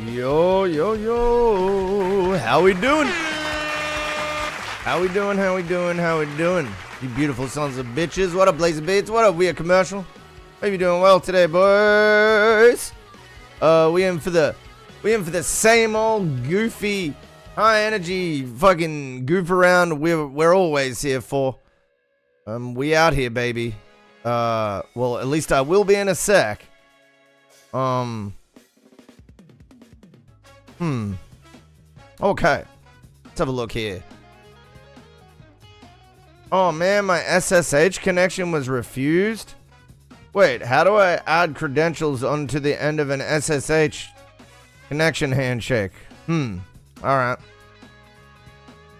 Yo, yo, yo. How we doing? How we doing? How we doing? How we doing? You beautiful sons of bitches. What up, Blaze of Beats? What up, we a commercial? Hope you doing well today, boys. We in for the same old goofy, high energy fucking goof around we're always here for. We out here, baby. Well, at least I will be in a sec. Okay. Let's have a look here. Oh man, my SSH connection was refused. Wait, how do I add credentials onto the end of an SSH connection handshake? Alright.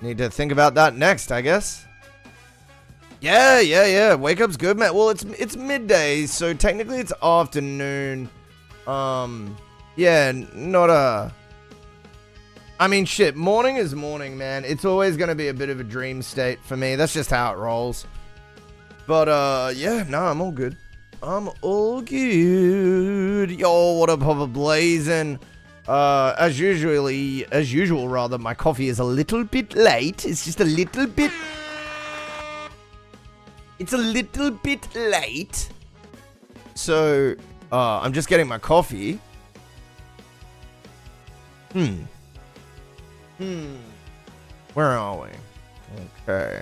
Need to think about that next, I guess. Yeah. Wake up's good, man. Well, it's midday, so technically it's afternoon. Yeah, not I mean, shit, morning is morning, man. It's always going to be a bit of a dream state for me. That's just how it rolls. But, yeah, no, I'm all good. I'm all good. Yo, what up, Papa Blazing? As usual, my coffee is a little bit late. It's just a little bit... It's a little bit late. So, I'm just getting my coffee. Where are we? Okay.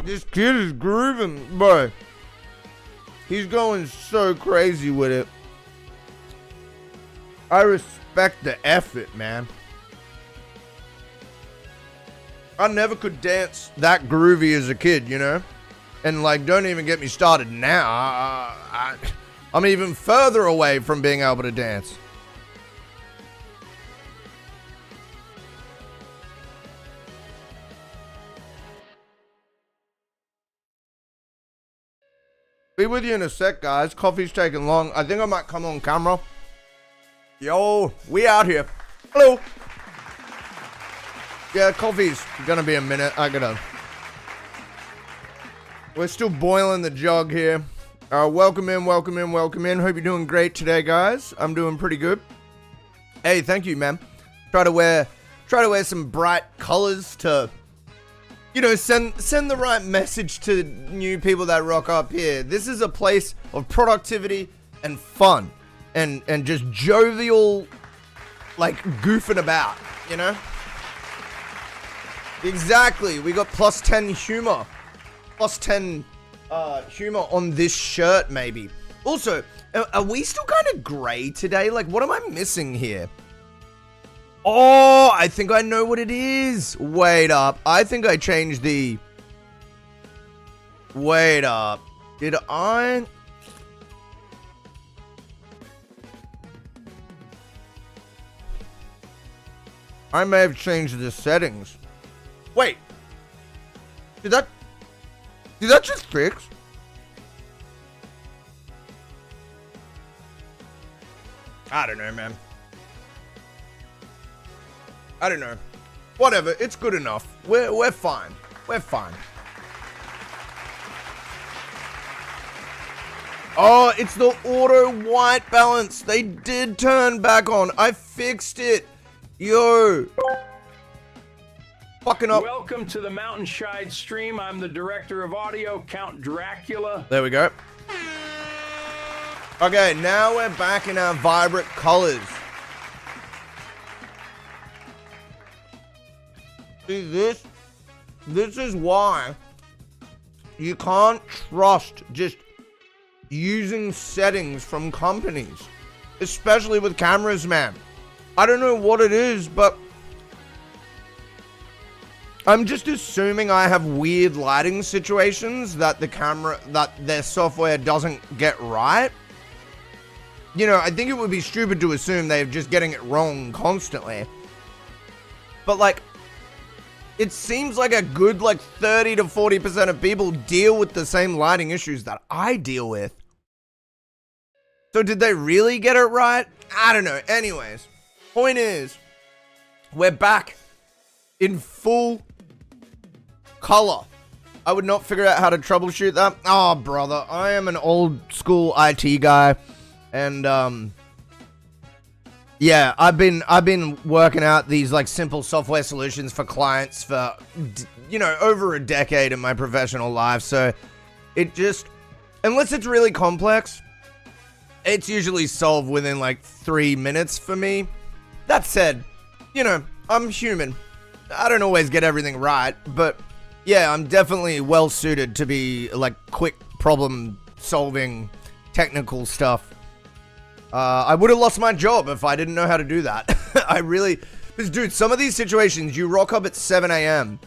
This kid is grooving, bro. He's going so crazy with it. I respect the effort, man. I never could dance that groovy as a kid, you know? And, like, don't even get me started now. I'm even further away from being able to dance. Be with you in a sec, guys. Coffee's taking long. I think I might come on camera. Yo, we out here. Hello. Yeah, coffee's gonna be a minute. We're still boiling the jug here. Welcome in. Hope you're doing great today, guys. I'm doing pretty good. Hey, thank you, man. Try to wear some bright colors to, you know, send the right message to new people that rock up here. This is a place of productivity and fun and just jovial, like, goofing about, you know? Exactly. We got plus 10 humor. Plus 10 humor on this shirt, maybe. Also, are we still kind of gray today? Like, what am I missing here? Oh, I think I know what it is. Wait up. I think I changed the... Wait up. Did I... I may have changed the settings. Wait. Did that just fix? I don't know, man. I don't know. Whatever, it's good enough. We're fine. We're fine. Oh, it's the auto white balance. They did turn back on. I fixed it. Yo. Fucking up. Welcome to the MountainsHide stream. I'm the director of audio, Count Dracula. There we go. Okay, now we're back in our vibrant colors. See, this is why you can't trust just using settings from companies, especially with cameras, man. I don't know what it is, but I'm just assuming I have weird lighting situations that their software doesn't get right. You know, I think it would be stupid to assume they're just getting it wrong constantly. But, like, it seems like a good, like, 30 to 40% of people deal with the same lighting issues that I deal with. So did they really get it right? I don't know. Anyways, point is, we're back in full color. I would not figure out how to troubleshoot that. Oh, brother, I am an old school IT guy. And, yeah, I've been working out these, like, simple software solutions for clients for, you know, over a decade in my professional life. So it just, unless it's really complex, it's usually solved within, like, 3 minutes for me. That said, you know, I'm human. I don't always get everything right, but yeah, I'm definitely well suited to be, like, quick problem solving technical stuff. I would have lost my job if I didn't know how to do that. I really... Because, dude, some of these situations, you rock up at 7 a.m.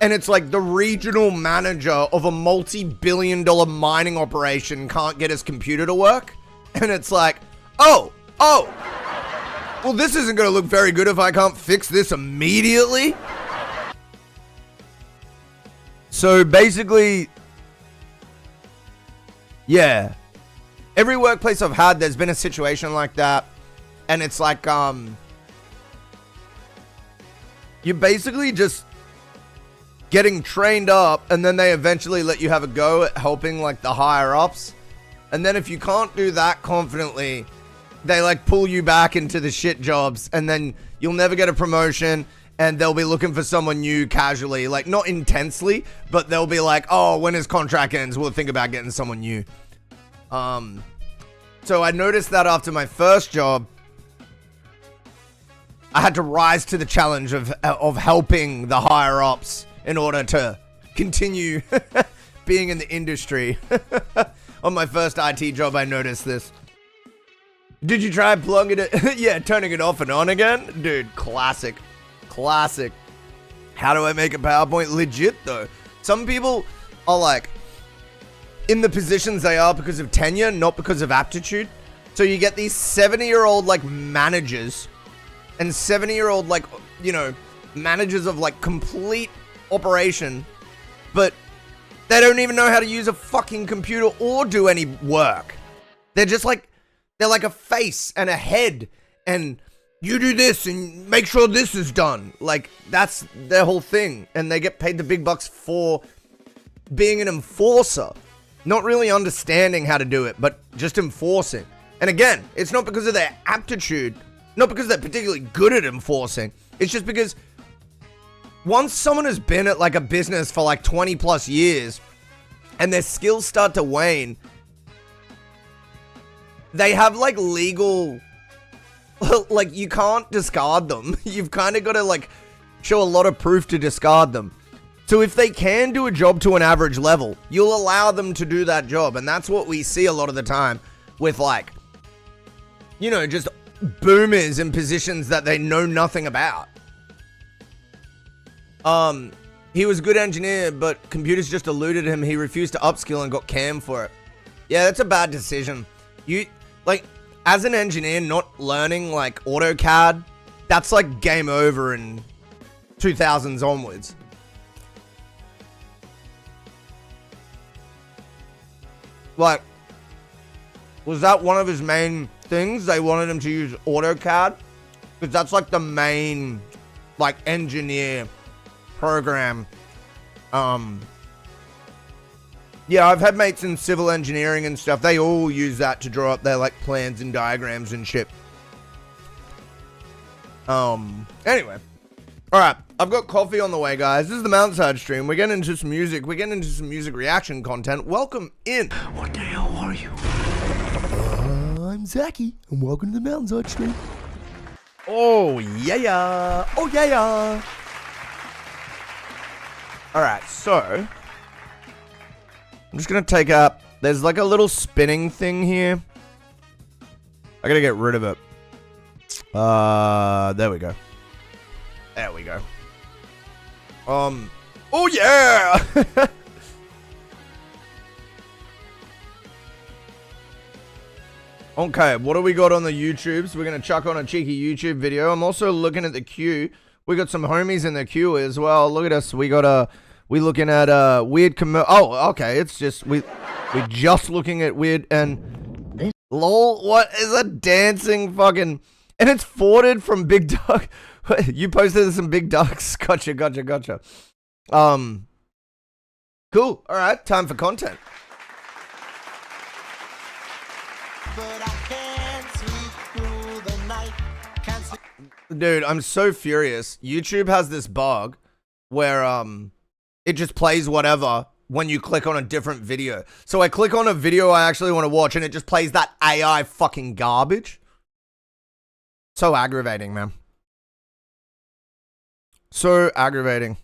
and it's like the regional manager of a multi-billion-dollar mining operation can't get his computer to work. And it's like, oh, well, this isn't going to look very good if I can't fix this immediately. So, basically, yeah. Every workplace I've had, there's been a situation like that. And it's like, you're basically just getting trained up, and then they eventually let you have a go at helping, like, the higher-ups. And then if you can't do that confidently, they, like, pull you back into the shit jobs, and then you'll never get a promotion, and they'll be looking for someone new casually. Like, not intensely, but they'll be like, oh, when his contract ends, we'll think about getting someone new. So I noticed that after my first job, I had to rise to the challenge of helping the higher ups in order to continue being in the industry. On my first IT job, I noticed this. Did you try plugging it? Yeah, turning it off and on again? Dude, classic. Classic. How do I make a PowerPoint legit, though? Some people are like, in the positions they are because of tenure, not because of aptitude. So you get these 70-year-old, like, managers and 70-year-old, like, you know, managers of, like, complete operation, but They don't even know how to use a fucking computer or do any work. They're just like, they're like a face and a head, and you do this and make sure this is done. Like, that's their whole thing. And they get paid the big bucks for being an enforcer. Not really understanding how to do it, but just enforcing. And again, it's not because of their aptitude, not because they're particularly good at enforcing. It's just because once someone has been at like a business for like 20 plus years and their skills start to wane, they have like legal, like you can't discard them. You've kind of got to like show a lot of proof to discard them. So if they can do a job to an average level, you'll allow them to do that job. And that's what we see a lot of the time with like, you know, just boomers in positions that they know nothing about. He was a good engineer, but computers just eluded him. He refused to upskill and got canned for it. Yeah, that's a bad decision. You, like, as an engineer, not learning like AutoCAD, that's like game over in 2000s onwards. Like, was that one of his main things? They wanted him to use AutoCAD? Because that's like the main, like, engineer program. Yeah, I've had mates in civil engineering and stuff. They all use that to draw up their, like, plans and diagrams and shit. Anyway. Alright, I've got coffee on the way, guys. This is the MountainsHide stream. We're getting into some music. We're getting into some music reaction content. Welcome in. What the hell are you? I'm Zachy, and welcome to the MountainsHide stream. Oh, yeah. Oh, yeah. Alright, so I'm just gonna take up, there's like a little spinning thing here. I gotta get rid of it. There we go. There we go. Oh yeah! Okay, what do we got on the YouTubes? We're gonna chuck on a cheeky YouTube video. I'm also looking at the queue. We got some homies in the queue as well. Look at us. We got we looking at weird oh, okay. It's just we're just looking at weird and lol. What is a dancing fucking? And it's forwarded from Big Duck. You posted some Big Ducks. Gotcha. Cool. All right, time for content. But I can't sleep through the night. Dude, I'm so furious. YouTube has this bug where it just plays whatever when you click on a different video. So I click on a video I actually want to watch and it just plays that AI fucking garbage. So aggravating, man. So aggravating.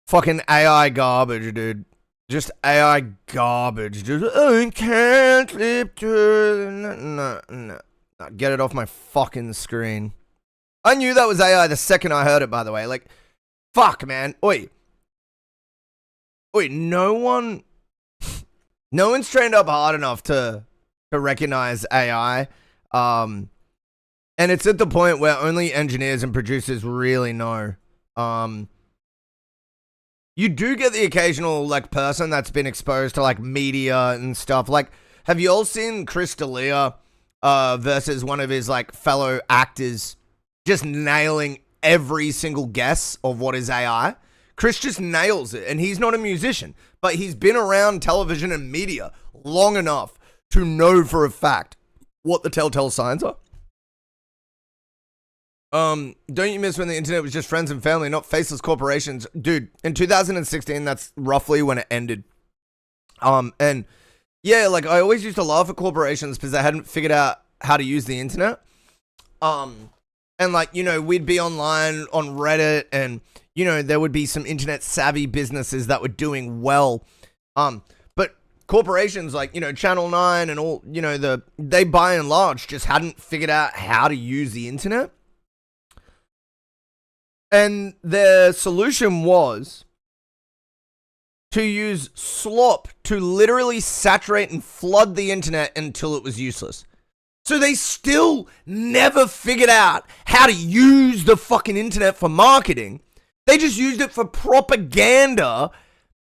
Fucking AI garbage, dude. Just AI garbage. Just, I can't sleep through. No. Get it off my fucking screen. I knew that was AI the second I heard it, by the way. Like, fuck, man. Oi, no one's trained up hard enough to recognize AI. And it's at the point where only engineers and producers really know. You do get the occasional, like, person that's been exposed to, like, media and stuff. Like, have you all seen Chris D'Elia versus one of his, like, fellow actors just nailing every single guess of what is AI? Chris just nails it, and he's not a musician, but he's been around television and media long enough to know for a fact what the telltale signs are. Don't you miss when the internet was just friends and family, not faceless corporations? Dude, in 2016, that's roughly when it ended. And yeah, like, I always used to laugh at corporations because they hadn't figured out how to use the internet. And like, you know, we'd be online on Reddit and, you know, there would be some internet savvy businesses that were doing well. But corporations like, you know, Channel 9 and all, you know, they by and large just hadn't figured out how to use the internet. And their solution was to use slop to literally saturate and flood the internet until it was useless. So they still never figured out how to use the fucking internet for marketing. They just used it for propaganda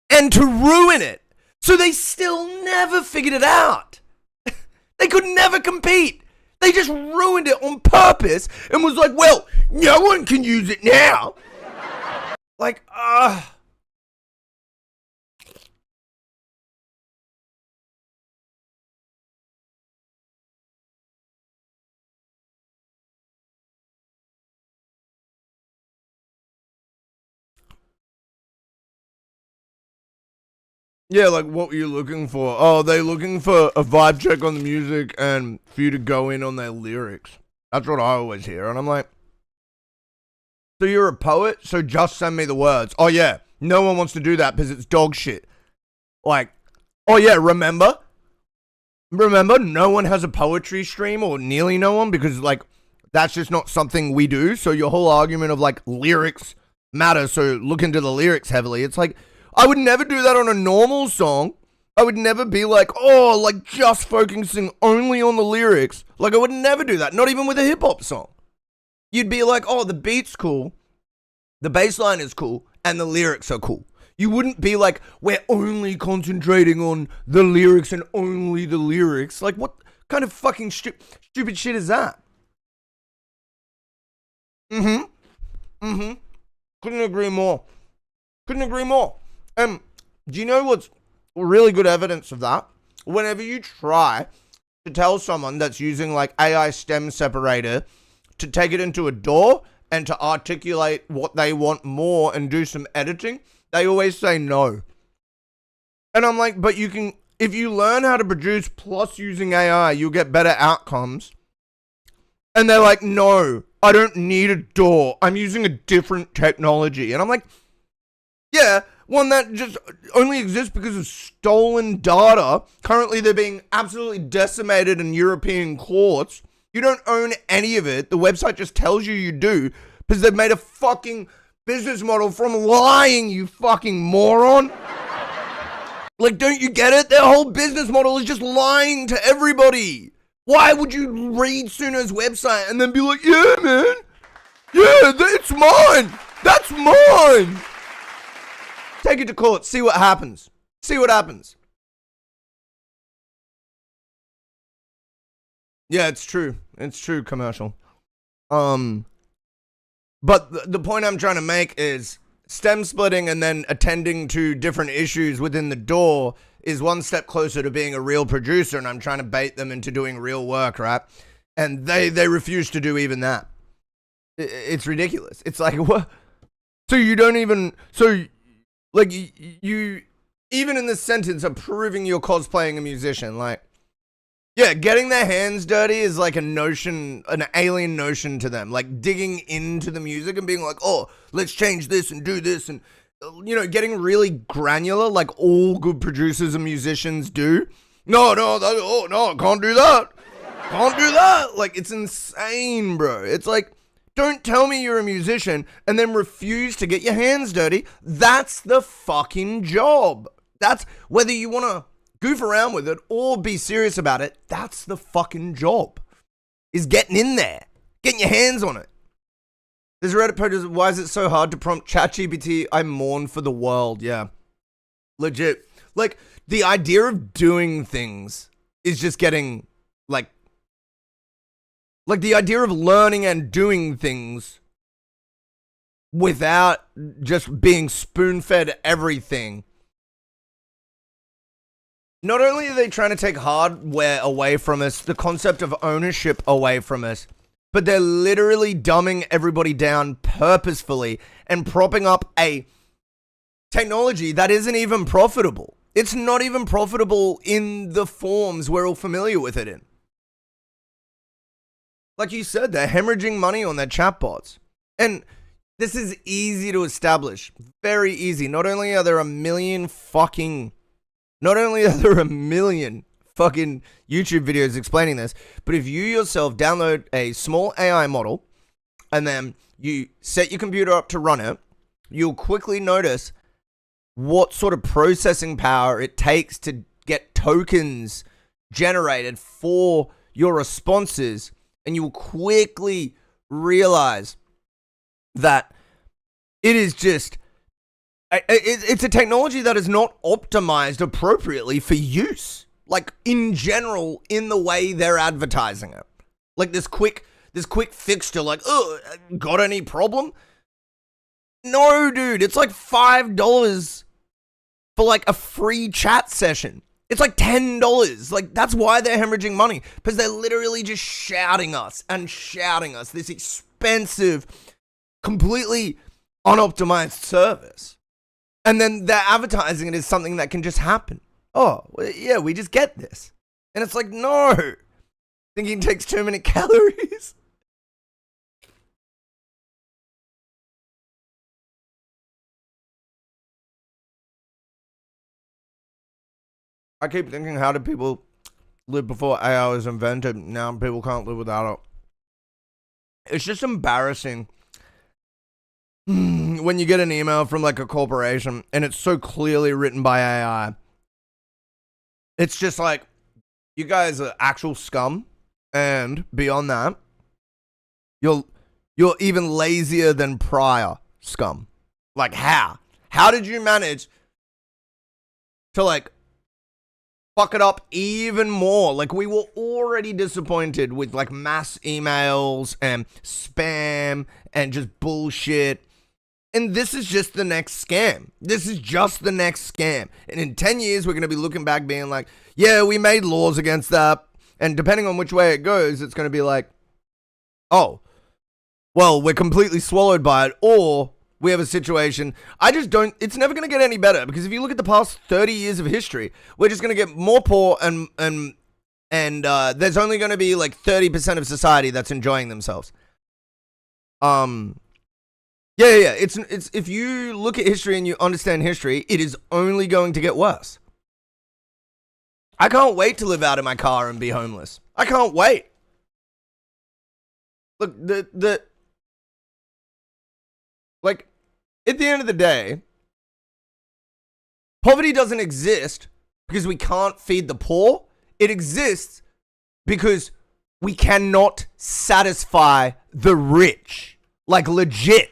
and to ruin it. So they still never figured it out. They could never compete. They just ruined it on purpose and was like, well, no one can use it now. Like, yeah, like, what were you looking for? Oh, they're looking for a vibe check on the music and for you to go in on their lyrics. That's what I always hear. And I'm like, so you're a poet? So just send me the words. Oh, yeah. No one wants to do that because it's dog shit. Like, oh, yeah, remember? Remember, no one has a poetry stream, or nearly no one, because, like, that's just not something we do. So your whole argument of, like, lyrics matter, so look into the lyrics heavily. It's like, I would never do that on a normal song. I would never be like, oh, like, just focusing only on the lyrics. Like, I would never do that, not even with a hip-hop song. You'd be like, oh, the beat's cool, the bass line is cool, and the lyrics are cool. You wouldn't be like, we're only concentrating on the lyrics and only the lyrics. Like, what kind of fucking stupid shit is that? Couldn't agree more. Couldn't agree more. Do you know what's really good evidence of that? Whenever you try to tell someone that's using, like, AI stem separator to take it into a DAW and to articulate what they want more and do some editing, they always say no. And I'm like, but you can, if you learn how to produce plus using AI, you'll get better outcomes. And they're like, no, I don't need a DAW. I'm using a different technology. And I'm like, yeah, one that just only exists because of stolen data. Currently, they're being absolutely decimated in European courts. You don't own any of it. The website just tells you you do because they've made a fucking business model from lying, you fucking moron. Like, don't you get it? Their whole business model is just lying to everybody. Why would you read Suno's website and then be like, yeah, man. Yeah, it's mine. That's mine. Take it to court. See what happens. See what happens. Yeah, it's true. It's true, commercial. But the point I'm trying to make is stem splitting and then attending to different issues within the DAW is one step closer to being a real producer, and I'm trying to bait them into doing real work, right? And they refuse to do even that. It's ridiculous. It's like, what? So you don't even, so, like, you even in this sentence are proving you're cosplaying a musician, like, yeah, getting their hands dirty is like a notion, an alien notion to them. Like digging into the music and being like, oh, let's change this and do this. And, you know, getting really granular like all good producers and musicians do. No, can't do that. Can't do that. Like, it's insane, bro. It's like, don't tell me you're a musician and then refuse to get your hands dirty. That's the fucking job. That's whether you want to goof around with it or be serious about it. That's the fucking job, is getting in there, getting your hands on it. There's a Reddit post, why is it so hard to prompt ChatGPT? I mourn for the world. Yeah, legit. Like, the idea of doing things is just getting like the idea of learning and doing things without just being spoon-fed everything. Not only are they trying to take hardware away from us, the concept of ownership away from us, but they're literally dumbing everybody down purposefully and propping up a technology that isn't even profitable. It's not even profitable in the forms we're all familiar with it in. Like you said, they're hemorrhaging money on their chatbots. And this is easy to establish. Very easy. Not only are there a million fucking YouTube videos explaining this, but if you yourself download a small AI model and then you set your computer up to run it, you'll quickly notice what sort of processing power it takes to get tokens generated for your responses, and you will quickly realize that It is just, it's a technology that is not optimized appropriately for use. Like, in general, in the way they're advertising it. Like, this quick fix to, like, oh, got any problem? No, dude, it's like $5 for, like, a free chat session. It's like $10. Like, that's why they're hemorrhaging money. Because they're literally just shouting us this expensive, completely unoptimized service. And then they're advertising it as something that can just happen. Oh, well, yeah, we just get this. And it's like, no. Thinking takes too many calories. I keep thinking, how did people live before AI was invented? Now people can't live without it. It's just embarrassing when you get an email from like a corporation and it's so clearly written by AI. It's just like, you guys are actual scum, and beyond that, you're even lazier than prior scum. Like, how? How did you manage to like fuck it up even more? Like, we were already disappointed with like mass emails and spam and just bullshit. And this is just the next scam. This is just the next scam. And in 10 years, we're going to be looking back being like, yeah, we made laws against that. And depending on which way it goes, it's going to be like, oh, well, we're completely swallowed by it. Or we have a situation. It's never going to get any better. Because if you look at the past 30 years of history, we're just going to get more poor and there's only going to be like 30% of society that's enjoying themselves. Yeah. It's if you look at history and you understand history, it is only going to get worse. I can't wait to live out in my car and be homeless. I can't wait. Look, like, at the end of the day, poverty doesn't exist because we can't feed the poor. It exists because we cannot satisfy the rich. Like, legit.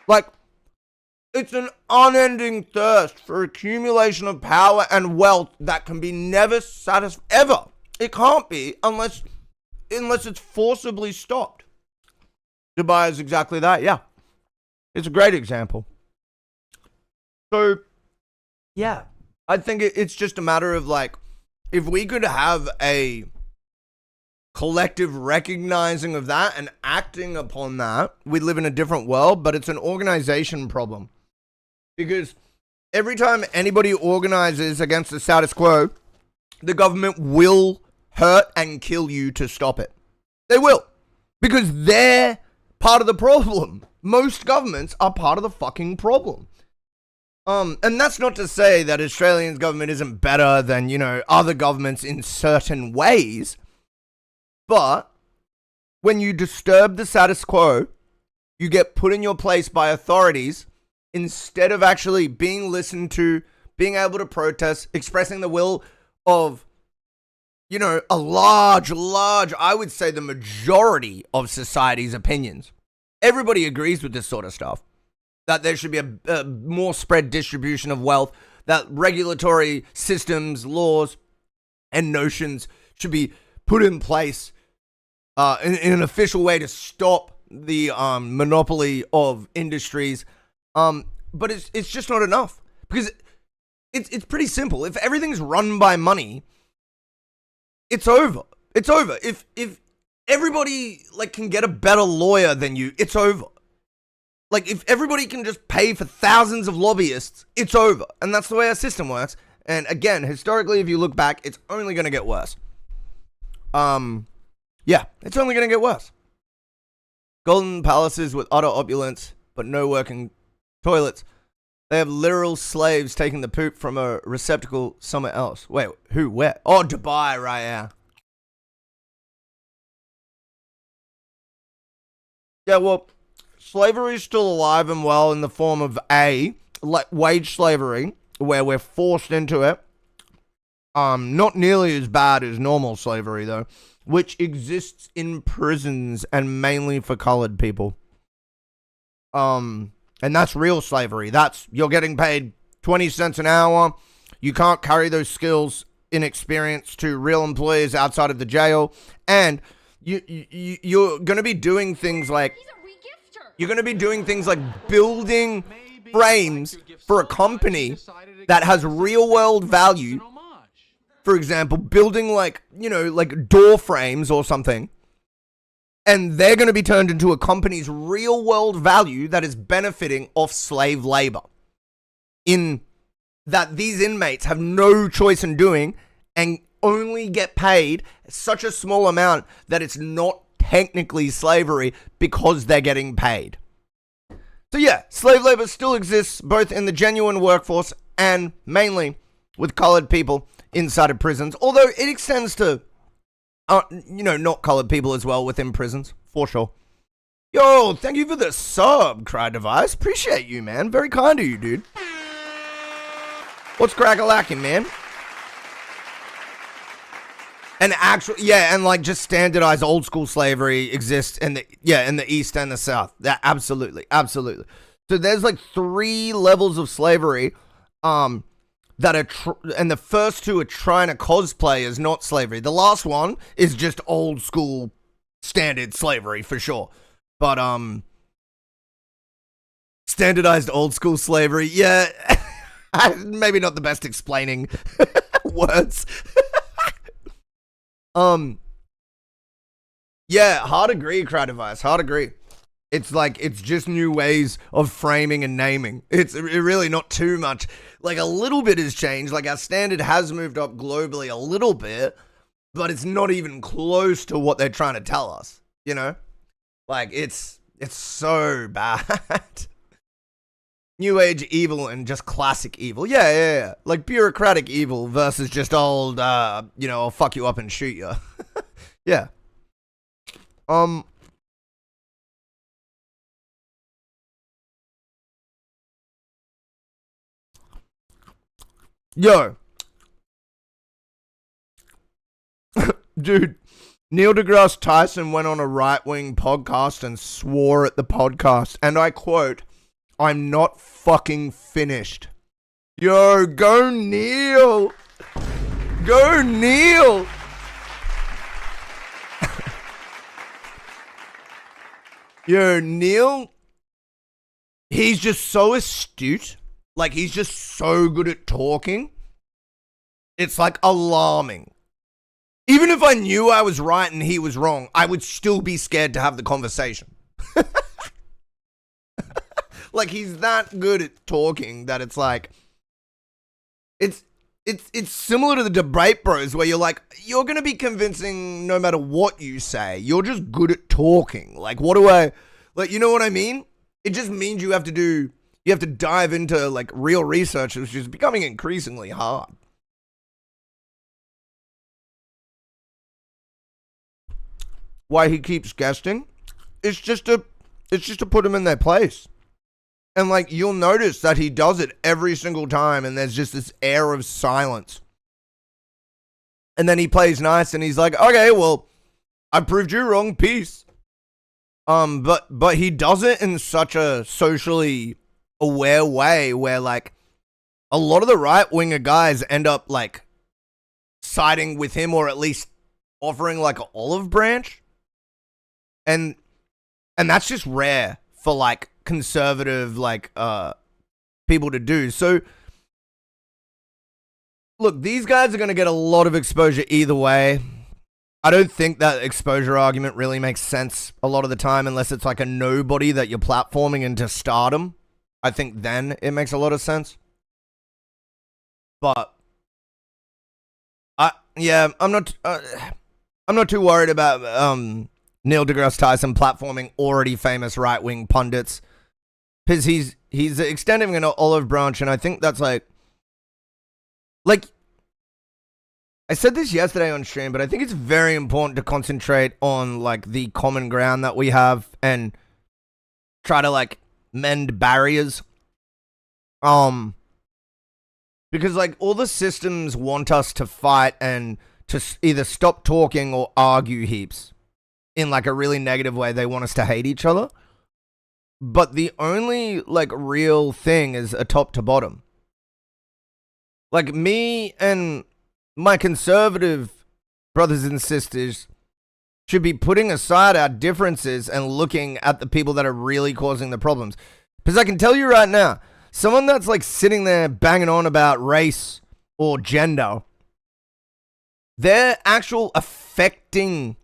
Like, it's an unending thirst for accumulation of power and wealth that can be never satisfied, ever. It can't be unless it's forcibly stopped. Dubai is exactly that, yeah. It's a great example. So, yeah, I think it's just a matter of, like, if we could have a collective recognizing of that and acting upon that, we live in a different world. But it's an organization problem, because every time anybody organizes against the status quo, the government will hurt and kill you to stop it. They will, because they're part of the problem. Most governments are part of the fucking problem. And that's not to say that Australia's government isn't better than, you know, other governments in certain ways. But when you disturb the status quo, you get put in your place by authorities instead of actually being listened to, being able to protest, expressing the will of, you know, a large, I would say the majority of society's opinions. Everybody agrees with this sort of stuff. That there should be a more spread distribution of wealth, that regulatory systems, laws, and notions should be put in place in an official way to stop the monopoly of industries. But it's just not enough, because it's pretty simple. If everything's run by money, it's over. It's over. If everybody like can get a better lawyer than you, it's over. Like, if everybody can just pay for thousands of lobbyists, it's over. And that's the way our system works. And again, historically, if you look back, it's only going to get worse. Yeah, it's only going to get worse. Golden palaces with utter opulence, but no working toilets. They have literal slaves taking the poop from a receptacle somewhere else. Wait, who? Where? Oh, Dubai, right, yeah. Yeah, well, slavery is still alive and well in the form of like wage slavery, where we're forced into it. Not nearly as bad as normal slavery though, which exists in prisons and mainly for colored people. And that's real slavery. That's, you're getting paid 20 cents an hour. You can't carry those skills in experience to real employers outside of the jail. And you're going to be doing things like, building frames for a company that has real world value. For example, building like door frames or something. And they're going to be turned into a company's real world value that is benefiting off slave labor. In that these inmates have no choice in doing and only get paid such a small amount that it's not technically slavery because they're getting paid. So yeah, slave labor still exists both in the genuine workforce and mainly with colored people inside of prisons. Although it extends to, not colored people as well within prisons, for sure. Yo, thank you for the sub, Cry Device. Appreciate you, man. Very kind of you, dude. What's crack-a-lacking, man? And just standardized old school slavery exists in the East and the South. That absolutely. So there's like 3 levels of slavery, that are and the first 2 are trying to cosplay as not slavery. The last one is just old school standard slavery for sure. But standardized old school slavery, yeah. Maybe not the best explaining words. Yeah, hard agree, Crowd Device. Hard agree. It's like, it's just new ways of framing and naming. It's really not too much. Like, a little bit has changed. Like, our standard has moved up globally a little bit, but it's not even close to what they're trying to tell us, you know? Like, it's so bad. New age evil and just classic evil. Yeah. Like, bureaucratic evil versus just old, I'll fuck you up and shoot you. Yeah. Yo. Dude, Neil deGrasse Tyson went on a right-wing podcast and swore at the podcast, and I quote, "I'm not fucking finished." Yo, go Neil. Go Neil. Yo, Neil, he's just so astute. Like, he's just so good at talking. It's, like, alarming. Even if I knew I was right and he was wrong, I would still be scared to have the conversation. Like, he's that good at talking that it's like... It's similar to the debate bros where you're like, you're going to be convincing no matter what you say. You're just good at talking. Like, what do I... Like, you know what I mean? It just means you have to dive into, like, real research, which is becoming increasingly hard. Why he keeps guesting? It's just to put him in their place. And, like, you'll notice that he does it every single time, and there's just this air of silence. And then he plays nice, and he's like, okay, well, I proved you wrong, peace. But he does it in such a socially aware way where, like, a lot of the right-winger guys end up, like, siding with him or at least offering, like, an olive branch. And that's just rare for, like, conservative, like, people to do. So, look, these guys are going to get a lot of exposure either way. I don't think that exposure argument really makes sense a lot of the time unless it's like a nobody that you're platforming into stardom. I think then it makes a lot of sense. But I'm not too worried about Neil deGrasse Tyson platforming already famous right-wing pundits, because he's extending an olive branch, and I think that's like I said this yesterday on stream, but I think it's very important to concentrate on, like, the common ground that we have and try to, like, mend barriers. Because, like, all the systems want us to fight and to either stop talking or argue heaps in, like, a really negative way. They want us to hate each other. But the only, like, real thing is a top to bottom. Like, me and my conservative brothers and sisters should be putting aside our differences and looking at the people that are really causing the problems. Because I can tell you right now, someone that's like sitting there banging on about race or gender, their actual affecting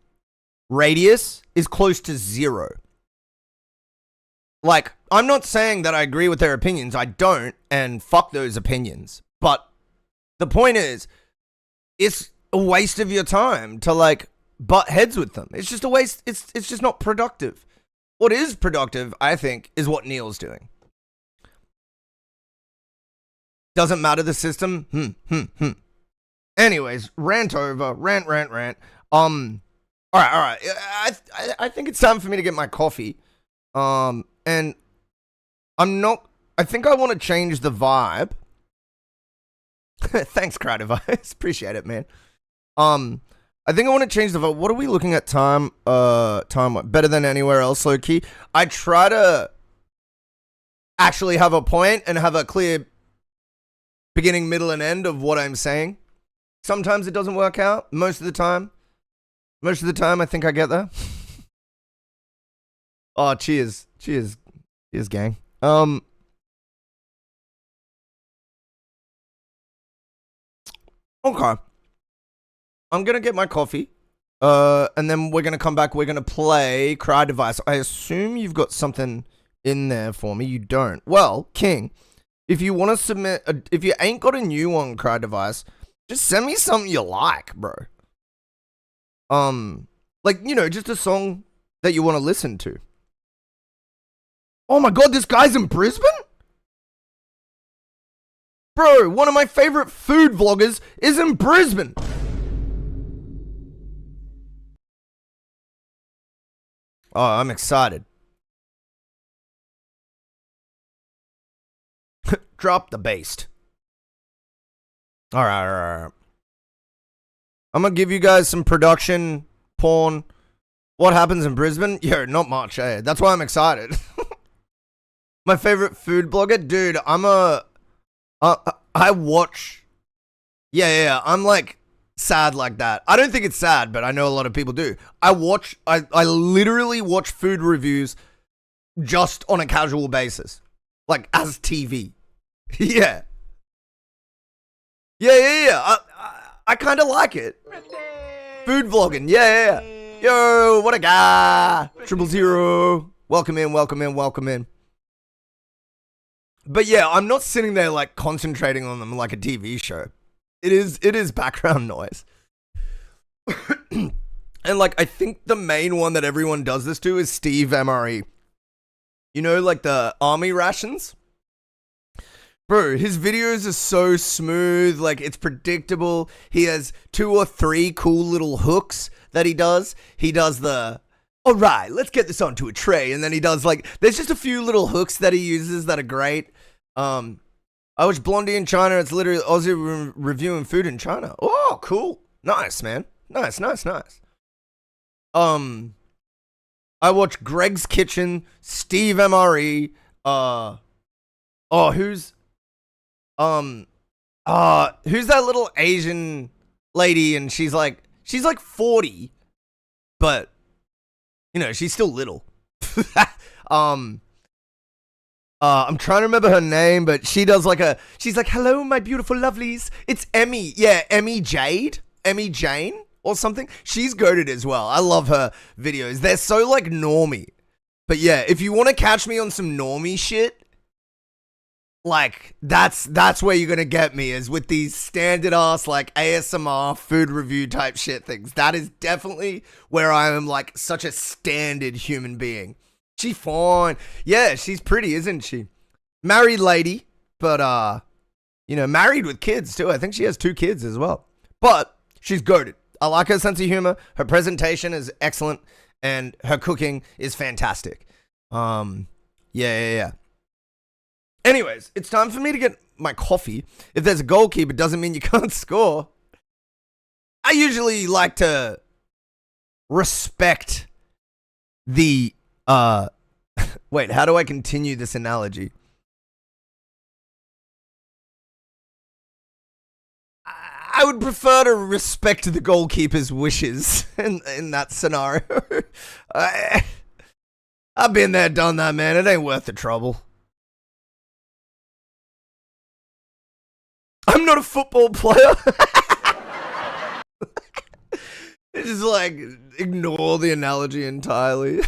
radius is close to 0. Like, I'm not saying that I agree with their opinions. I don't, and fuck those opinions. But the point is, it's a waste of your time to like butt heads with them. It's just a waste. It's just not productive. What is productive, I think, is what Neil's doing. Doesn't matter the system. Anyways, rant over. Rant. All right. I think it's time for me to get my coffee. And I think I want to change the vibe. Thanks, Creative Eyes. Appreciate it, man. I think I want to change the vote. What are we looking at time? Time better than anywhere else, low key. I try to actually have a point and have a clear beginning, middle, and end of what I'm saying. Sometimes it doesn't work out. Most of the time, I think I get there. Oh, cheers, gang. Okay. I'm going to get my coffee, and then we're going to come back. We're going to play Cry Device. I assume you've got something in there for me. You don't. Well, King, if you want to submit, if you ain't got a new one, Cry Device, just send me something you like, bro. Like, you know, just a song that you want to listen to. Oh my God, this guy's in Brisbane? Bro, one of my favorite food vloggers is in Brisbane. Oh, I'm excited. Drop the bass. All right. I'm going to give you guys some production porn. What happens in Brisbane? Yeah, not much, eh? That's why I'm excited. My favorite food blogger? Dude, I watch. Yeah, I'm like sad like that. I don't think it's sad, but I know a lot of people do. I literally watch food reviews just on a casual basis. Like as TV. Yeah. I kind of like it. Food vlogging. Yeah. Yo, what a guy. 000. Welcome in. But yeah, I'm not sitting there like concentrating on them like a TV show. It is background noise. And like I think the main one that everyone does this to is Steve MRE. You know, like the army rations? Bro, his videos are so smooth, like it's predictable. He has 2 or 3 cool little hooks that he does. He does the, all right, let's get this onto a tray. And then he does like, there's just a few little hooks that he uses that are great. I watch Blondie in China. It's literally Aussie reviewing food in China. Oh, cool. Nice, man. Nice. I watch Greg's Kitchen, Steve MRE, who's that little Asian lady, and she's like 40, but you know, she's still little. I'm trying to remember her name, but she does she's like, hello, my beautiful lovelies. It's Emmy. Yeah, Emmy Jane or something. She's goated as well. I love her videos. They're so like normie. But yeah, if you want to catch me on some normie shit, like that's where you're going to get me, is with these standard ass like ASMR food review type shit things. That is definitely where I am like such a standard human being. She fine. Yeah, she's pretty, isn't she? Married lady, but you know, married with kids too. I think she has 2 kids as well. But she's goated. I like her sense of humor. Her presentation is excellent, and her cooking is fantastic. Yeah. Anyways, it's time for me to get my coffee. If there's a goalkeeper, doesn't mean you can't score. I usually like to respect the, wait, how do I continue this analogy? I would prefer to respect the goalkeeper's wishes in that scenario. I've been there, done that, man. It ain't worth the trouble. I'm not a football player. Just like ignore the analogy entirely.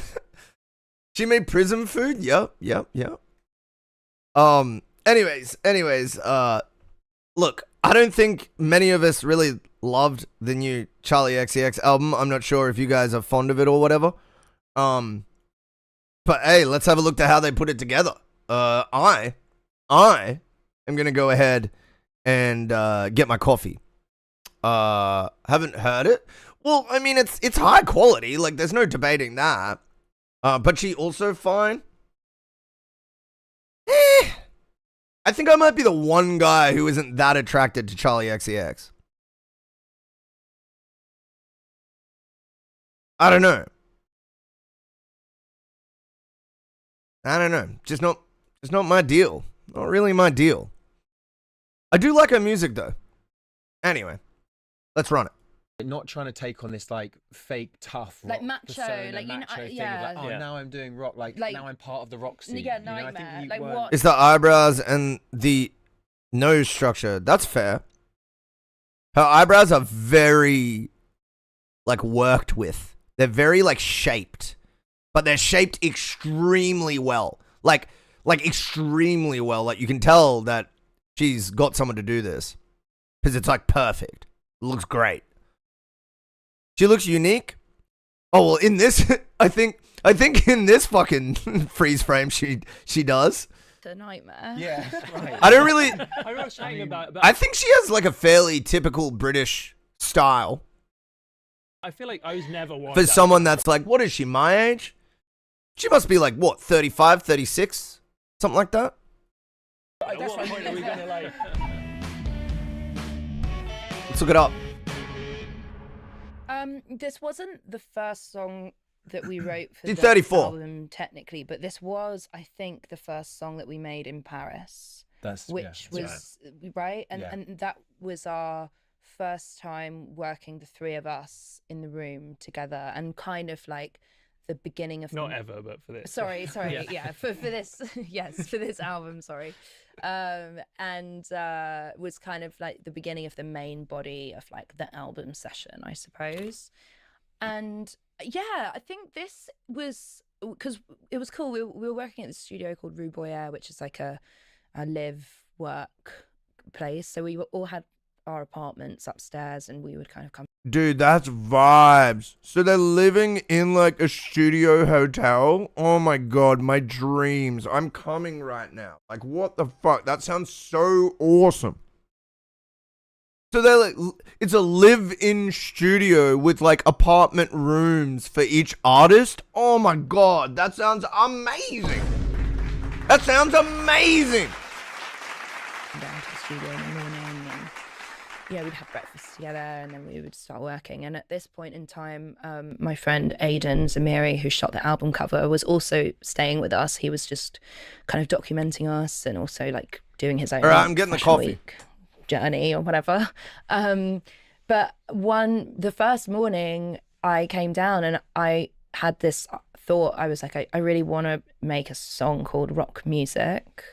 She made prison food? Yep. Anyways, look, I don't think many of us really loved the new Charlie XCX album. I'm not sure if you guys are fond of it or whatever. But hey, let's have a look at how they put it together. I am gonna go ahead and get my coffee. Haven't heard it. Well, I mean, it's high quality. Like, there's no debating that. But she also fine. I think I might be the one guy who isn't that attracted to Charlie XCX. I don't know. Just not my deal. Not really my deal. I do like her music though. Anyway, let's run it. Not trying to take on this like fake tough rock like macho, like macho thing yeah. of like, now I'm doing rock, like now I'm part of the rock scene. Yeah, you know, I think like weren't... what? It's the eyebrows and the nose structure. That's fair. Her eyebrows are very like worked with. They're very like shaped, but they're shaped extremely well. Like extremely well. Like you can tell that she's got someone to do this because it's like perfect. It looks great. She looks unique. Oh well, in this, I think in this fucking freeze frame, she does. It's a nightmare. Yeah, right. I don't really. I was saying about I think she has like a fairly typical British style I feel like I was never one for someone that's like, what is she, my age? She must be like what, 35, 36, something like that. At what point are we gonna like? Let's look it up. This wasn't the first song that we wrote for She's the 34. album technically, but this was, I think, the first song that we made in Paris, which was right, and that was our first time working, the three of us in the room together, and kind of like the beginning of Not ever, but for this. Sorry, yeah, for this, yes, for this album, sorry, and was kind of like the beginning of the main body of like the album session, I suppose. And yeah, I think this was because it was cool. We were working at the studio called Rue Boyer, which is like a live work place. So we all had our apartments upstairs, and we would kind of come. Dude, that's vibes. So they're living in like a studio hotel. Oh my god, my dreams. I'm coming right now. Like, what the fuck? That sounds so awesome. So they're like, it's a live-in studio with like apartment rooms for each artist. Oh my god, that sounds amazing. That sounds amazing. Down to the studio in the morning, and yeah, we'd have breakfast together, and then we would start working. And at this point in time, my friend Aidan Zamiri, who shot the album cover, was also staying with us. He was just kind of documenting us and also like doing his own. All right, I'm getting the Fashion coffee. Week journey or whatever. But the first morning I came down and I had this thought. I was like, I really want to make a song called Rock Music,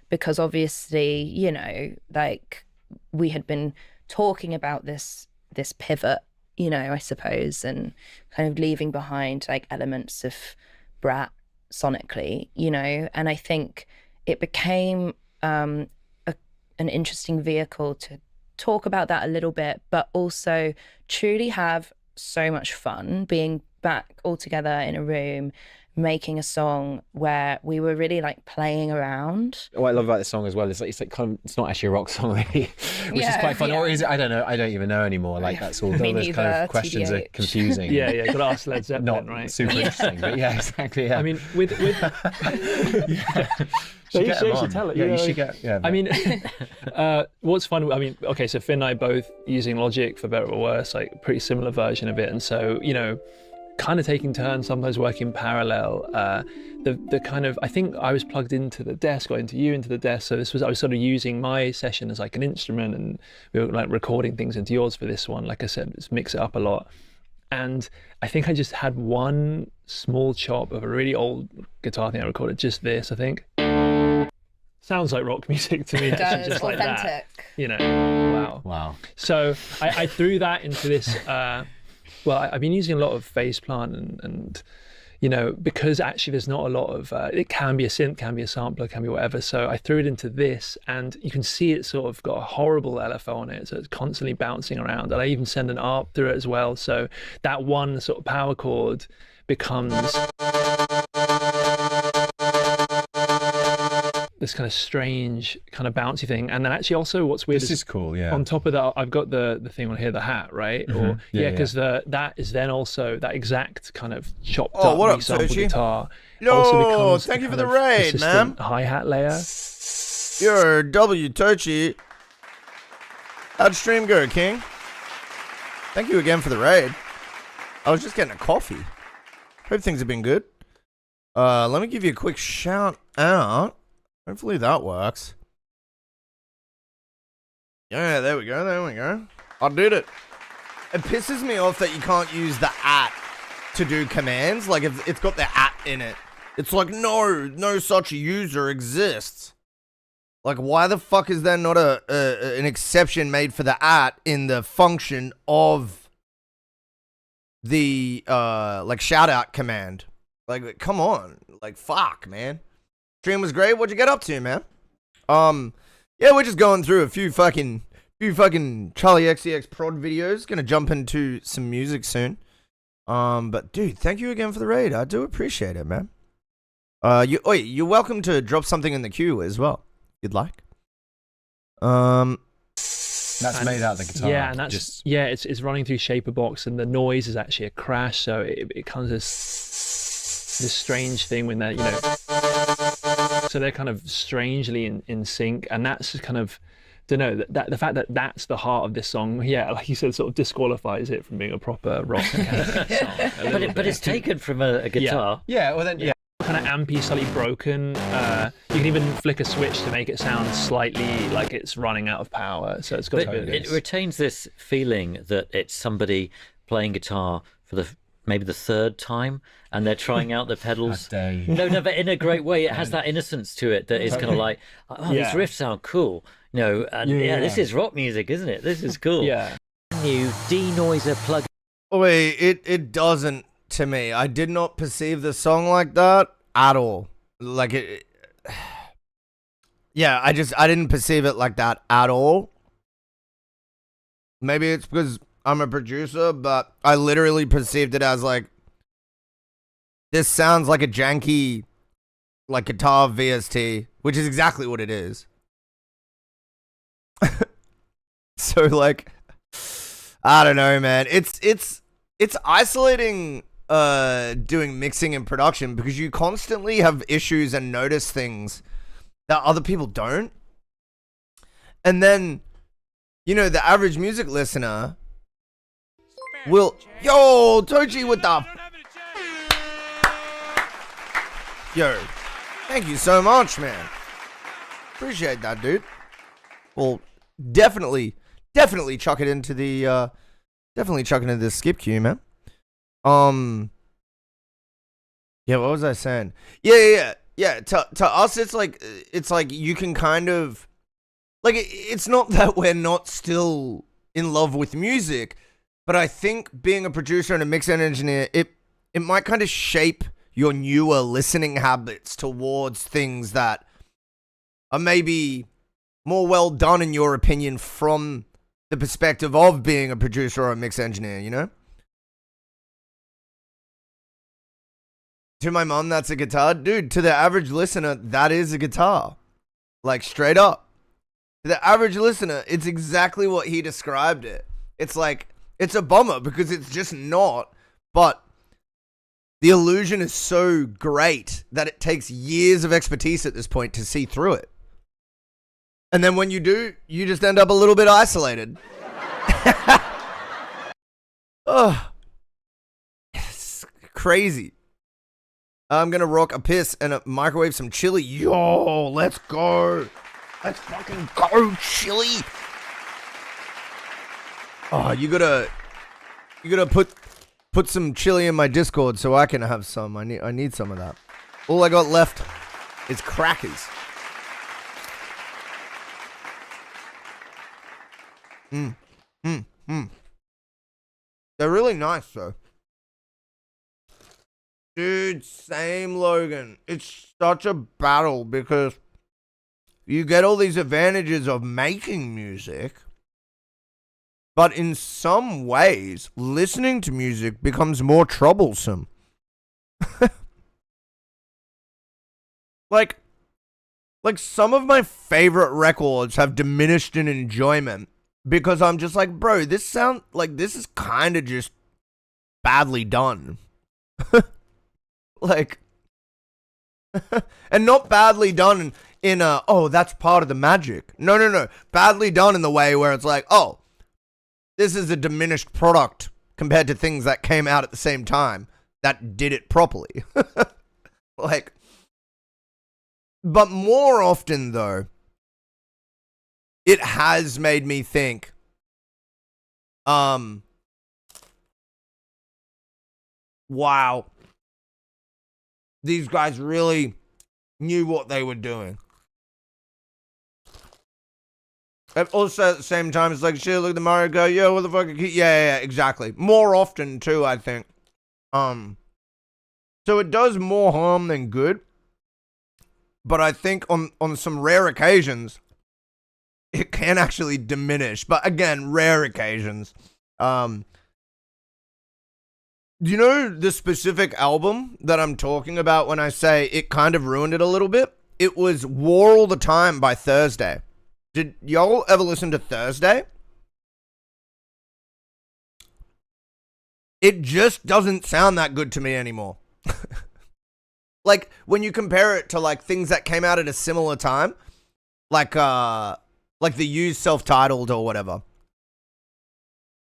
because obviously, you know, like we had been talking about this pivot, you know, I suppose, and kind of leaving behind like elements of Brat sonically, you know, and I think it became an interesting vehicle to talk about that a little bit, but also truly have so much fun being back all together in a room making a song where we were really like playing around. What I love about this song as well is like it's like kind of, it's not actually a rock song really, which is quite fun. Or is it? I don't know. I don't even know anymore. Like that's all those kind of questions are confusing. Yeah. Got to ask Led Zeppelin, Not right? super interesting, but yeah, exactly. Yeah. I mean, with yeah. you should tell it. Yeah, you should get. Yeah. I mean, what's fun? I mean, okay, so Finn and I both using Logic for better or worse, like pretty similar version of it, and so kind of taking turns, sometimes working parallel. The kind of, I think I was plugged into the desk, or into the desk. So I was sort of using my session as like an instrument, and we were like recording things into yours for this one. Like I said, just mix it up a lot. And I think I just had one small chop of a really old guitar thing I recorded, just this, I think. Sounds like rock music to me. It does, just authentic. Like that. Wow. So I threw that into this. Well, I've been using a lot of Phase Plant and because actually there's not a lot of, it can be a synth, can be a sampler, can be whatever. So I threw it into this, and you can see it's sort of got a horrible LFO on it. So it's constantly bouncing around. And I even send an ARP through it as well. So that one sort of power chord becomes this kind of strange kind of bouncy thing. And then actually also what's weird This is cool, yeah. on top of that, I've got the thing on here, the hat, right? Or because that is then also that exact kind of chopped up what up, resampled Tochi? guitar. Yo, also becomes thank you for kind the of raid, persistent man. hi-hat layer. You're W Tochi. How'd stream go, King? Thank you again for the raid. I was just getting a coffee. Hope things have been good. Let me give you a quick shout out. Hopefully that works. Yeah, there we go. I did it. It pisses me off that you can't use the @ to do commands. Like, if it's got the @ in it. It's like, no such user exists. Like, why the fuck is there not an exception made for the @ in the function of the, like, shout out command? Like, come on. Like, fuck, man. Stream was great. What'd you get up to, man? Yeah, we're just going through a few fucking Charlie XCX prod videos. Gonna jump into some music soon. But dude, thank you again for the raid. I do appreciate it, man. You're welcome to drop something in the queue as well, if you'd like. That's made out of the guitar. Yeah, and that's it's running through Shaperbox, and the noise is actually a crash, so it comes as this strange thing when they're so they're kind of strangely in sync, and that's just kind of, don't know, that the fact that that's the heart of this song, like you said, sort of disqualifies it from being a proper rock song. But it's taken from a guitar. Yeah, well then, yeah. Kind of ampy, slightly broken. You can even flick a switch to make it sound slightly like it's running out of power. So it's got it retains this feeling that it's somebody playing guitar for maybe the third time, and they're trying out the pedals. No, but in a great way. It has that innocence to it that is kind of like, these riffs sound cool. This is rock music, isn't it? This is cool. Yeah. New denoiser plug. Wait, it doesn't to me. I did not perceive the song like that at all. Like it. Yeah, I didn't perceive it like that at all. Maybe it's because I'm a producer, but I literally perceived it as like, this sounds like a janky, like, guitar VST, which is exactly what it is. So like, I don't know, man. It's isolating doing mixing and production, because you constantly have issues and notice things that other people don't. And then, the average music listener will, yo, Tochi with the, yo, thank you so much, man. Appreciate that, dude. Well, definitely chuck it into the, skip queue, man. Yeah, what was I saying? Yeah. To us, it's like you can kind of, like, it's not that we're not still in love with music, but I think being a producer and a mix engineer, it might kind of shape your newer listening habits towards things that are maybe more well done, in your opinion, from the perspective of being a producer or a mix engineer, To my mom, that's a guitar. Dude, to the average listener, that is a guitar. Like, straight up. To the average listener, it's exactly what he described it. It's like, it's a bummer because it's just not. But the illusion is so great that it takes years of expertise at this point to see through it. And then when you do, you just end up a little bit isolated. Oh, it's crazy. I'm gonna rock a piss and microwave some chili. Yo, let's go. Let's fucking go, chili. Oh, you gotta put some chili in my Discord so I can have some. I need some of that. All I got left is crackers. They're really nice though. Dude, same, Logan. It's such a battle because you get all these advantages of making music, but in some ways, listening to music becomes more troublesome. Like some of my favorite records have diminished in enjoyment because I'm just like, bro, this is kind of just badly done. Like, and not badly done in a, oh, that's part of the magic. No. Badly done in the way where it's like, oh, this is a diminished product compared to things that came out at the same time that did it properly. Like, but more often though, it has made me think, wow. These guys really knew what they were doing. And also at the same time, it's like, shit, look at the Mario go, yo, what the fuck? Yeah, exactly. More often too, I think. So it does more harm than good. But I think on some rare occasions, it can actually diminish. But again, rare occasions. Do you know the specific album that I'm talking about when I say it kind of ruined it a little bit? It was War All the Time by Thursday. Did y'all ever listen to Thursday? It just doesn't sound that good to me anymore. Like, when you compare it to, like, things that came out at a similar time, like the Used self-titled or whatever.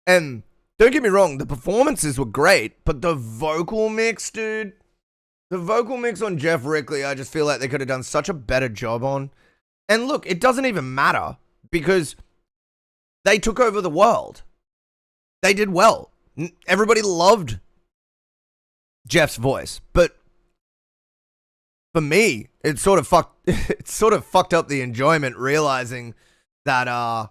And don't get me wrong, the performances were great, but the vocal mix, dude, the vocal mix on Jeff Rickley, I just feel like they could have done such a better job on. And look, it doesn't even matter because they took over the world. They did well. Everybody loved Jeff's voice, but for me, it sort of fucked up the enjoyment realizing that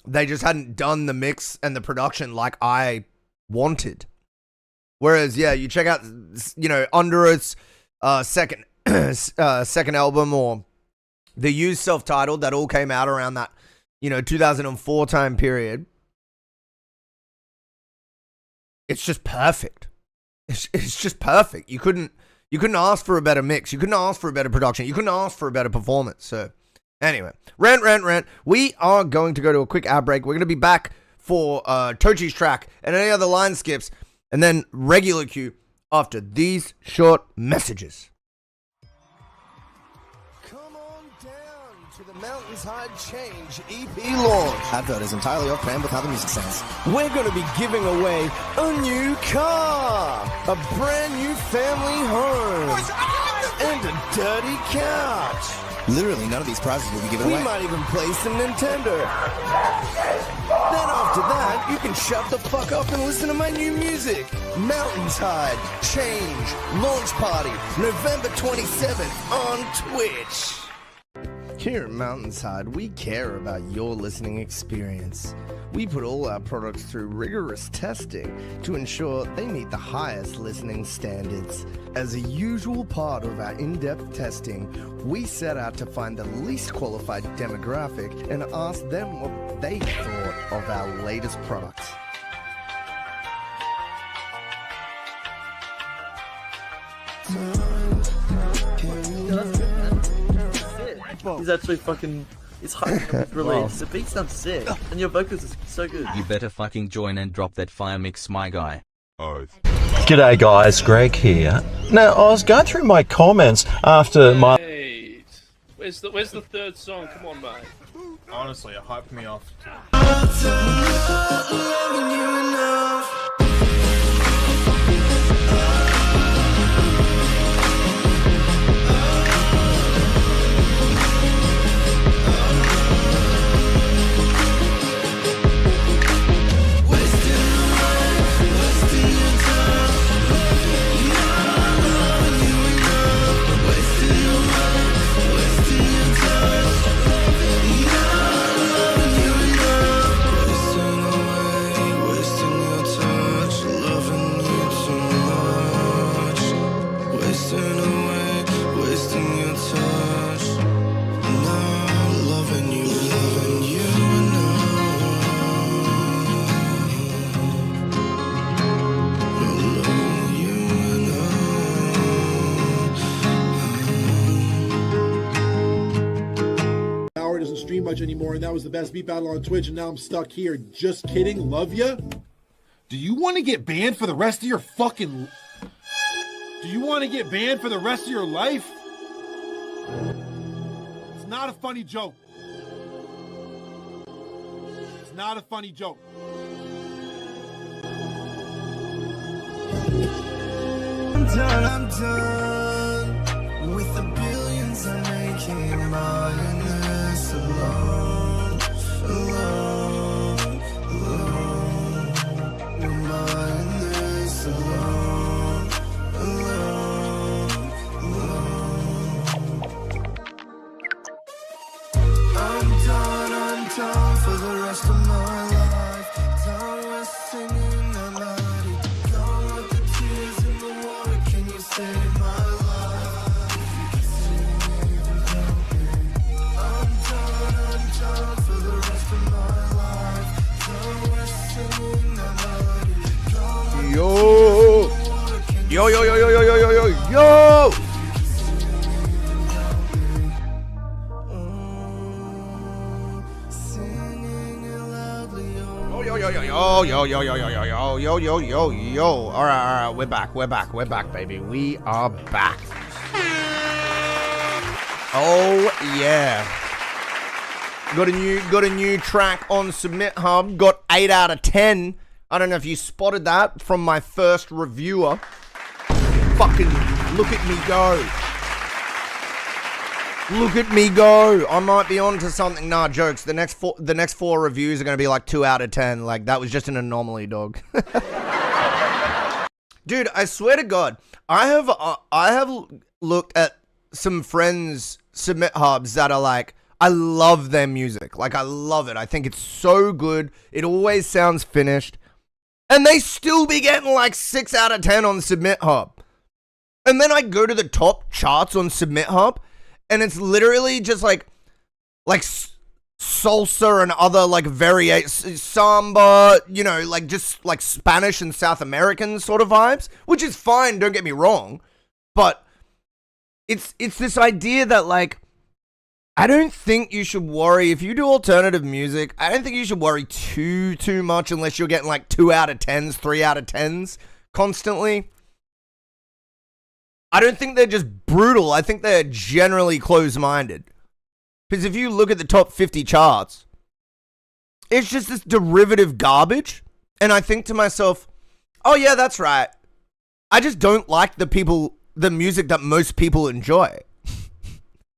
they just hadn't done the mix and the production like I wanted. Whereas, yeah, you check out, Under Oath's second album or the Used self-titled that all came out around that, 2004 time period. It's just perfect. It's just perfect. You couldn't ask for a better mix. You couldn't ask for a better production. You couldn't ask for a better performance. So, anyway, rant. We are going to go to a quick ad break. We're going to be back for Tochi's track and any other line skips, and then regular queue after these short messages. Come on down to the MountainsHide Change EP launch. Advert is entirely off brand with how the music sounds. We're going to be giving away a new car, a brand new family home, and a dirty couch. Literally, none of these prizes will be given away. We might even play some Nintendo. Then after that, you can shut the fuck up and listen to my new music. MountainsHide Change Launch Party, November 27th on Twitch. Here at MountainsHide, we care about your listening experience. We put all our products through rigorous testing to ensure they meet the highest listening standards. As a usual part of our in-depth testing, we set out to find the least qualified demographic and ask them what they thought of our latest products. He's actually fucking... It's hype. It's really... The beat sounds sick. And your vocals are so good. You better fucking join and drop that fire mix, my guy. Oath. G'day guys, Greg here. Now, I was going through my comments after my... Where's the third song? Come on, mate. Honestly, it hyped me off. Doesn't stream much anymore, and that was the best beat battle on Twitch, and now I'm stuck here. Just kidding. Love ya. Do you want to get banned for the rest of your fucking... Do you want to get banned for the rest of your life? It's not a funny joke. It's not a funny joke. I'm done with the billions I'm making. Mindless alone, mindless alone. I'm done for the rest of my life. Done with singing that melody. Gone with the tears in the water. Can you save my life? Yo, yo, yo, yo, yo, yo, yo, yo, yo. Yo, yo, yo, yo, yo, yo, yo, yo, yo, yo, yo, yo, yo. All right, we're back, baby. We are back. Oh yeah. Got a new track on Submit Hub. Got 8 out of 10. I don't know if you spotted that from my first reviewer. Fucking look at me go. Look at me go. I might be on to something. Nah, jokes. The next four reviews are going to be like 2 out of 10. Like, that was just an anomaly, dog. Dude, I swear to God, I have looked at some friends' Submit Hubs that are like, I love their music. Like, I love it. I think it's so good. It always sounds finished. And they still be getting like 6 out of 10 on Submit Hub. And then I go to the top charts on Submit Hub, and it's literally just like salsa and other like samba, you know, like just like Spanish and South American sort of vibes, which is fine, don't get me wrong. But it's this idea that like, I don't think you should worry if you do alternative music. I don't think you should worry too much unless you're getting like 2 out of 10s, 3 out of 10s constantly. I don't think they're just brutal. I think they're generally closed-minded. Because if you look at the top 50 charts, it's just this derivative garbage. And I think to myself, oh yeah, that's right. I just don't like the music that most people enjoy.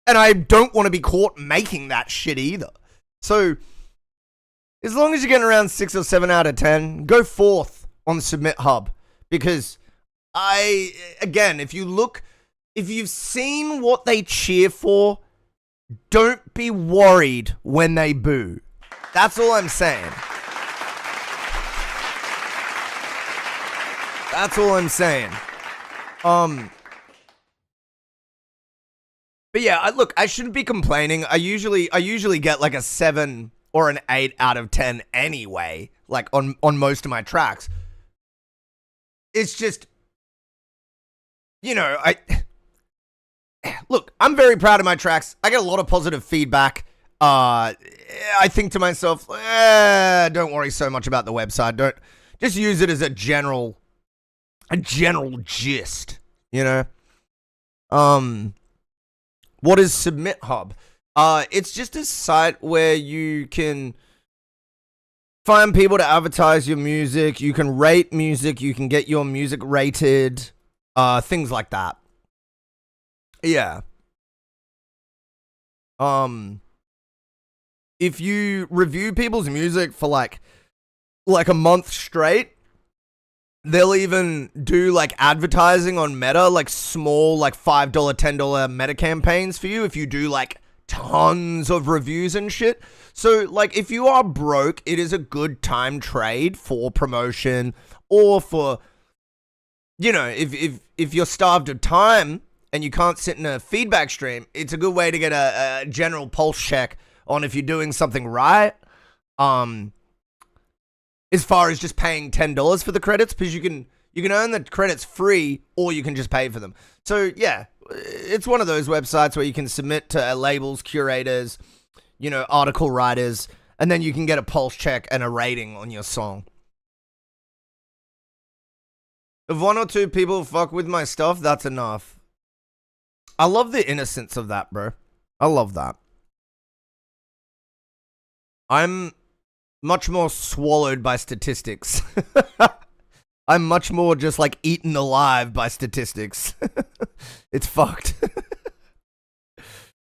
And I don't want to be caught making that shit either. So, as long as you're getting around 6 or 7 out of 10, go forth on the Submit Hub. Because again, if you've seen what they cheer for, don't be worried when they boo. That's all I'm saying. That's all I'm saying. But yeah, look, I shouldn't be complaining. I usually get like a 7 or an 8 out of 10 anyway, like on most of my tracks. It's just you know, look, I'm very proud of my tracks. I get a lot of positive feedback. I think to myself, don't worry so much about the website. Don't just use it as a general gist, you know? What is Submit Hub? It's just a site where you can find people to advertise your music. You can rate music. You can get your music rated. Things like that. Yeah. If you review people's music for like a month straight, they'll even do like advertising on Meta, like small, like $5, $10 Meta campaigns for you if you do like tons of reviews and shit. So like if you are broke, it is a good time trade for promotion, or for, you know, if you're starved of time and you can't sit in a feedback stream, it's a good way to get a general pulse check on if you're doing something right. As far as just paying $10 for the credits, because you can earn the credits free, or you can just pay for them. So yeah, it's one of those websites where you can submit to labels, curators, you know, article writers, and then you can get a pulse check and a rating on your song. If 1 or 2 people fuck with my stuff, that's enough. I love the innocence of that, bro. I love that. I'm much more swallowed by statistics. I'm much more just like eaten alive by statistics. It's fucked.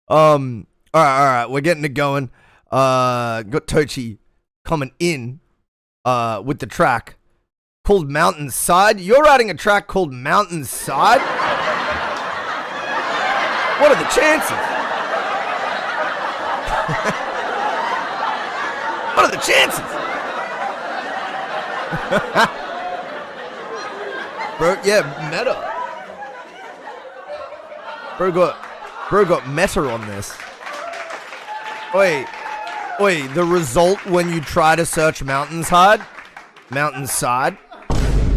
All right, we're getting it going. Got Tochi coming in with the track called MountainsHide. You're writing a track called MountainsHide? What are the chances? What are the chances? Bro, yeah, meta. Bro got meta on this. Oi, the result when you try to search MountainsHide? Mountainside?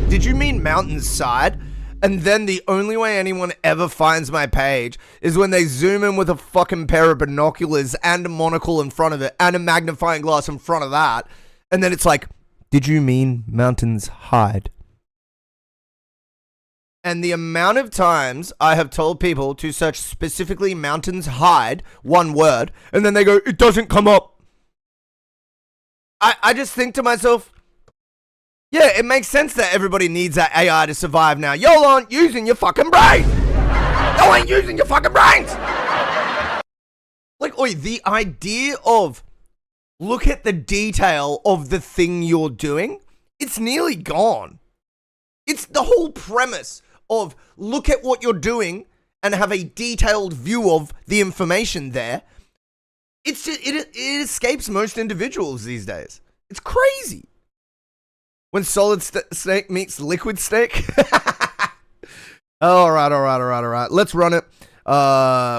Did you mean Mountainside? And then the only way anyone ever finds my page is when they zoom in with a fucking pair of binoculars and a monocle in front of it and a magnifying glass in front of that. And then it's like, did you mean MountainsHide? And the amount of times I have told people to search specifically MountainsHide, one word, and then they go, it doesn't come up. I just think to myself, yeah, it makes sense that everybody needs that AI to survive now. Y'all aren't using your fucking brain. Y'all ain't using your fucking brains. Like, oi, the idea of look at the detail of the thing you're doing, it's nearly gone. It's the whole premise of look at what you're doing and have a detailed view of the information there. It's just, it escapes most individuals these days. It's crazy. When solid snake meets liquid snake. All right. Let's run it.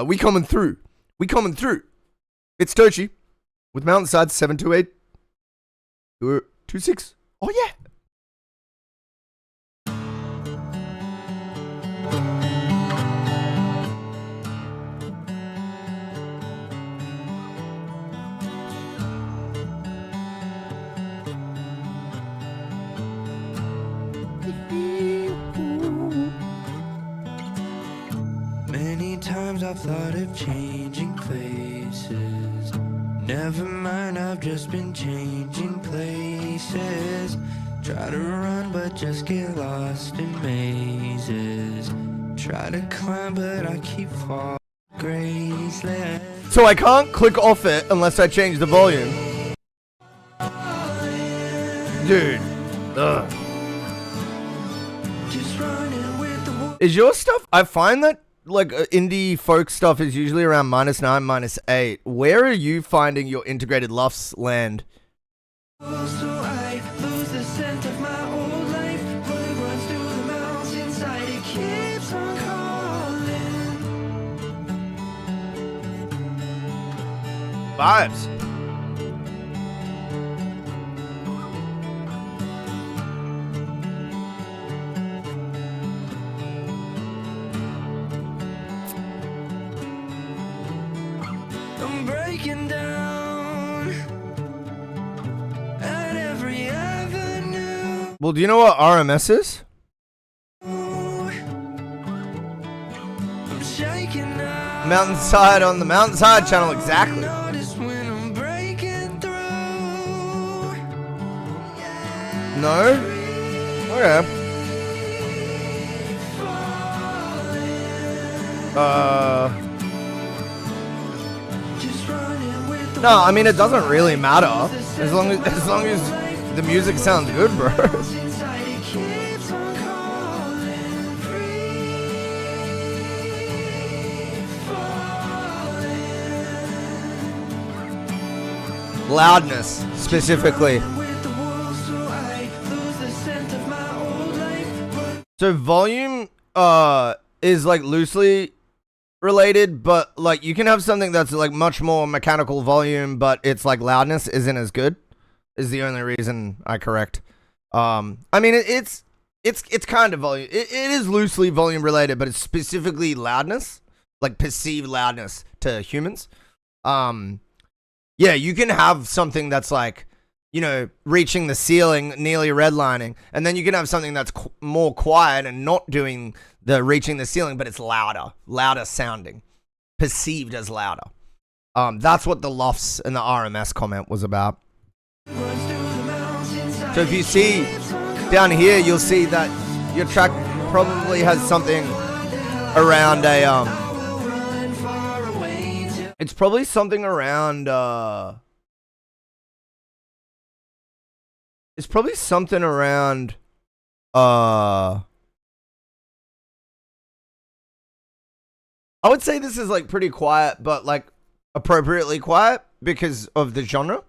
We coming through. It's Tochi with MountainsHide 728-26. Oh yeah. Many times I've thought of changing places. Never mind, I've just been changing places. Try to run but just get lost in mazes. Try to climb but I keep falling graceless. So I can't click off it unless I change the volume. Dude. Ugh. Is your stuff? I find that like indie folk stuff is usually around -9, -8. Where are you finding your integrated LUFS land? So I lose the scent of my old life. Blood runs through the mountainside. It keeps on calling. Vibes. breaking down at every avenue. Well, do you know what RMS is? I'm shaking now. Mountainside on the MountainsHide channel, exactly. Notice when I'm breaking through. No? Okay. No, I mean it doesn't really matter as long as the music sounds good, bro. Loudness, specifically. So volume is like loosely related, but like you can have something that's like much more mechanical volume, but it's like loudness isn't as good. Is the only reason I correct. I mean it's kind of volume. It is loosely volume related, but it's specifically loudness, like perceived loudness to humans. Yeah, you can have something that's like, you know, reaching the ceiling, nearly redlining, and then you can have something that's more quiet and not doing the reaching the ceiling, but it's louder sounding, perceived as louder. That's what the lofts and the RMS comment was about. So if you see down here, you'll see that your track probably has something around a it's probably something around it's probably something around I would say this is like pretty quiet, but like appropriately quiet because of the genre.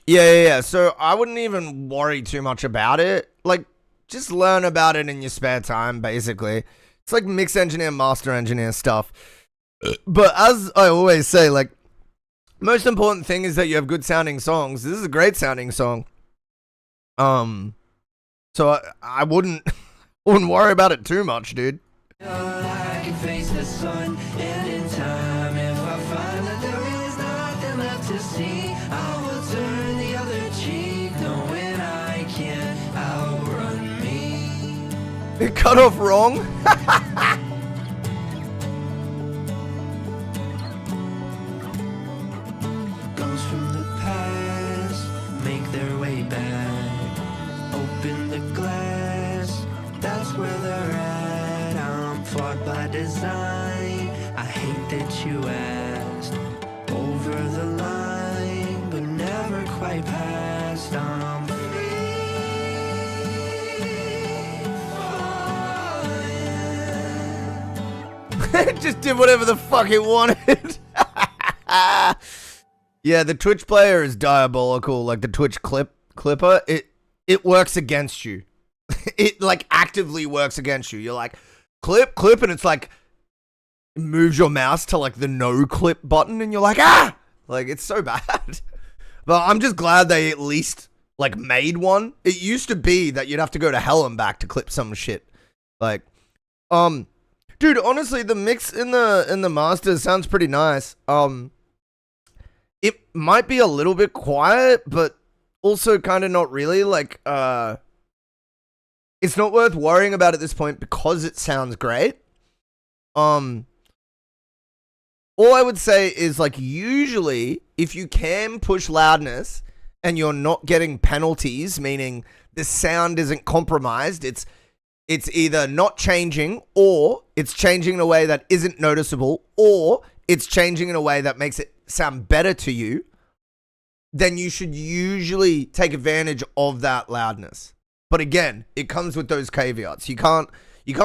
Yeah. So I wouldn't even worry too much about it. Like, just learn about it in your spare time, basically. It's like mix engineer, master engineer stuff. But as I always say, like, most important thing is that you have good sounding songs. This is a great sounding song. So I wouldn't worry about it too much, dude. I can face the sun anytime. If I find that there is nothing left to see, I will turn the other cheek, knowing I can't outrun me. It cut off wrong. Ghosts from the past make their way back. Open the glass, that's where they're at. I'm flawed by design. I hate that you asked. Over the line, but never quite past. I'm It just did whatever the fuck it wanted. Yeah, the Twitch player is diabolical. Like the Twitch clipper, it works against you. It like actively works against you. You're like, clip, and it's like moves your mouse to like the no clip button, and you're like, ah! Like, it's so bad. But I'm just glad they at least like made one. It used to be that you'd have to go to hell and back to clip some shit. Like, dude, honestly, the mix in the master sounds pretty nice. It might be a little bit quiet, but also kind of not really. Like, it's not worth worrying about at this point because it sounds great. All I would say is, like, usually if you can push loudness and you're not getting penalties, meaning the sound isn't compromised, it's either not changing, or it's changing in a way that isn't noticeable, or it's changing in a way that makes it sound better to you, then you should usually take advantage of that loudness. But again, it comes with those caveats. You can't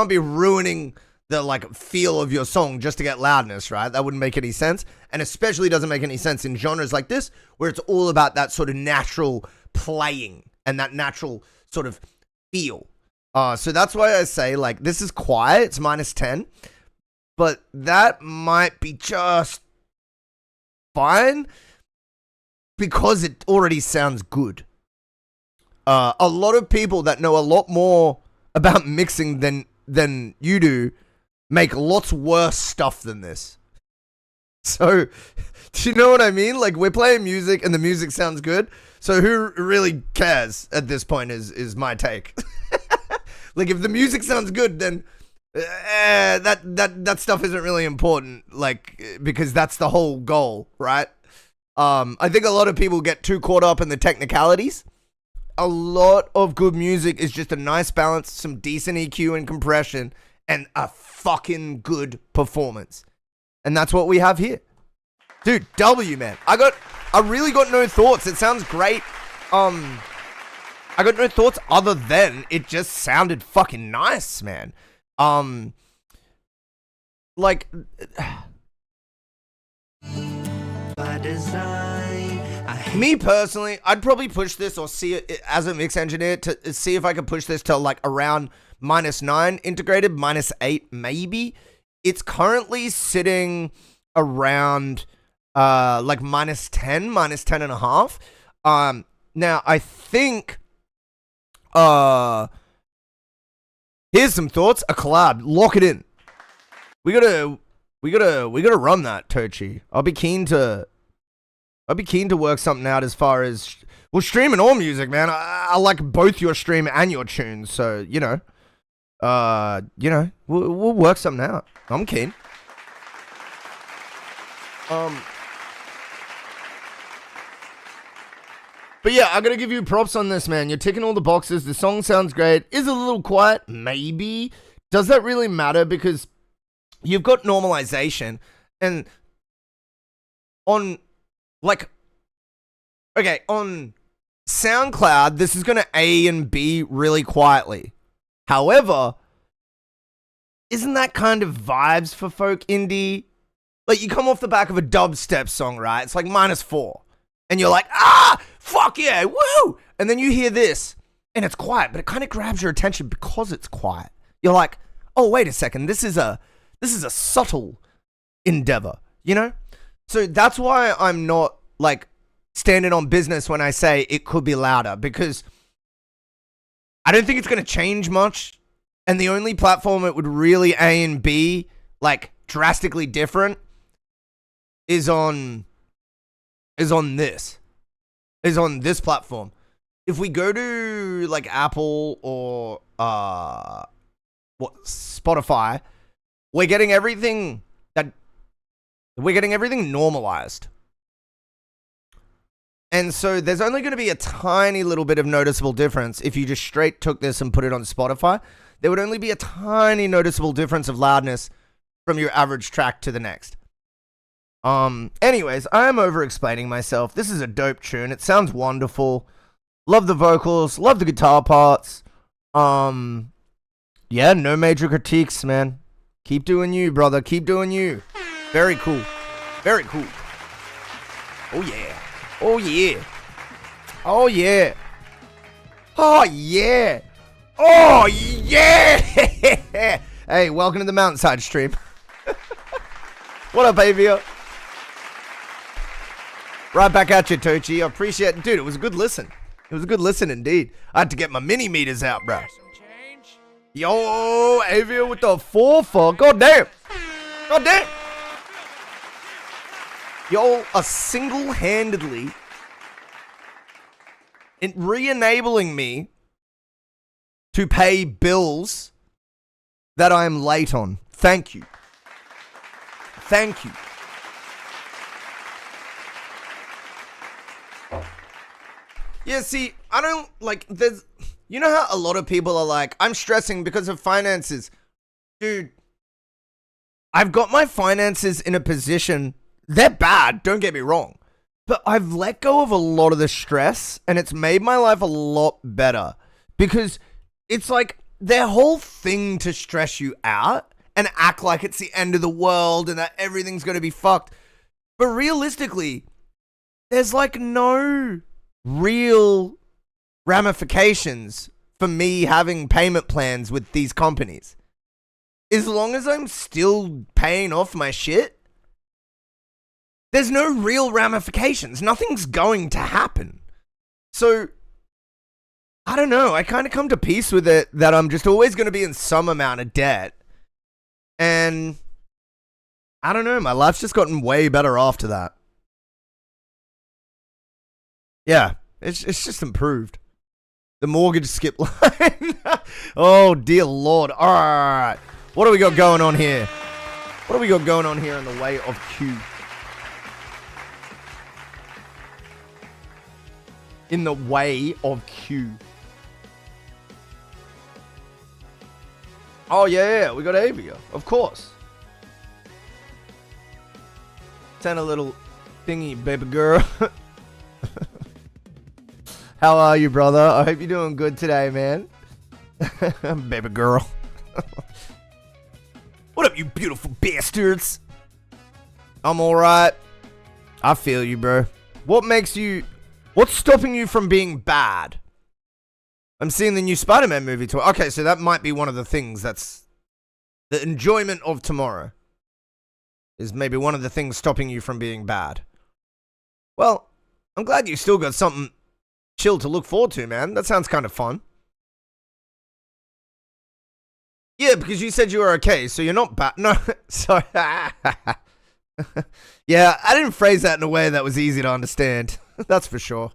be ruining the like feel of your song just to get loudness, right? That wouldn't make any sense. And especially doesn't make any sense in genres like this, where it's all about that sort of natural playing and that natural sort of feel. So that's why I say, like, this is quiet. It's -10. But that might be just fine because it already sounds good. A lot of people that know a lot more about mixing than you do make lots worse stuff than this. So, do you know what I mean? Like, we're playing music and the music sounds good. So who really cares at this point is my take. Like, if the music sounds good, then that stuff isn't really important. Like, because that's the whole goal, right? I think a lot of people get too caught up in the technicalities. A lot of good music is just a nice balance, some decent EQ and compression, and a fucking good performance. And that's what we have here. Dude, W, man. I really got no thoughts. It sounds great. I got no thoughts other than it just sounded fucking nice, man. Like, by design, me personally, I'd probably push this or see it as a mix engineer to see if I could push this to like around -9 integrated, -8 maybe. It's currently sitting around like -10, -10 and a half. Now I think here's some thoughts. A collab, lock it in. We gotta run that, Tochi. I'll be keen to work something out as far as, well, streaming all music, man. I like both your stream and your tunes, so we'll work something out. I'm keen. But yeah, I gotta give you props on this, man. You're ticking all the boxes. The song sounds great. Is a little quiet, maybe. Does that really matter? Because you've got normalization, and on SoundCloud, this is gonna A and B really quietly. However, isn't that kind of vibes for folk indie? Like, you come off the back of a dubstep song, right? It's like -4. And you're like, fuck yeah, woo! And then you hear this, and it's quiet, but it kind of grabs your attention because it's quiet. You're like, oh, wait a second, this is a subtle endeavor, you know? So that's why I'm not, like, standing on business when I say it could be louder, because I don't think it's going to change much. And the only platform it would really A and B, like, drastically different is on this platform. If we go to like Apple or Spotify, we're getting everything normalized. And so there's only going to be a tiny little bit of noticeable difference if you just straight took this and put it on Spotify. There would only be a tiny noticeable difference of loudness from your average track to the next. Anyways, I am over-explaining myself. This is a dope tune. It sounds wonderful. Love the vocals. Love the guitar parts. Yeah, no major critiques, man. Keep doing you, brother. Keep doing you. Very cool. Very cool. Oh, yeah. Oh, yeah. Oh, yeah. Oh, yeah. Oh, yeah. Hey, welcome to the MountainsHide stream. What up, Avia? Right back at you, Tochi. I appreciate it. Dude, it was a good listen. It was a good listen indeed. I had to get my mini meters out, bro. Yo, Avia with the 4-4. God damn. God damn. Y'all are single-handedly re-enabling me to pay bills that I am late on. Thank you. Thank you. Yeah, see, I don't, like, there's, you know how a lot of people are like, I'm stressing because of finances. Dude, I've got my finances in a position, they're bad, don't get me wrong, but I've let go of a lot of the stress, and it's made my life a lot better, because it's like their whole thing to stress you out and act like it's the end of the world and that everything's going to be fucked. But realistically, there's like no real ramifications for me having payment plans with these companies. As long as I'm still paying off my shit, there's no real ramifications. Nothing's going to happen. So, I don't know. I kind of come to peace with it that I'm just always going to be in some amount of debt. And I don't know. My life's just gotten way better after that. Yeah, it's just improved. The mortgage skip line. Oh, dear Lord. All right. What do we got going on here? What do we got going on here in the way of Q? In the way of Q. Oh, yeah. We got Avia. Of course. Send a little thingy, baby girl. How are you, brother? I hope you're doing good today, man. Baby girl. What up, you beautiful bastards? I'm alright. I feel you, bro. What's stopping you from being bad? I'm seeing the new Spider-Man movie tour. Okay, so that might be one of the things that's the enjoyment of tomorrow. Is maybe one of the things stopping you from being bad. Well, I'm glad you still got something chill to look forward to, man. That sounds kind of fun. Yeah, because you said you were okay, so you're not bad. No, sorry. Yeah, I didn't phrase that in a way that was easy to understand. That's for sure.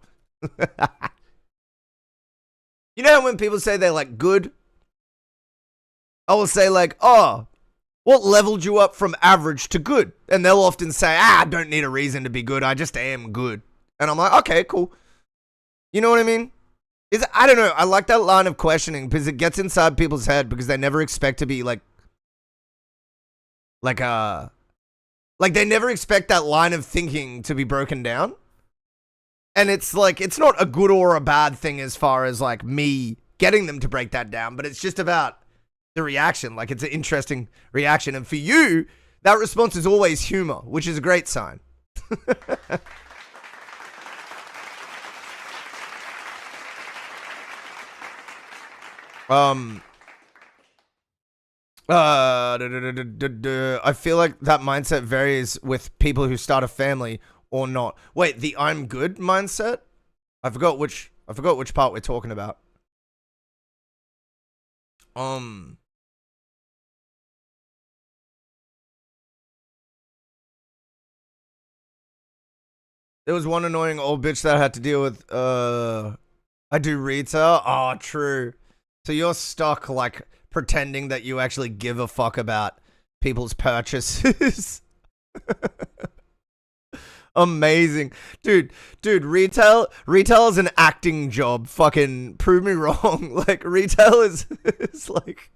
You know when people say they're like good? I will say like, oh, what leveled you up from average to good? And they'll often say, I don't need a reason to be good. I just am good. And I'm like, okay, cool. You know what I mean? I don't know. I like that line of questioning because it gets inside people's head because they never expect to be like they never expect that line of thinking to be broken down. And it's like, it's not a good or a bad thing as far as like me getting them to break that down, but it's just about the reaction. Like, it's an interesting reaction. And for you, that response is always humor, which is a great sign. I feel like that mindset varies with people who start a family or not. Wait, the I'm good mindset? I forgot which part we're talking about. There was one annoying old bitch that I had to deal with. I do retail. Oh, true. So you're stuck, like, pretending that you actually give a fuck about people's purchases. Amazing. Dude, retail is an acting job. Fucking prove me wrong. Like, retail is like,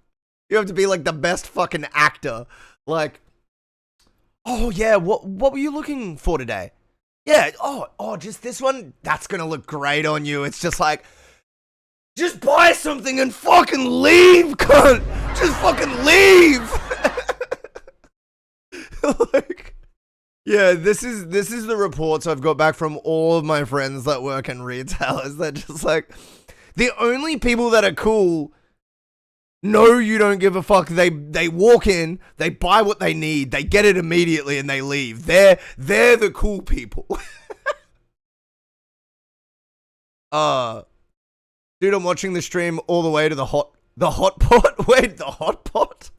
you have to be like the best fucking actor. Like, oh yeah, what were you looking for today? Yeah, oh, just this one? That's gonna look great on you. It's just like, just buy something and fucking leave, cunt! Just fucking leave! Like, yeah, this is the reports I've got back from all of my friends that work in retailers. They're just like, the only people that are cool know you don't give a fuck. They walk in, they buy what they need, they get it immediately, and they leave. They're the cool people. Dude, I'm watching the stream all the way to the hot pot. Wait, the hot pot?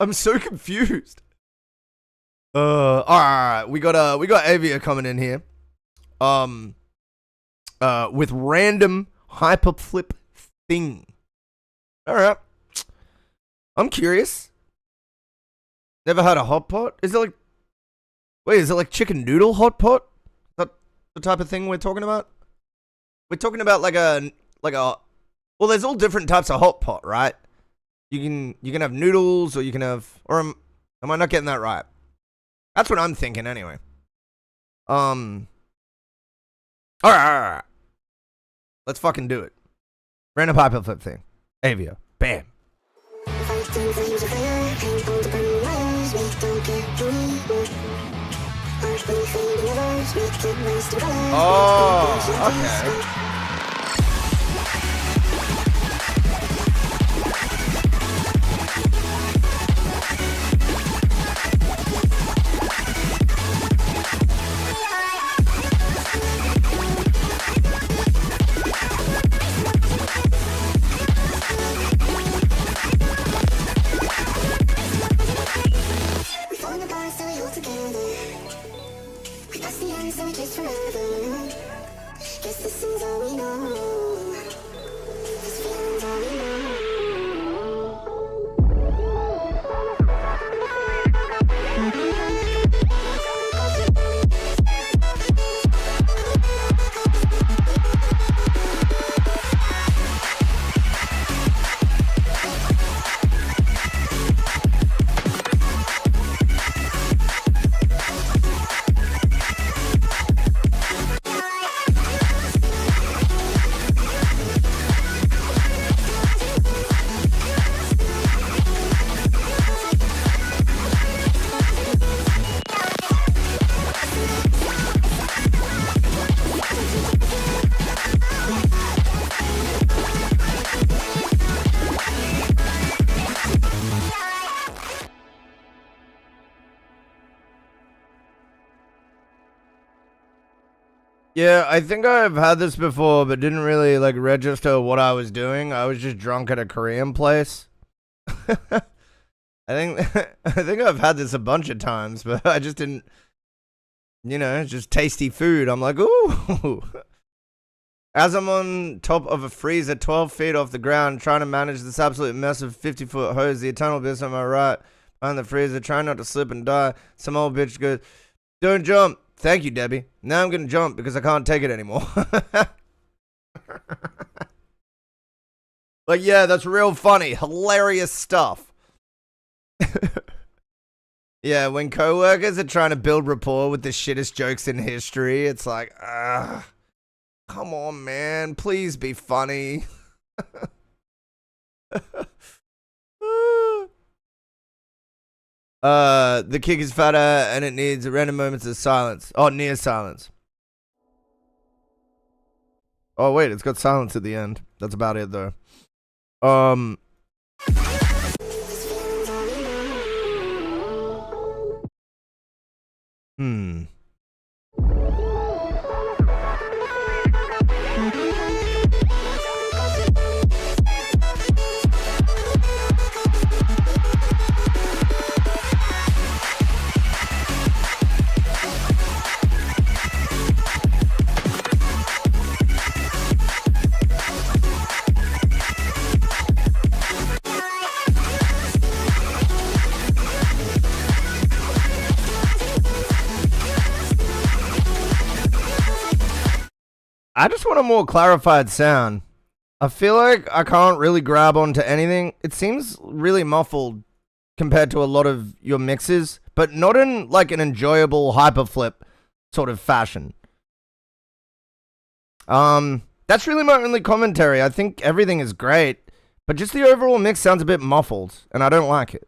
I'm so confused. Alright, we got Avia coming in here. With random hyperflip thing. Alright. I'm curious. Never had a hot pot? Is it like chicken noodle hot pot? Is that the type of thing we're talking about? We're talking about like a well, there's all different types of hot pot, right? You can have noodles, or you can have, or am I not getting that right? That's what I'm thinking anyway. Alright. Let's fucking do it. Random pipe flip thing. Avia. Bam. Oh, okay. Yeah, I think I've had this before, but didn't really like register what I was doing. I was just drunk at a Korean place. I think I've had this a bunch of times, but I just didn't. You know, just tasty food. I'm like, ooh. As I'm on top of a freezer 12 feet off the ground, trying to manage this absolute mess of 50-foot hose, the eternal abyss on my right, behind the freezer, trying not to slip and die. Some old bitch goes, "Don't jump." Thank you, Debbie. Now I'm going to jump because I can't take it anymore. Like, yeah, that's real funny. Hilarious stuff. Yeah, when coworkers are trying to build rapport with the shittest jokes in history, it's like, come on, man. Please be funny. The kick is fatter and it needs random moments of silence. Oh, near silence. Oh, wait, it's got silence at the end. That's about it, though. I just want a more clarified sound. I feel like I can't really grab onto anything. It seems really muffled compared to a lot of your mixes, but not in like an enjoyable hyperflip sort of fashion. That's really my only commentary. I think everything is great, but just the overall mix sounds a bit muffled, and I don't like it.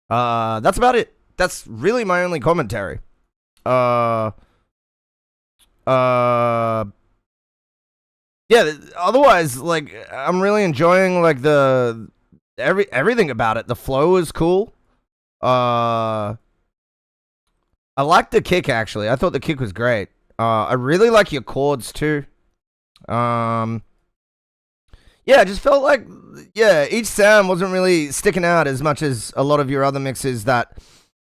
That's about it. That's really my only commentary. Yeah, otherwise, like, I'm really enjoying, like, everything about it. The flow is cool. I like the kick, actually. I thought the kick was great. I really like your chords, too. Yeah, I just felt like, yeah, each sound wasn't really sticking out as much as a lot of your other mixes that,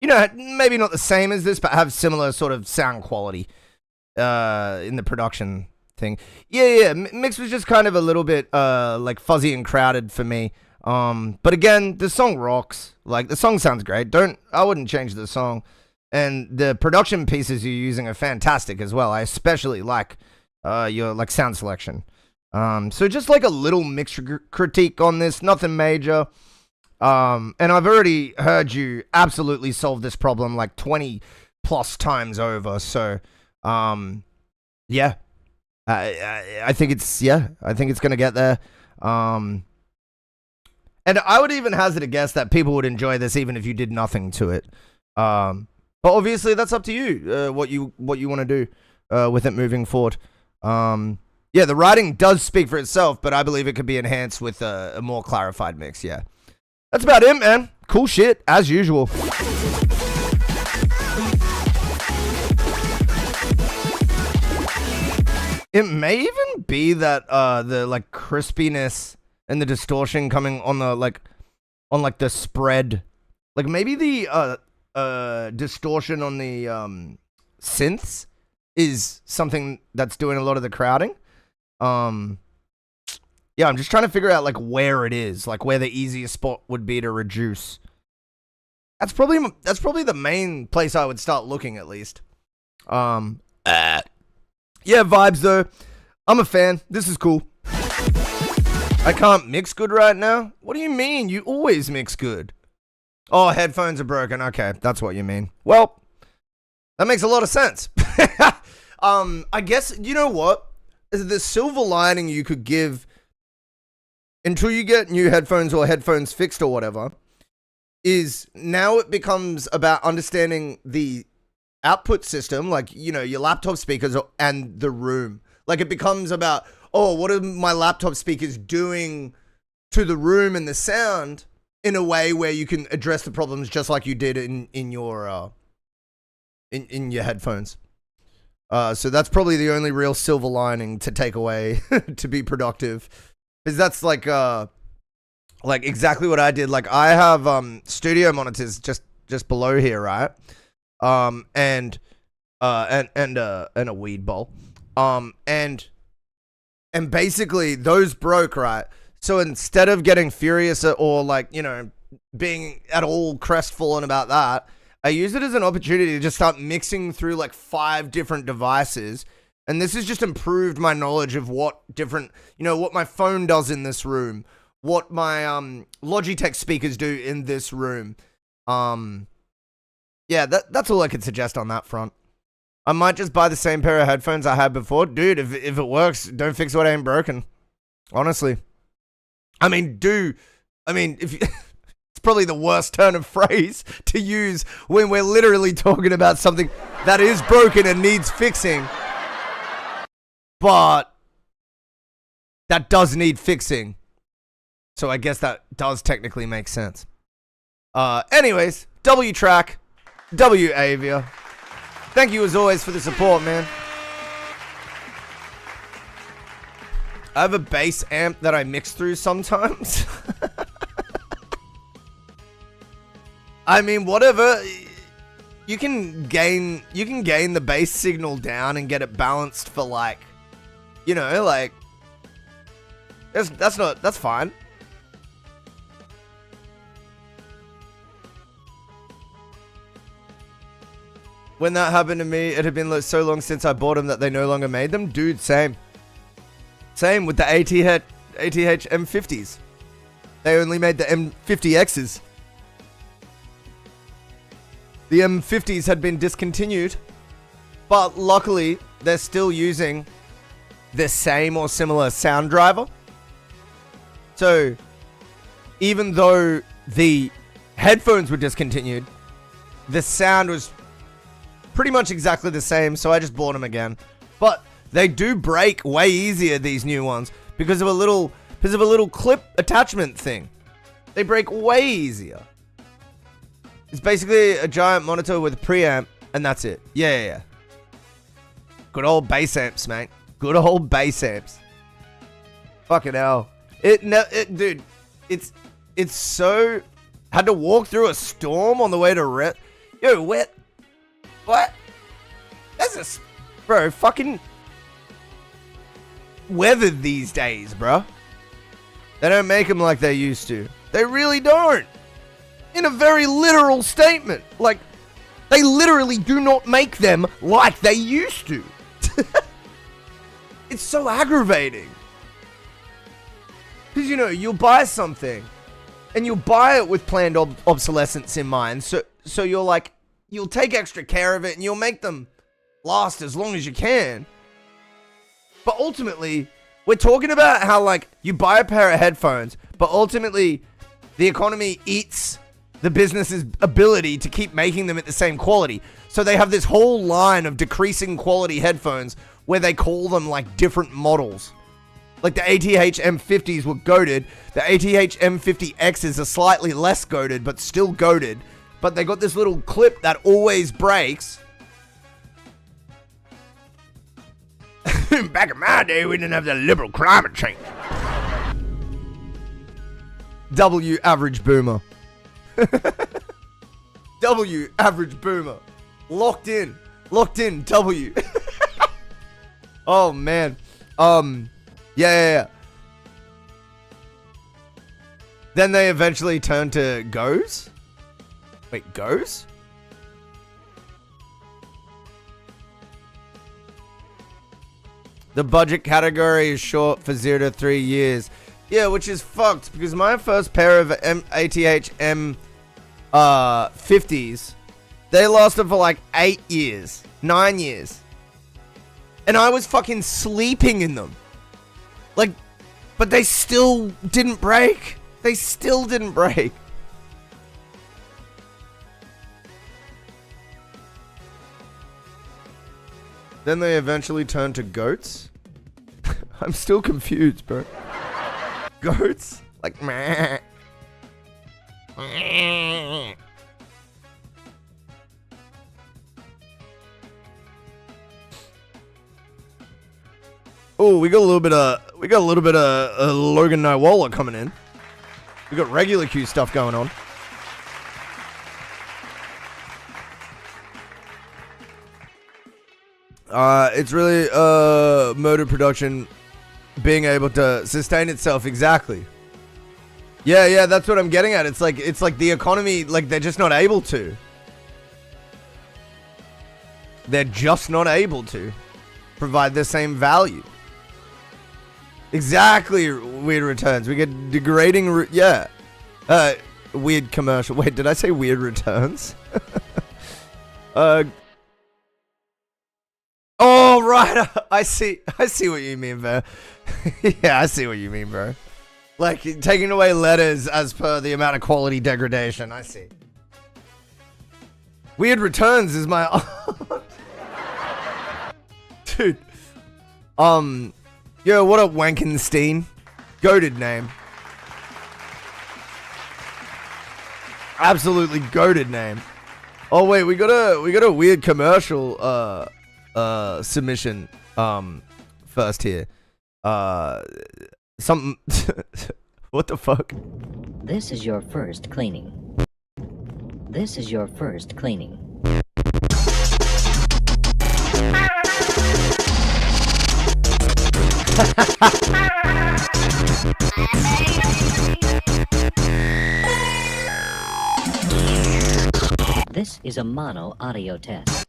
you know, maybe not the same as this, but have similar sort of sound quality in the production thing. Yeah, mix was just kind of a little bit like fuzzy and crowded for me. But again, the song rocks. Like, the song sounds great. I wouldn't change the song. And the production pieces you're using are fantastic as well. I especially like your like sound selection. So just like a little mix critique on this, nothing major. And I've already heard you absolutely solve this problem like 20 plus times over. So yeah. I think it's gonna get there. And I would even hazard a guess that people would enjoy this even if you did nothing to it. But obviously that's up to you. What you want to do with it moving forward. Yeah, the writing does speak for itself, but I believe it could be enhanced with a more clarified mix. Yeah, that's about it, man. Cool shit as usual. It may even be that the like crispiness and the distortion coming on the like the spread, like maybe the distortion on the synths is something that's doing a lot of the crowding. Yeah, I'm just trying to figure out like where it is, like where the easiest spot would be to reduce. That's probably the main place I would start looking, at least. Yeah, vibes though. I'm a fan. This is cool. I can't mix good right now. What do you mean? You always mix good. Oh, headphones are broken. Okay, that's what you mean. Well, that makes a lot of sense. I guess, you know what? The silver lining you could give until you get new headphones or headphones fixed or whatever is now it becomes about understanding the output system, like, you know, your laptop speakers and the room. Like, it becomes about, oh, what are my laptop speakers doing to the room and the sound in a way where you can address the problems just like you did in your headphones. So that's probably the only real silver lining to take away to be productive. Because that's like exactly what I did. Like I have studio monitors just below here, right? And a weed bowl. And basically those broke, right? So instead of getting furious or like, you know, being at all crestfallen about that, I use it as an opportunity to just start mixing through like 5 different devices. And this has just improved my knowledge of what different, you know, what my phone does in this room, what my Logitech speakers do in this room. Yeah, that's all I could suggest on that front. I might just buy the same pair of headphones I had before. Dude, if it works, don't fix what ain't broken. Honestly. I mean, if you... It's probably the worst turn of phrase to use when we're literally talking about something that is broken and needs fixing. But that does need fixing. So I guess that does technically make sense. Anyways, W-Track, W-Avia. Thank you as always for the support, man. I have a bass amp that I mix through sometimes. I mean, whatever. You can gain the bass signal down and get it balanced for like, you know, like that's fine. When that happened to me, it had been so long since I bought them that they no longer made them. Dude, same. Same with the ATH M50s. They only made the M50Xs. The M50s had been discontinued, but luckily they're still using the same or similar sound driver. So even though the headphones were discontinued, the sound was pretty much exactly the same, so I just bought them again. But they do break way easier, these new ones, because of a little clip attachment thing. They break way easier. It's basically a giant monitor with a preamp, and that's it. Yeah. Good old bass amps, mate. Good old bass amps. Fucking hell. Dude, it's so... Had to walk through a storm on the way to Yo, what? That's bro, fucking... weathered these days, bro. They don't make them like they used to. They really don't. In a very literal statement. Like, they literally do not make them like they used to. It's so aggravating. Because, you know, you'll buy something, and you'll buy it with planned obsolescence in mind. So you're like, you'll take extra care of it, and you'll make them last as long as you can. But ultimately, we're talking about how, like, you buy a pair of headphones, but ultimately, the economy eats the business's ability to keep making them at the same quality. So they have this whole line of decreasing quality headphones where they call them like different models. Like the ATH M50s were goated. The ATH M50Xs are slightly less goated, but still goated. But they got this little clip that always breaks. Back in my day, we didn't have the liberal climate change. W average boomer. W average boomer. Locked in, W. Oh man. Yeah. Then they eventually turned to Goes? Wait, Goes? The budget category is short for 0 to 3 years. Yeah, which is fucked, because my first pair of ATH M50s, they lasted for like 8 years, 9 years. And I was fucking sleeping in them. Like, but they still didn't break. They still didn't break. Then they eventually turned to goats. I'm still confused, bro. Goats? Like, meh. Oh, we got a little bit of Logan Nywola coming in. We got regular Q stuff going on. It's really motor production being able to sustain itself. Exactly. Yeah, that's what I'm getting at. It's like the economy, like they're just not able to. They're just not able to provide the same value. Exactly, weird returns. We get degrading, weird commercial. Wait, did I say weird returns? Oh, right. I see what you mean, bro. Yeah, I see what you mean, bro. Like, taking away letters as per the amount of quality degradation. I see. Weird returns is my... Dude. Yo, what up, Wankenstein? Goated name. Absolutely goated name. Oh wait, we got a weird commercial submission first here. Something what the fuck? This is your first cleaning. This is your first cleaning. This is a mono audio test.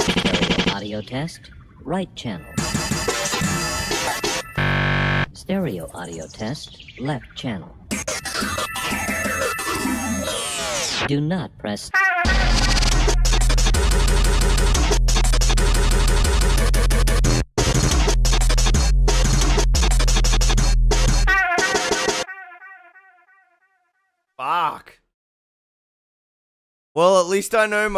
Stereo audio test, right channel. Stereo audio test, left channel. Do not press. Fuck. Well, at least I know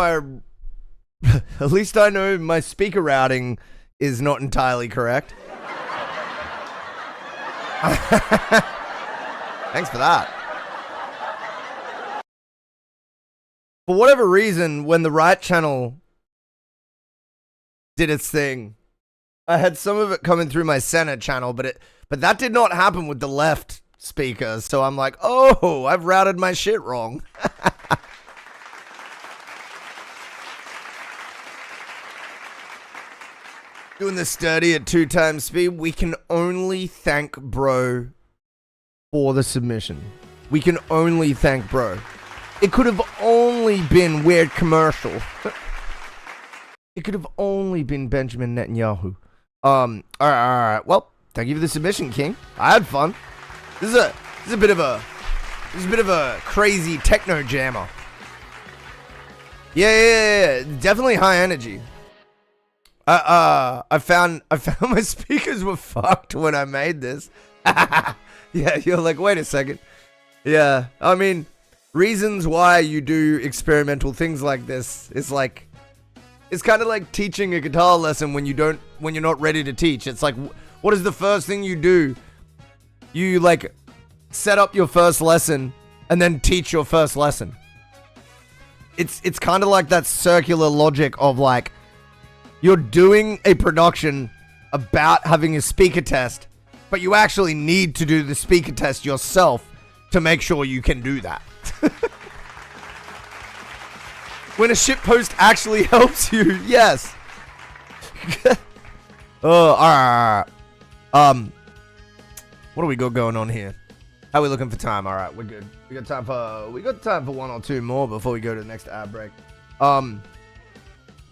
my speaker routing is not entirely correct. Thanks for that. For whatever reason, when the right channel did its thing, I had some of it coming through my center channel, but that did not happen with the left speakers. So I'm like, oh, I've routed my shit wrong. Doing this sturdy at 2 times speed. We can only thank bro for the submission. We can only thank bro. It could have only been weird commercial. It could have only been Benjamin Netanyahu. All right. Well, thank you for the submission, King. I had fun. This is a bit of a crazy techno jammer. Yeah. Definitely high energy. I found my speakers were fucked when I made this. Yeah, you're like, wait a second. Yeah, I mean, reasons why you do experimental things like this is like, it's kind of like teaching a guitar lesson when you're not ready to teach. It's like, what is the first thing you do? You like set up your first lesson and then teach your first lesson. It's kind of like that circular logic of like, you're doing a production about having a speaker test, but you actually need to do the speaker test yourself to make sure you can do that. When a shitpost actually helps you, yes. Oh, alright. What do we got going on here? How are we looking for time? Alright, we're good. We got time for one or two more before we go to the next ad break.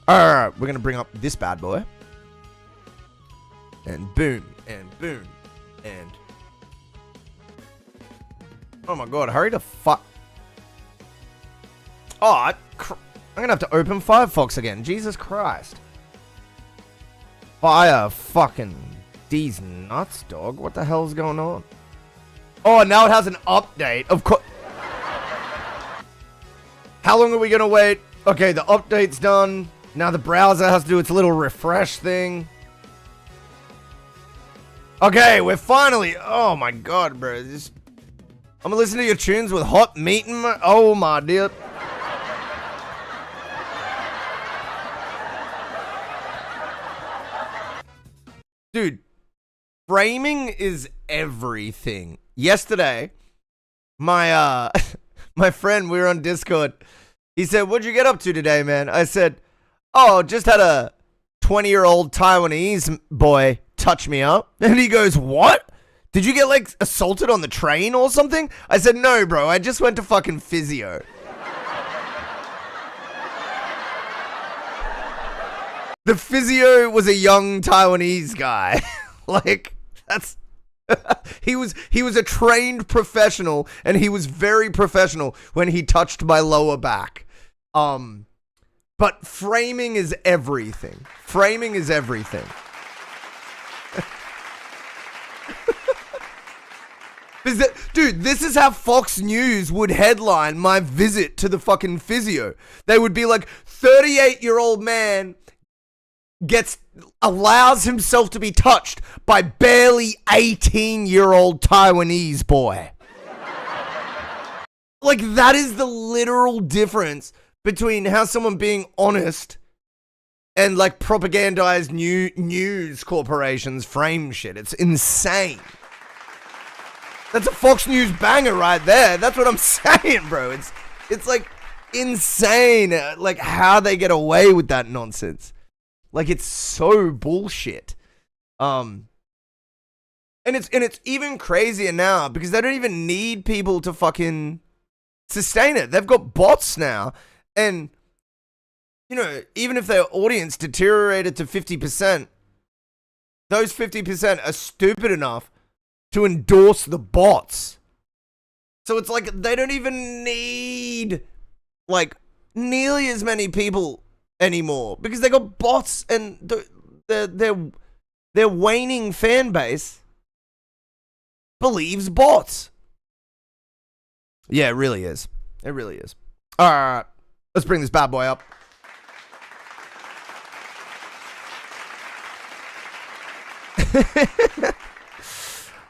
Alright, we're gonna bring up this bad boy. And boom, and boom, and... Oh my god, hurry the fuck... Oh, I'm gonna have to open Firefox again. Jesus Christ. Fire fucking... These nuts, dog. What the hell's going on? Oh, now it has an update. Of course... How long are we gonna wait? Okay, the update's done. Now the browser has to do its little refresh thing. Okay, we're finally... Oh my god, bro. I'm gonna listen to your tunes with hot meat in my... Oh my dear. Framing is everything. Yesterday, my my friend, we were on Discord. He said, "What'd you get up to today, man?" I said, "Oh, just had a 20-year-old Taiwanese boy touch me up." And he goes, "What? Did you get like assaulted on the train or something?" I said, "No, bro. I just went to fucking physio." The physio was a young Taiwanese guy. Like, that's he was a trained professional, and he was very professional when he touched my lower back. But framing is everything. Framing is everything. Dude, this is how Fox News would headline my visit to the fucking physio. They would be like, 38-year-old man allows himself to be touched by barely 18-year-old Taiwanese boy. Like, that is the literal difference between how someone being honest and like propagandized news corporations frame shit. It's insane. That's a Fox News banger right there. That's what I'm saying, bro. It's like insane, like how they get away with that nonsense. Like, it's so bullshit. And it's even crazier now because they don't even need people to fucking sustain it. They've got bots now. And, you know, even if their audience deteriorated to 50%, those 50% are stupid enough to endorse the bots. So it's like they don't even need, like, nearly as many people anymore because they got bots, and their waning fan base believes bots. Yeah, it really is. It really is. All right, let's bring this bad boy up.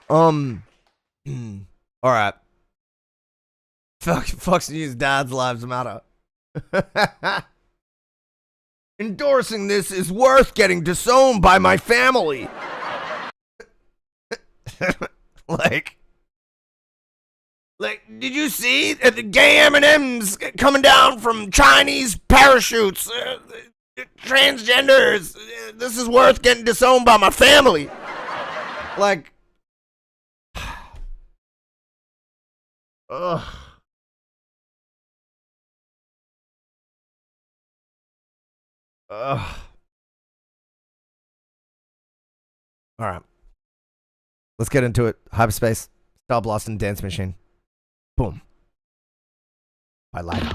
All right. Fox News Dad's Lives Matter. Endorsing this is worth getting disowned by my family. like, did you see the gay M&Ms coming down from Chinese parachutes? Transgenders. This is worth getting disowned by my family. Like, ugh. Ugh. All right. Let's get into it. Hyperspace, Star Blast, and Dance Machine. Boom. By Lighter.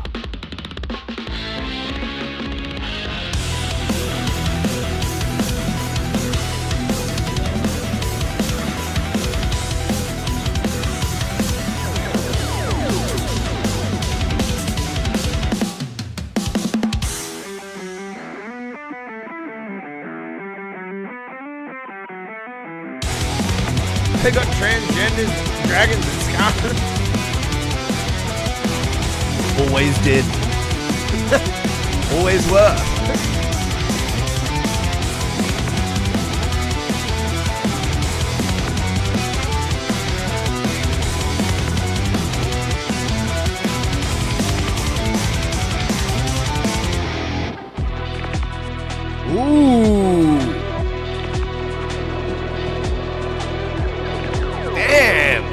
They got transgenders, dragons, and scoundrels. Always did. Always were. Ooh. Damn.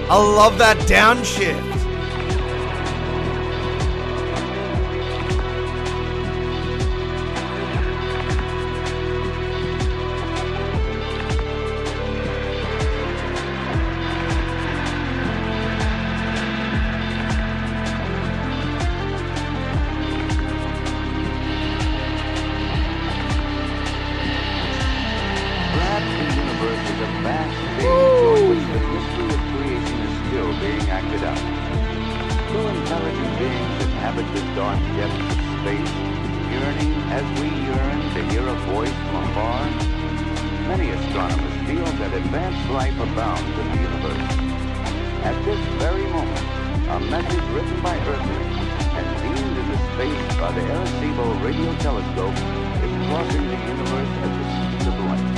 I love that downshift. Radio telescope is crossing the universe at the speed of light.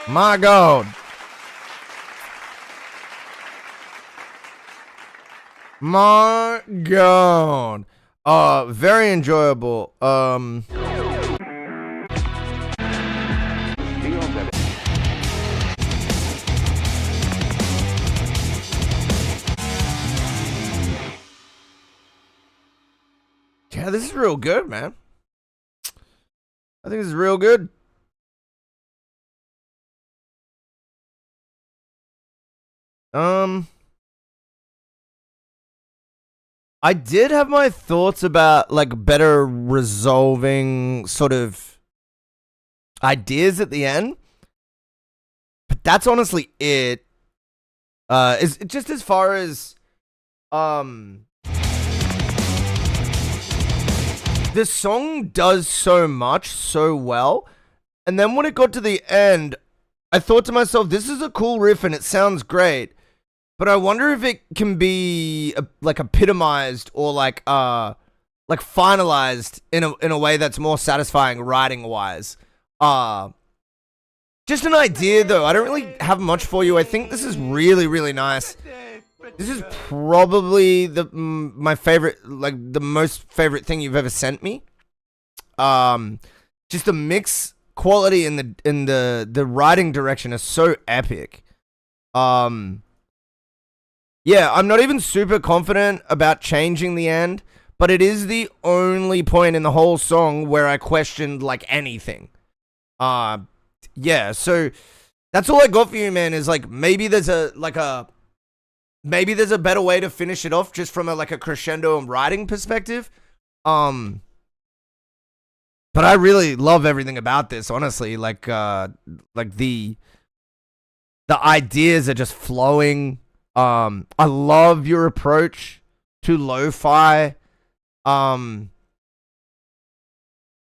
My God. My God. Very enjoyable. Yeah, this is real good, man. I think this is real good. I did have my thoughts about like better resolving sort of ideas at the end, but that's honestly it. Is just as far as this song does so much so well, and then when it got to the end, I thought to myself, this is a cool riff and it sounds great. But I wonder if it can be like epitomized or like finalized in a way that's more satisfying writing wise. Just an idea though. I don't really have much for you. I think this is really, really nice. This is probably my favorite, like the most favorite thing you've ever sent me. Just the mix quality and the writing direction is so epic. Yeah, I'm not even super confident about changing the end, but it is the only point in the whole song where I questioned like anything. Yeah, so that's all I got for you, man, is like maybe there's a better way to finish it off just from a crescendo and writing perspective. But I really love everything about this, honestly. Like the ideas are just flowing. I love your approach to lo-fi.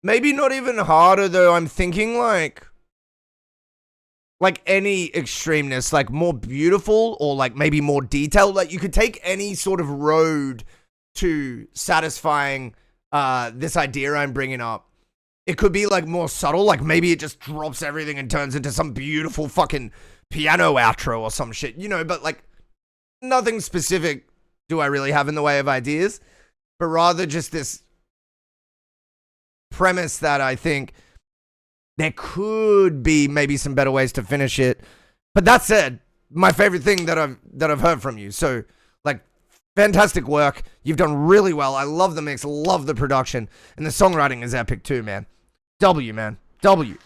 Maybe not even harder though. I'm thinking like any extremeness, like more beautiful or like maybe more detailed. Like you could take any sort of road to satisfying this idea I'm bringing up. It could be like more subtle, like maybe it just drops everything and turns into some beautiful fucking piano outro or some shit, you know, but like nothing specific do I really have in the way of ideas, but rather just this premise that I think there could be maybe some better ways to finish it. But that said, my favorite thing that I've heard from you. So like fantastic work. You've done really well. I love the mix, love the production, and the songwriting is epic too, man. W, man. W.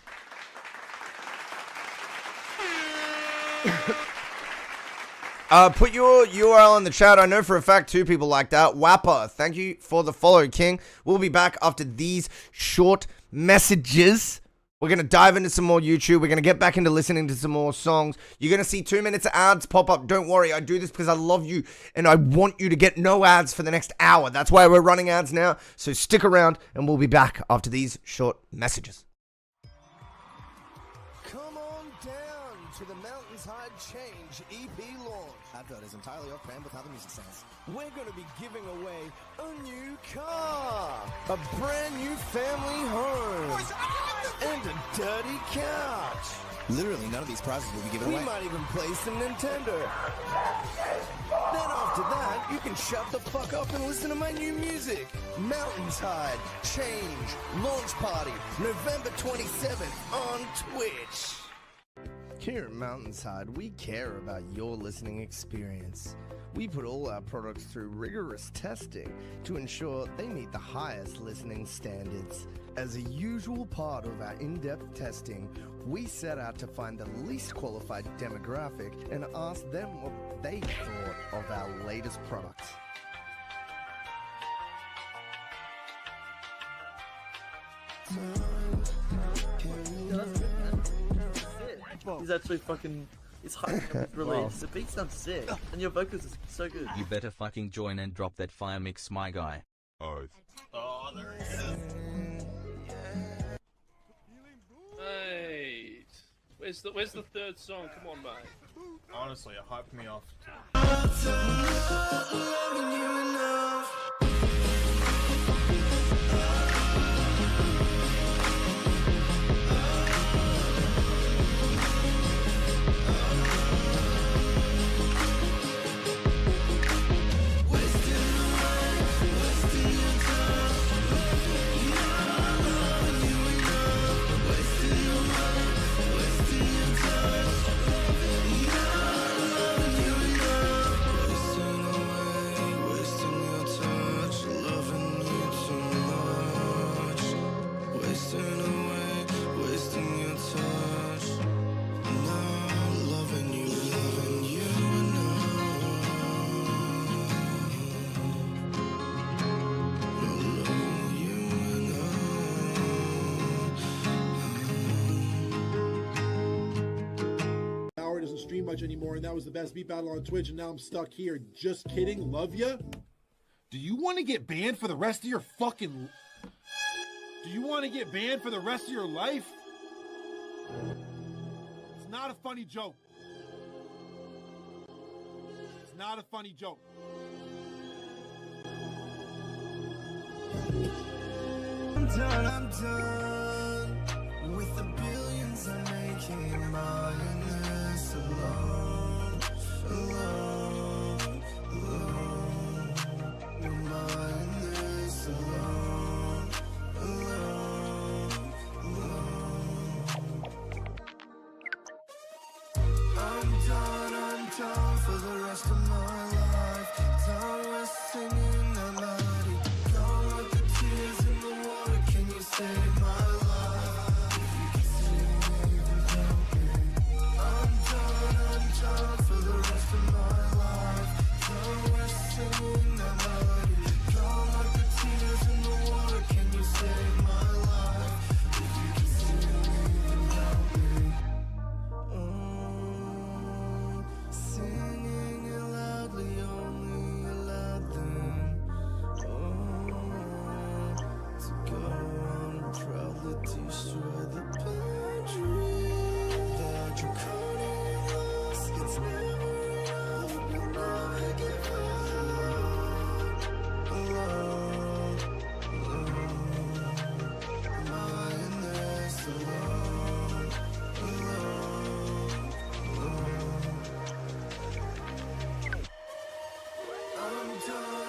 Put your URL in the chat. I know for a fact 2 people like that. Wapper, thank you for the follow, King. We'll be back after these short messages. We're going to dive into some more YouTube. We're going to get back into listening to some more songs. You're going to see 2 minutes of ads pop up. Don't worry. I do this because I love you and I want you to get no ads for the next hour. That's why we're running ads now. So stick around and we'll be back after these short messages. Come on down to the MountainsHide Change EP launch. Advert is entirely off brand with how the music sounds. We're going to be giving away a new car, a brand new family home, and a dirty couch. Literally none of these prizes will be given away. We might even play some Nintendo. Then after that, you can shut the fuck up and listen to my new music. MountainsHide Change Launch Party, November 27th on Twitch. Here at MountainsHide, we care about your listening experience. We put all our products through rigorous testing to ensure they meet the highest listening standards. As a usual part of our in-depth testing, we set out to find the least qualified demographic and ask them what they thought of our latest products. He's actually fucking... It's hyping release. The beat sounds sick, and your vocals are so good. You better fucking join and drop that fire mix, my guy. Oh, there he is. Hey, where's the third song? Come on, mate. Honestly, it hyped me off. much anymore, and that was the best beat battle on Twitch, and now I'm stuck here. Just kidding. Love ya. Do you want to get banned for the rest of your fucking... Do you want to get banned for the rest of your life? It's not a funny joke. It's not a funny joke. I'm done with the billions I'm making, mindless, alone, mindless, alone. I'm done for the rest of my life. Done with singing the melody. Done with the tears in the water. Can you save my life? If you can save me, then help me. I'm done for the rest of my life. Done with singing the melody. Done with the tears in the water. Can you save my life? If you can save me, then help me. Singing it loudly, only allowed them to go on and proudly destroy the boundary. The draconian laws, it's never enough, you'll never give up. Alone, mindless, alone,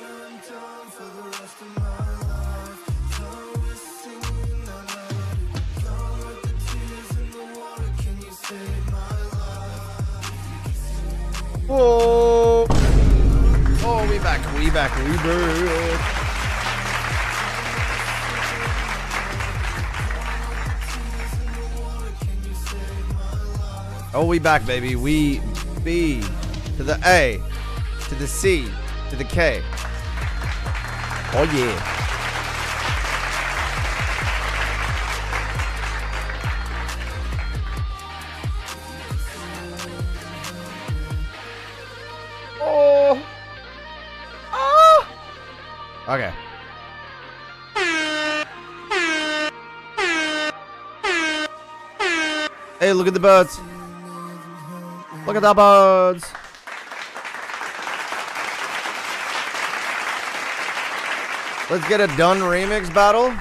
I'm done for the rest of my life. Done with singing the melody. Done with the tears in the water. Can you save my life? If you can save me. Whoa! Oh, we back. Oh, we back, baby. We B to the A to the C to the K. Oh yeah. Oh. Ah. Okay. Hey, look at the birds. Look at the birds. Let's get a done remix battle.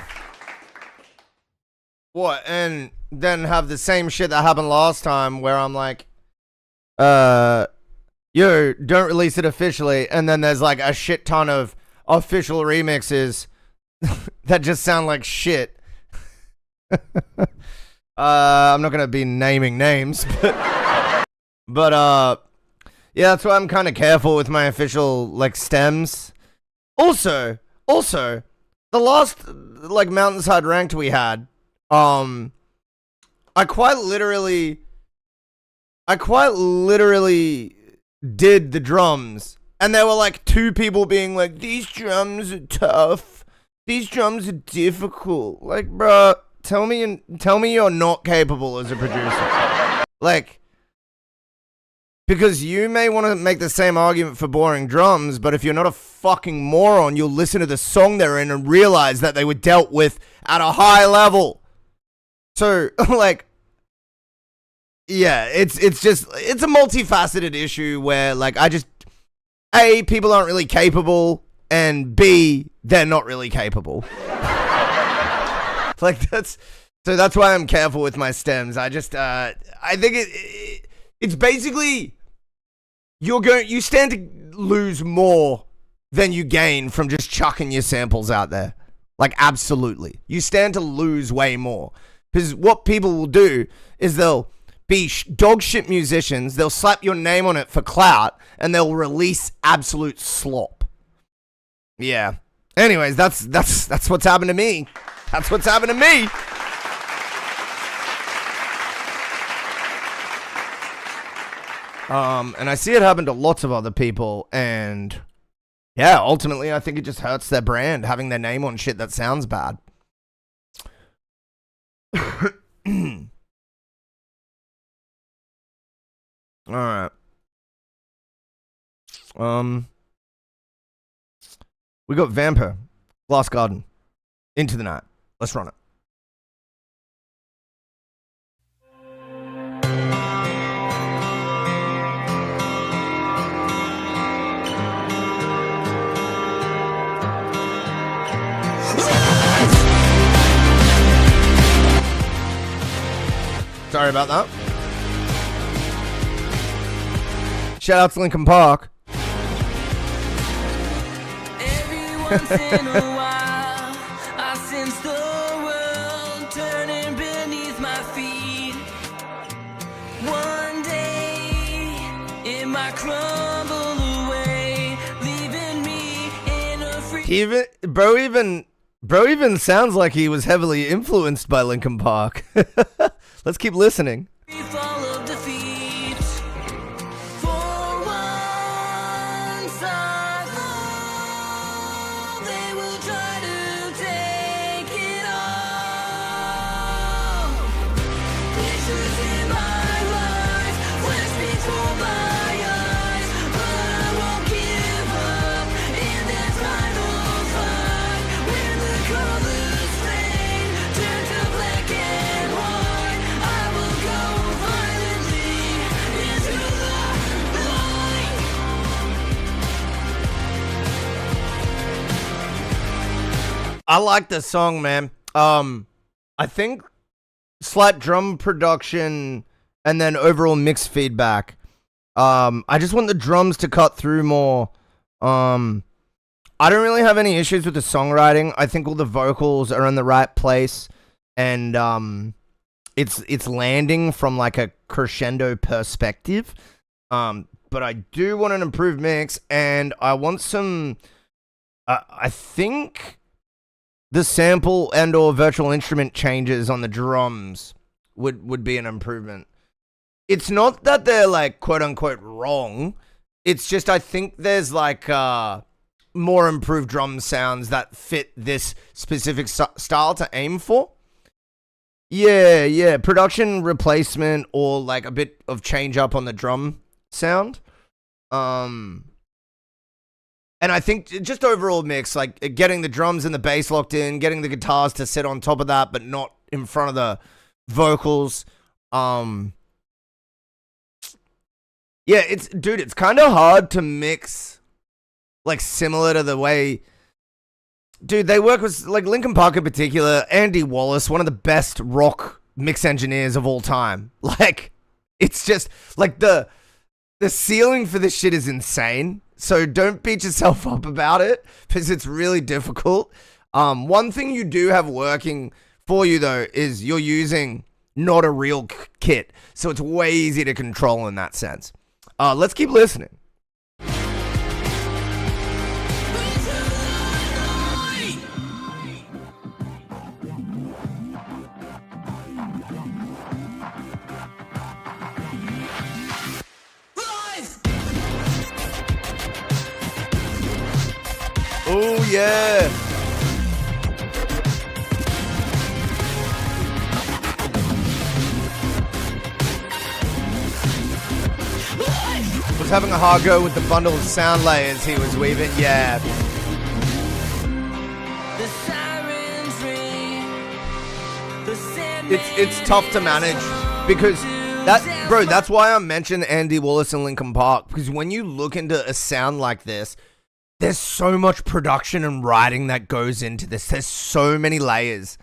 What? And then have the same shit that happened last time where I'm like, yo, don't release it officially. And then there's like a shit ton of official remixes that just sound like shit. I'm not going to be naming names, but yeah, that's why I'm kind of careful with my official like stems. Also, the last like MountainsHide ranked we had, I quite literally did the drums, and there were like 2 people being like, "These drums are tough. These drums are difficult." Like, bruh, tell me you're not capable as a producer. Like, because you may want to make the same argument for boring drums, but if you're not a fucking moron, you'll listen to the song they're in and realize that they were dealt with at a high level. So, like, yeah, it's a multifaceted issue where, like, A, people aren't really capable, and B, they're not really capable. Like, that's why I'm careful with my stems. I think it's basically, you stand to lose more than you gain from just chucking your samples out there. Like, absolutely. You stand to lose way more. Because what people will do is they'll be dog shit musicians, they'll slap your name on it for clout, and they'll release absolute slop. Yeah. Anyways, that's what's happened to me. That's what's happened to me. And I see it happen to lots of other people, and yeah, ultimately I think it just hurts their brand, having their name on shit that sounds bad. All right. We got Vampire, Glass Garden, Into the Night. Let's run it. Sorry about that. Shout out to Linkin Park. Every once in a while, I sense the world turning beneath my feet. One day, it might crumble away, leaving me in a free. Bro even sounds like he was heavily influenced by Linkin Park. Let's keep listening. Fall of defeat. For once I fall, they will try to take it all. Pictures in my life flash before my eyes, but I won't give up in that final fight. When the colors fade, turn to black and white, I will go violently into the light. I like this song, man. I think slight drum production and then overall mix feedback. I just want the drums to cut through more. I don't really have any issues with the songwriting. I think all the vocals are in the right place, and it's landing from like a crescendo perspective. But I do want an improved mix, and I want some. I think the sample and or virtual instrument changes on the drums would be an improvement. It's not that they're like quote unquote wrong. It's just I think there's like more improved drum sounds that fit this specific style to aim for. Yeah, production replacement or like a bit of change up on the drum sound. And I think just overall mix, like getting the drums and the bass locked in, getting the guitars to sit on top of that, but not in front of the vocals. Yeah, it's kind of hard to mix, like similar to the way, dude, they work with like Linkin Park in particular, Andy Wallace, one of the best rock mix engineers of all time. Like, it's just like the ceiling for this shit is insane. So don't beat yourself up about it because it's really difficult. One thing you do have working for you though is you're using not a real kit. So it's way easier to control in that sense. Let's keep listening. Oh yeah. Was having a hard go with the bundle of sound layers he was weaving. Yeah. It's tough to manage because that's why I mentioned Andy Wallace and Linkin Park, because when you look into a sound like this, there's so much production and writing that goes into this. There's so many layers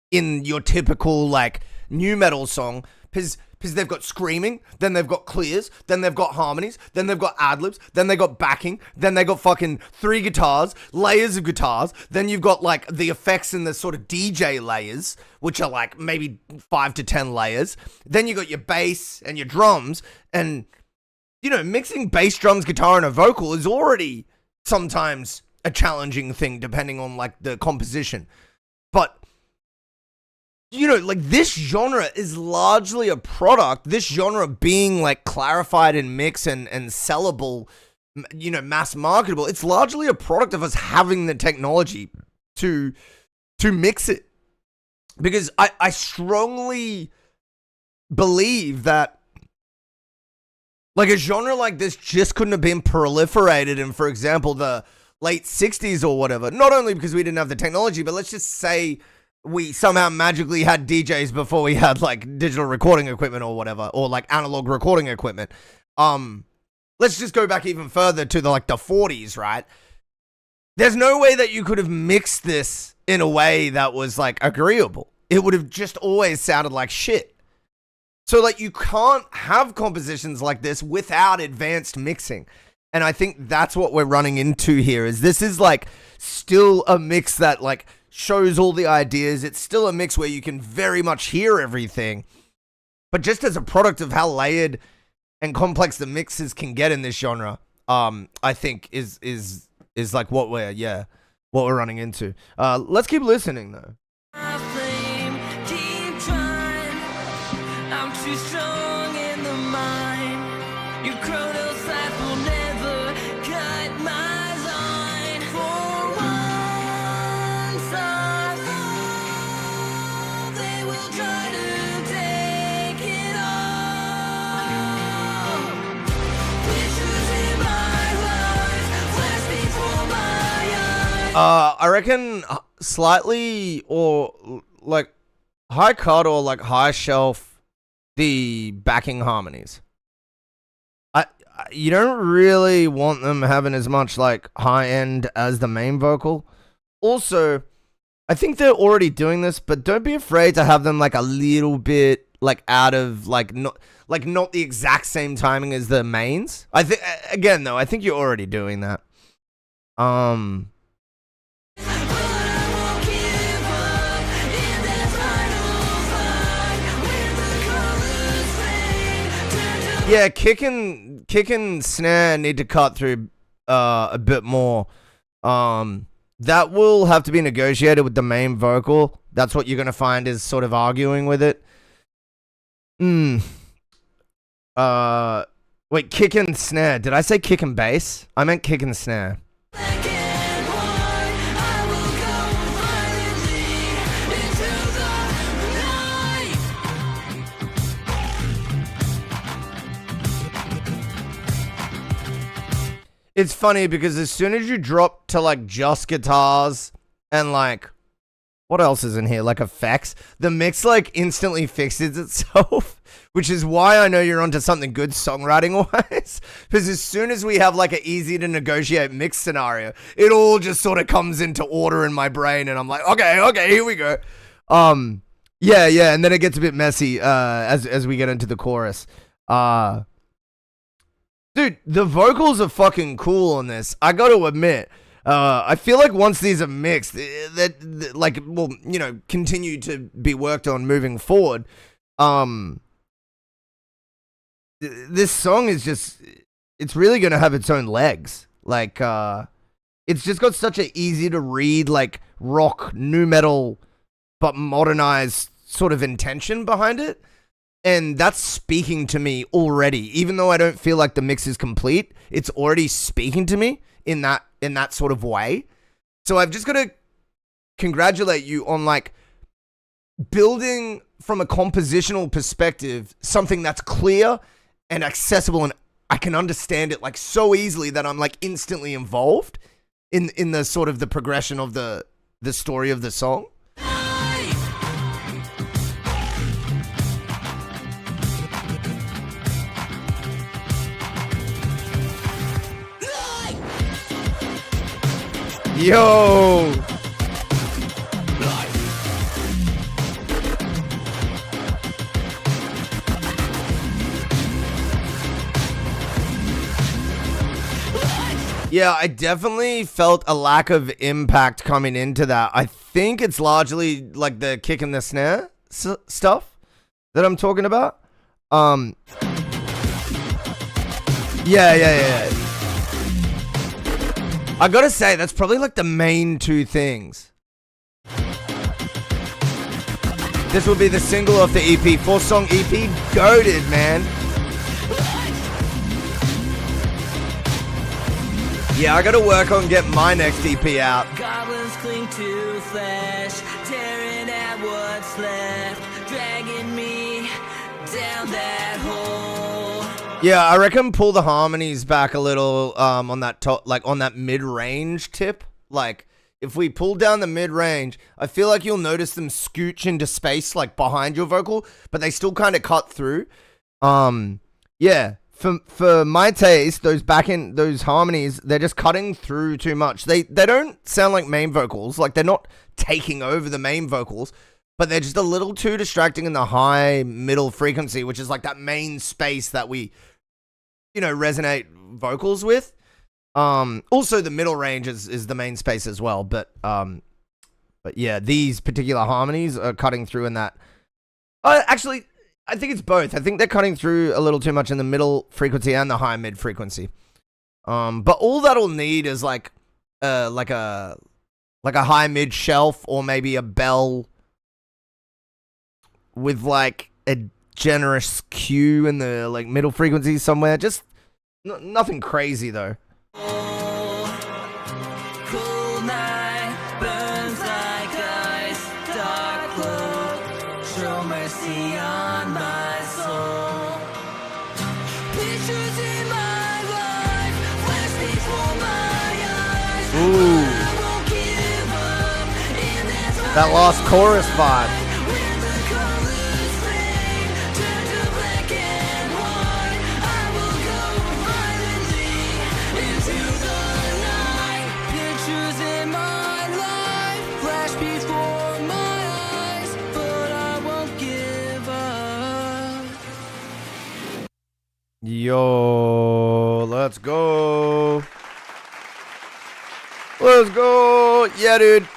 in your typical like new metal song because they've got screaming, then they've got clears, then they've got harmonies, then they've got ad-libs, then they got backing, then they got fucking 3 guitars, layers of guitars, then you've got like the effects and the sort of DJ layers, which are like maybe 5 to 10 layers. Then you got your bass and your drums, and you know, mixing bass, drums, guitar, and a vocal is already sometimes a challenging thing depending on like the composition. But you know, like this genre is largely a product, this genre being like clarified and mixed and sellable, you know, mass marketable. It's largely a product of us having the technology to mix it. Because I strongly believe that Like, a genre like this just couldn't have been proliferated in, for example, the late 60s or whatever. Not only because we didn't have the technology, but let's just say we somehow magically had DJs before we had, like, digital recording equipment or whatever, or, like, analog recording equipment. Let's just go back even further to, the 40s, right? There's no way that you could have mixed this in a way that was, like, agreeable. It would have just always sounded like shit. So, like, you can't have compositions like this without advanced mixing. And I think that's what we're running into here, is this is, like, still a mix that, like, shows all the ideas. It's still a mix where you can very much hear everything. But just as a product of how layered and complex the mixes can get in this genre, I think is like what we're running into. Let's keep listening, though. I'm too strong in the mind. Your chronocyte will never cut my line. For once I thought they will try to take it all. Pictures in my life flash before my eyes. I reckon slightly or like high cut or like high shelf the backing harmonies. You don't really want them having as much like high end as the main vocal. Also, I think they're already doing this, but don't be afraid to have them like a little bit like out of like not the exact same timing as the mains. I think again though, I think you're already doing that. Yeah, kick and snare need to cut through a bit more. That will have to be negotiated with the main vocal. That's what you're going to find is sort of arguing with it. Wait, kick and snare. Did I say kick and bass? I meant kick and snare. It's funny because as soon as you drop to like just guitars and like what else is in here, like effects, the mix like instantly fixes itself, which is why I know you're onto something good songwriting wise. Because as soon as we have like an easy to negotiate mix scenario, it all just sort of comes into order in my brain, and I'm like, okay, here we go. Yeah, and then it gets a bit messy as we get into the chorus. Dude, the vocals are fucking cool on this. I got to admit, I feel like once these are mixed, that like will continue to be worked on moving forward. This song is it's really gonna have its own legs. Like, it's just got such a easy to read like rock, nu metal, but modernized sort of intention behind it. And that's speaking to me already. Even though I don't feel like the mix is complete, it's already speaking to me in that sort of way. So I've just got to congratulate you on like building from a compositional perspective something that's clear and accessible, and I can understand it like so easily that I'm like instantly involved in the sort of the progression of the story of the song. Yo! Yeah, I definitely felt a lack of impact coming into that. I think it's largely like the kick and the snare stuff that I'm talking about. Yeah. I gotta say, that's probably like the main two things. This will be the single off the EP, 4-song EP, goated, man. Yeah, I gotta work on getting my next EP out. Goblins cling to flesh, tearing at what's left, dragging me down that hole. Yeah, I reckon pull the harmonies back a little on that top, like on that mid-range tip. Like if we pull down the mid-range, I feel like you'll notice them scooch into space like behind your vocal, but they still kind of cut through. Yeah, for my taste, those harmonies, they're just cutting through too much. They don't sound like main vocals, like they're not taking over the main vocals, but they're just a little too distracting in the high middle frequency, which is like that main space that we, resonate vocals with. Also the middle range is the main space as well, but yeah, these particular harmonies are cutting through in that. Actually, I think it's both. I think they're cutting through a little too much in the middle frequency and the high mid frequency. But all that'll need is like a high mid shelf or maybe a bell with like a generous Q in the like middle frequency somewhere. Just nothing crazy though. Cool night burns like ice, dark look, show mercy on my soul. Pictures in my life, flash before my eyes. Ooh. That last chorus vibe. Yo, let's go. Let's go. Yeah, dude.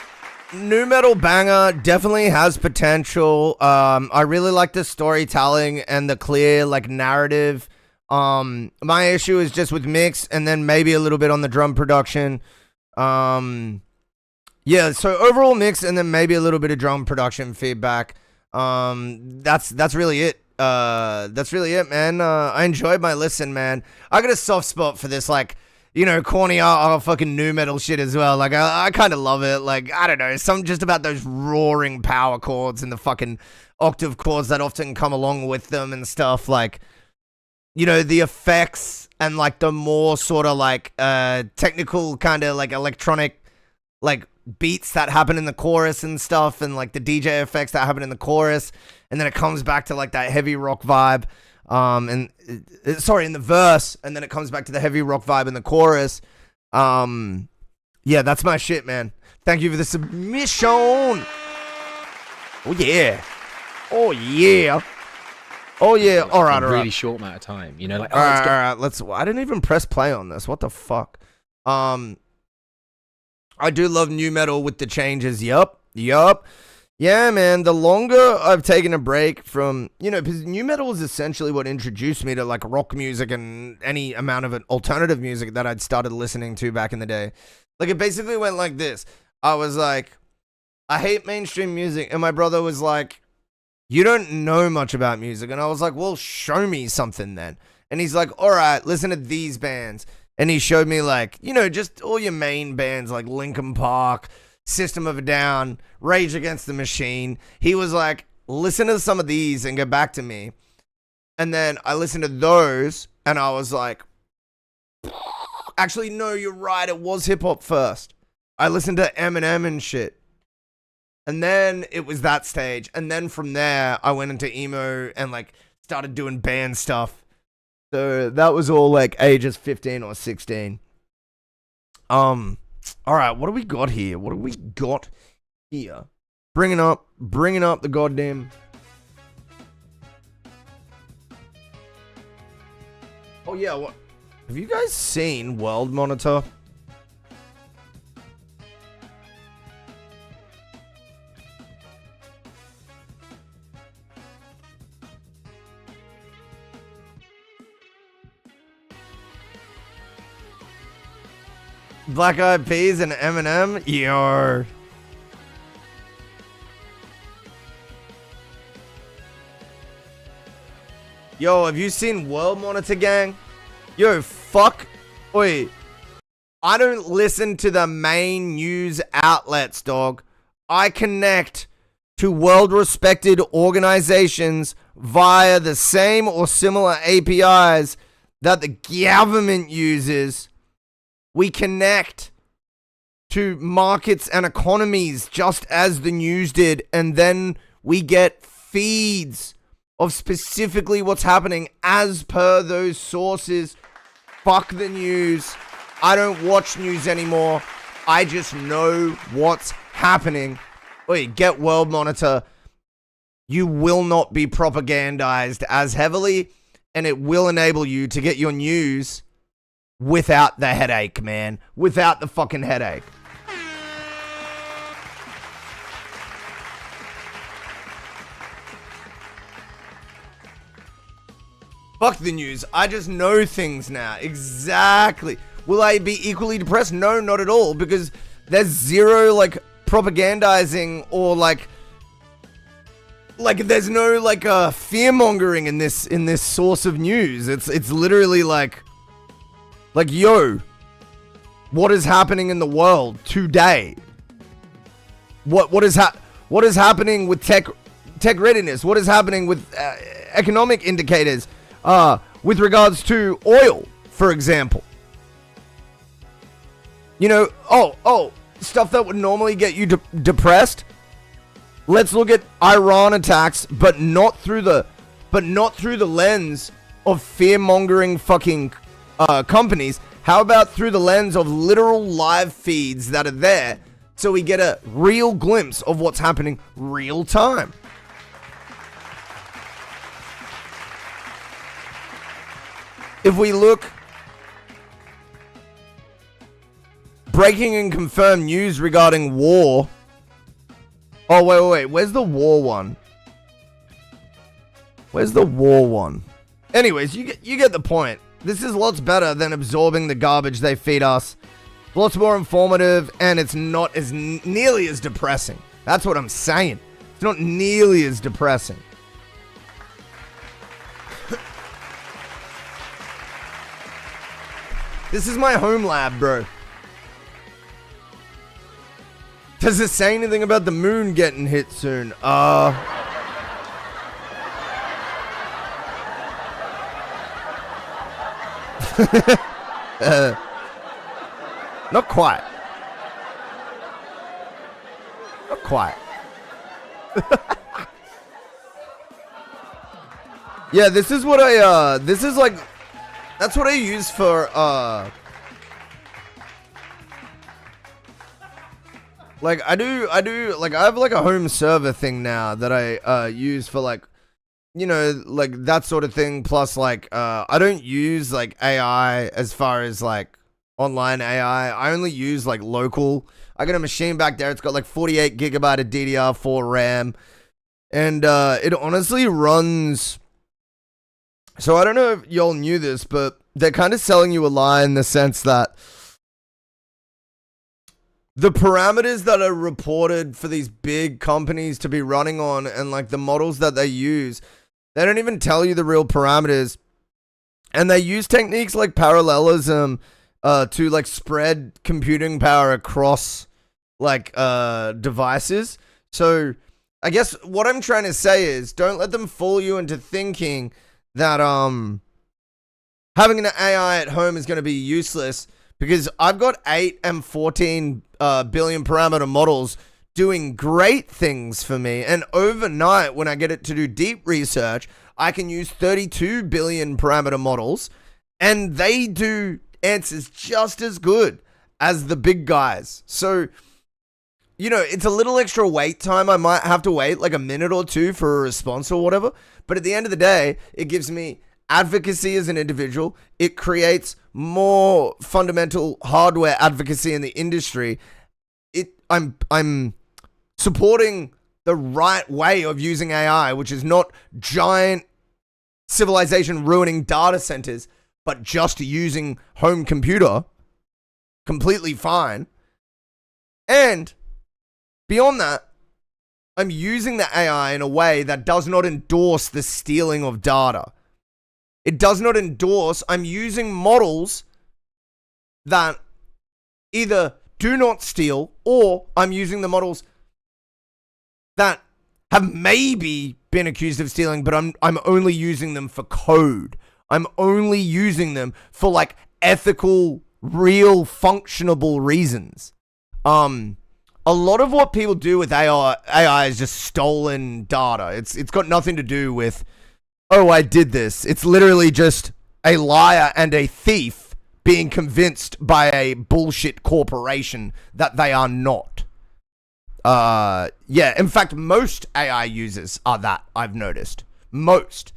New metal banger definitely has potential. I really like the storytelling and the clear like narrative. My issue is just with mix and then maybe a little bit on the drum production. Yeah, so overall mix and then maybe a little bit of drum production feedback. That's really it. That's really it, man. I enjoyed my listen, man. I got a soft spot for this, like, corny fucking new metal shit as well. Like, I kind of love it. Like, I don't know, something just about those roaring power chords and the fucking octave chords that often come along with them and stuff. Like, the effects and like the more sort of like technical kind of like electronic like beats that happen in the chorus and stuff, and like the DJ effects that happen in the chorus, and then it comes back to like that heavy rock vibe, in the verse, and then it comes back to the heavy rock vibe in the chorus. Yeah, that's my shit, man. Thank you for the submission. Oh yeah, oh yeah, oh yeah. All right, all right. Really short amount of time, like. All right. Let's. I didn't even press play on this. What the fuck? I do love new metal with the changes. Yup. Yeah, man. The longer I've taken a break from, because new metal is essentially what introduced me to like rock music and any amount of alternative music that I'd started listening to back in the day. Like it basically went like this. I was like, I hate mainstream music. And my brother was like, you don't know much about music. And I was like, well, show me something then. And he's like, all right, listen to these bands. And he showed me like, just all your main bands like Linkin Park, System of a Down, Rage Against the Machine. He was like, listen to some of these and get back to me. And then I listened to those and I was like, actually, no, you're right. It was hip hop first. I listened to Eminem and shit. And then it was that stage. And then from there, I went into emo and like started doing band stuff. So that was all like ages 15 or 16. All right, what do we got here? Bringing up the goddamn. Oh yeah, what? Have you guys seen World Monitor? Black Eyed Peas and Eminem? Yo, have you seen World Monitor, gang? Yo, fuck. Wait. I don't listen to the main news outlets, dog. I connect to world-respected organizations via the same or similar APIs that the government uses, we connect to markets and economies just as the news did, and then we get feeds of specifically what's happening as per those sources. Fuck the news. I don't watch news anymore. I just know what's happening. Wait, get World Monitor. You will not be propagandized as heavily, and it will enable you to get your news without the headache, man. Without the fucking headache. Fuck the news. I just know things now. Exactly. Will I be equally depressed? No, not at all, because there's zero, like, propagandizing or, like there's no, like, fear-mongering in this source of news. It's literally like, yo, what is happening in the world today? What is happening with tech readiness? What is happening with economic indicators? With regards to oil, for example. You know, stuff that would normally get you depressed. Let's look at Iran attacks, but not through the lens of fear-mongering fucking companies. How about through the lens of literal live feeds that are there, so we get a real glimpse of what's happening real time? If we look, breaking and confirmed news regarding war. Oh, wait. Where's the war one? Where's the war one? Anyways, you get the point. This is lots better than absorbing the garbage they feed us. Lots more informative, and it's not as nearly as depressing. That's what I'm saying. It's not nearly as depressing. This is my home lab, bro. Does it say anything about the moon getting hit soon? Not quite. Not quite. Yeah, this is what that's what I use for, like, I have, like, a home server thing now that I, use for, like, you know, like, that sort of thing, plus, like, I don't use, like, AI as far as, like, online AI. I only use, like, local. I got a machine back there, it's got, like, 48 gigabyte of DDR4 RAM, and, it honestly runs... So I don't know if y'all knew this, but they're kind of selling you a lie in the sense that the parameters that are reported for these big companies to be running on, and like the models that they use, they don't even tell you the real parameters. And they use techniques like parallelism to like spread computing power across like devices. So I guess what I'm trying to say is, don't let them fool you into thinking that having an AI at home is going to be useless, because I've got 8 and 14 billion parameter models doing great things for me, and overnight when I get it to do deep research, I can use 32 billion parameter models, and they do answers just as good as the big guys. So, you know, it's a little extra wait time. I might have to wait like a minute or two for a response or whatever. But at the end of the day, it gives me advocacy as an individual. It creates more fundamental hardware advocacy in the industry. I'm supporting the right way of using AI, which is not giant civilization ruining data centers, but just using home computer completely fine. And beyond that, I'm using the AI in a way that does not endorse the stealing of data. It does not endorse, I'm using models that either do not steal, or I'm using the models that have maybe been accused of stealing, but I'm only using them for code. I'm only using them for like ethical, real, functionable reasons. A lot of what people do with AI is just stolen data. It's got nothing to do with, oh, I did this. It's literally just a liar and a thief being convinced by a bullshit corporation that they are not. Yeah, in fact, most AI users are that, I've noticed. Most.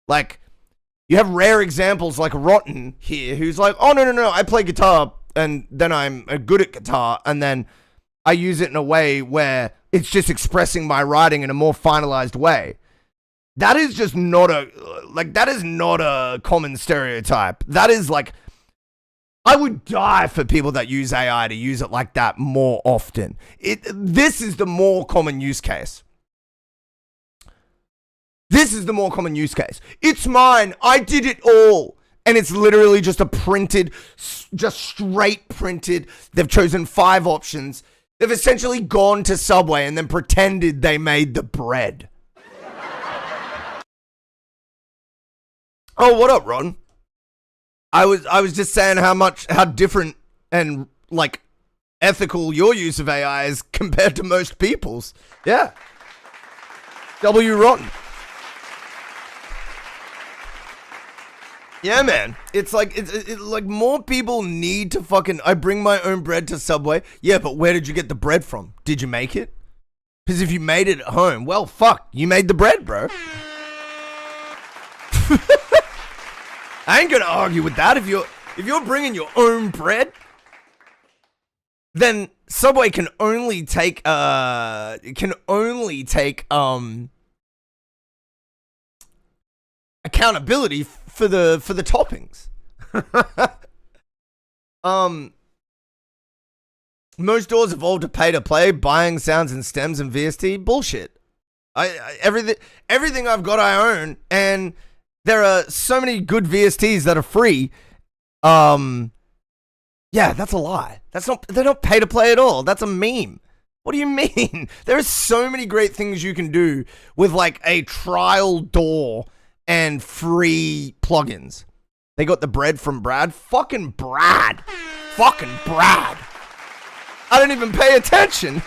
Like, you have rare examples like Rotten here, who's like, oh, no, I play guitar, and then I'm good at guitar, and then I use it in a way where it's just expressing my writing in a more finalized way. That is just not that is not a common stereotype. That is like, I would die for people that use AI to use it like that more often. This is the more common use case. This is the more common use case. It's mine. I did it all. And it's literally just a printed, just straight printed. They've chosen 5 options. They've essentially gone to Subway and then pretended they made the bread. Oh, what up, Ron? I was just saying how different and like ethical your use of AI is compared to most people's. Yeah. W Rotten. Yeah, man. It's like it's like more people need to fucking. I bring my own bread to Subway. Yeah, but where did you get the bread from? Did you make it? Because if you made it at home, well, fuck, you made the bread, bro. I ain't gonna argue with that. If you're bringing your own bread, then Subway can only take accountability for the toppings. Most doors evolve to pay to play, buying sounds and stems and VST. Bullshit. Everything I've got I own, and there are so many good VSTs that are free. Yeah, that's a lie. They're not pay to play at all. That's a meme. What do you mean? There are so many great things you can do with like a trial door and free plugins. They got the bread from Brad. Fucking Brad. Fucking Brad. I don't even pay attention.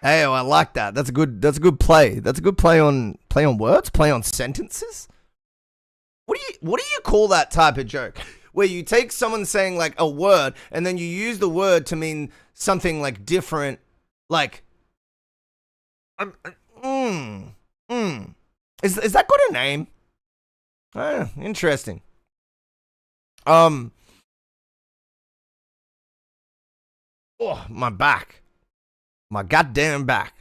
Hey, I like that. That's a good play. That's a good play on words, play on sentences. What do you call that type of joke? Where you take someone saying like a word and then you use the word to mean something like different, like Is that got a name? Interesting. Oh, my back. My goddamn back.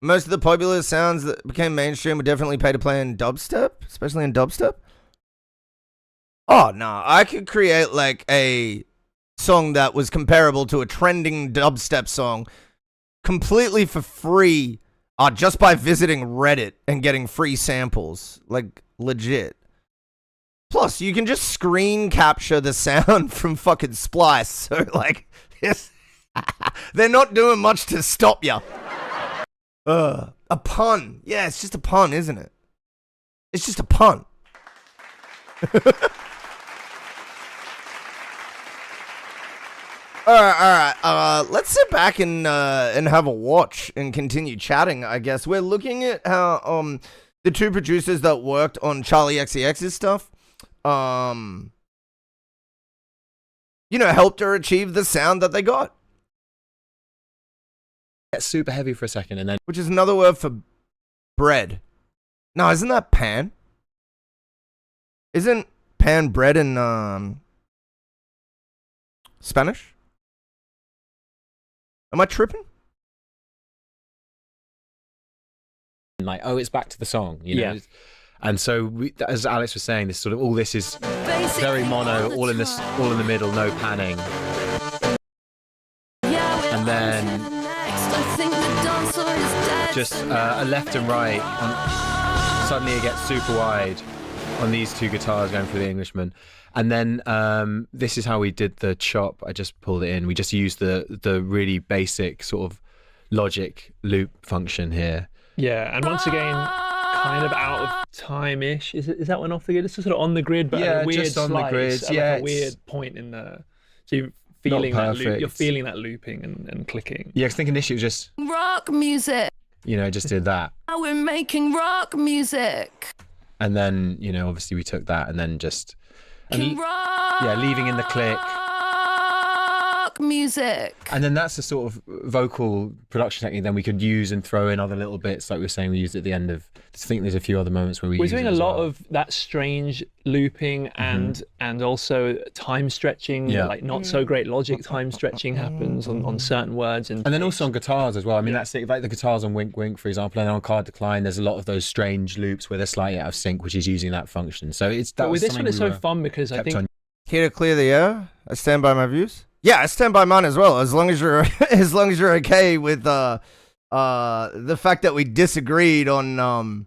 Most of the popular sounds that became mainstream were definitely pay to play in dubstep, especially in dubstep. Oh, no. I could create like a song that was comparable to a trending dubstep song completely for free just by visiting Reddit and getting free samples. Like, legit. Plus, you can just screen capture the sound from fucking Splice. So, like, they're not doing much to stop you. A pun. Yeah, it's just a pun, isn't it? It's just a pun. All right. Let's sit back and have a watch and continue chatting, I guess. We're looking at how the 2 producers that worked on Charlie XCX's stuff, helped her achieve the sound that they got. Get super heavy for a second and then... Which is another word for bread. No, isn't that pan? Isn't pan bread in Spanish? Am I tripping? Like, oh, it's back to the song, you know? Yeah. And so, as Alex was saying, this sort of, all this is very mono, all in the middle, no panning. And then just a left and right. Suddenly it gets super wide on these 2 guitars going through the Englishman. And then this is how we did the chop. I just pulled it in. We just used the really basic sort of Logic loop function here. Yeah, and once again, kind of out of time-ish. Is that one off the grid? It's just sort of on the grid, but Yeah, a weird just on the slice, grid. like Yeah, a weird point in the. So you're feeling that you're feeling that looping and clicking. Yeah, 'cause I think initially it was just, Rock music. you know, just did that. Now we're making rock music. And then, you know, obviously we took that and then just, leaving in the click. Rock music. And then that's the sort of vocal production technique then we could use and throw in other little bits, like we were saying, we used at the end of. I think there's a few other moments where we're doing a lot of that strange looping and also time stretching, like not so great logic time stretching happens on certain words. And then also on guitars as well. I mean, that's it, like the guitars on Wink Wink, for example, and on Card Decline, there's a lot of those strange loops where they're slightly out of sync, which is using that function. So it's that. But with this one, it's so fun because I think. Here to clear the air, I stand by my views. Yeah, I stand by mine as well. As long as you're, as long as you're okay with the fact that we disagreed on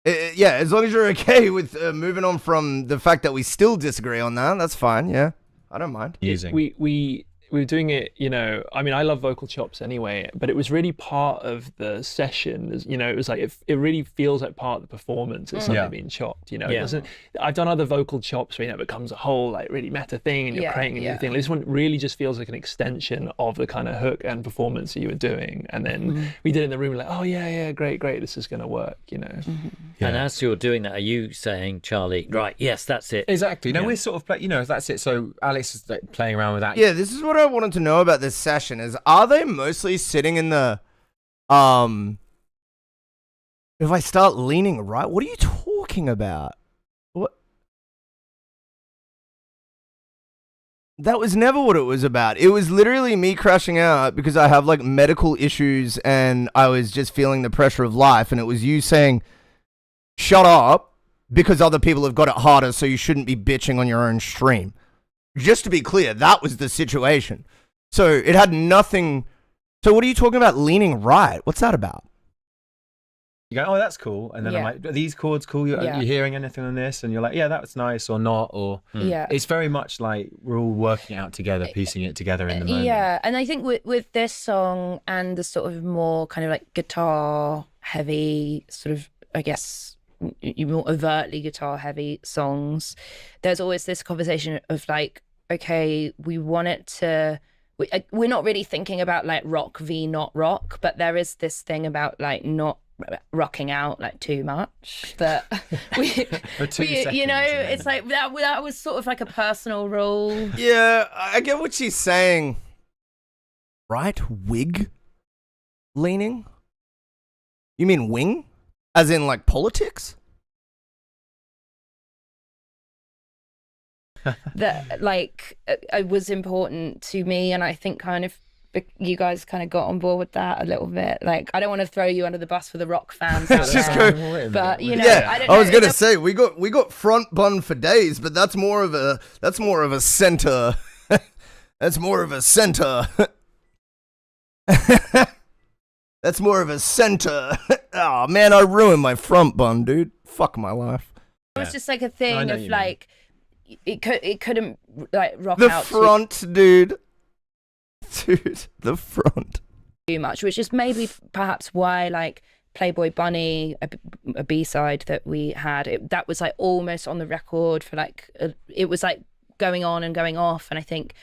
yeah, as long as you're okay with moving on from the fact that we still disagree on that, that's fine. Yeah, I don't mind. We were doing it, you know, I mean, I love vocal chops anyway, but it was really part of the session. You know, it was like, it really feels like part of the performance. It's something being chopped, you know. It doesn't, I've done other vocal chops where, you know, it becomes a whole like really meta thing and you're creating a new thing. This one really just feels like an extension of the kind of hook and performance that you were doing. And then we did it in the room like, oh yeah, great, this is going to work, you know. And as you're doing that, are you saying, Charlie, right, yes, that's it? Exactly. No, we're sort of, you know, that's it. So Alex is like playing around with that. Yeah, this is what I wanted to know about this session is, are they mostly sitting in the, if I start leaning right, what are you talking about? What? That was never what it was about. It was literally me crashing out because I have like medical issues and I was just feeling the pressure of life, and it was you saying, shut up, because other people have got it harder, so you shouldn't be bitching on your own stream. Just to be clear, that was the situation. So it had nothing. So what are you talking about leaning right? What's that about? You go, oh, that's cool. And then I'm like, are these chords cool? Are you hearing anything on this? And you're like, yeah, that was nice, or not. Or it's very much like we're all working it out together, piecing it together in the moment. Yeah, and I think with this song and the sort of more kind of like guitar heavy sort of, I guess, more overtly guitar heavy songs, there's always this conversation of like, okay, we want it to, we're not really thinking about like rock v not rock, but there is this thing about like not rocking out like too much that you know, it's like that was sort of like a personal rule. Yeah, I get what she's saying. Right wig leaning? You mean wing? As in like politics? That like it was important to me, and I think kind of you guys kind of got on board with that a little bit. Like, I don't want to throw you under the bus for the rock fans out there, but you know, I was gonna say we got front bun for days, but that's more of a center. That's more of a center. That's more of a center. Oh man, I ruined my front bun, dude. Fuck my life. It was just like a thing of like it couldn't like rock the out front, dude. Dude, the front. Too much, which is maybe perhaps why like Playboy Bunny, a B-side that we had, that was like almost on the record for like it was like going on and going off, and I think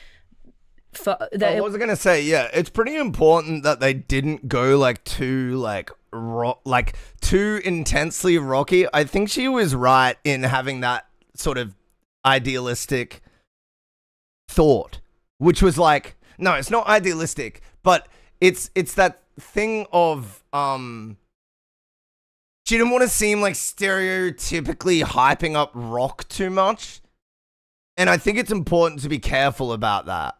I was gonna say, yeah, it's pretty important that they didn't go like too like too intensely rocky. I think she was right in having that sort of idealistic thought, which was like, no, it's not idealistic, but it's that thing of she didn't want to seem like stereotypically hyping up rock too much, and I think it's important to be careful about that.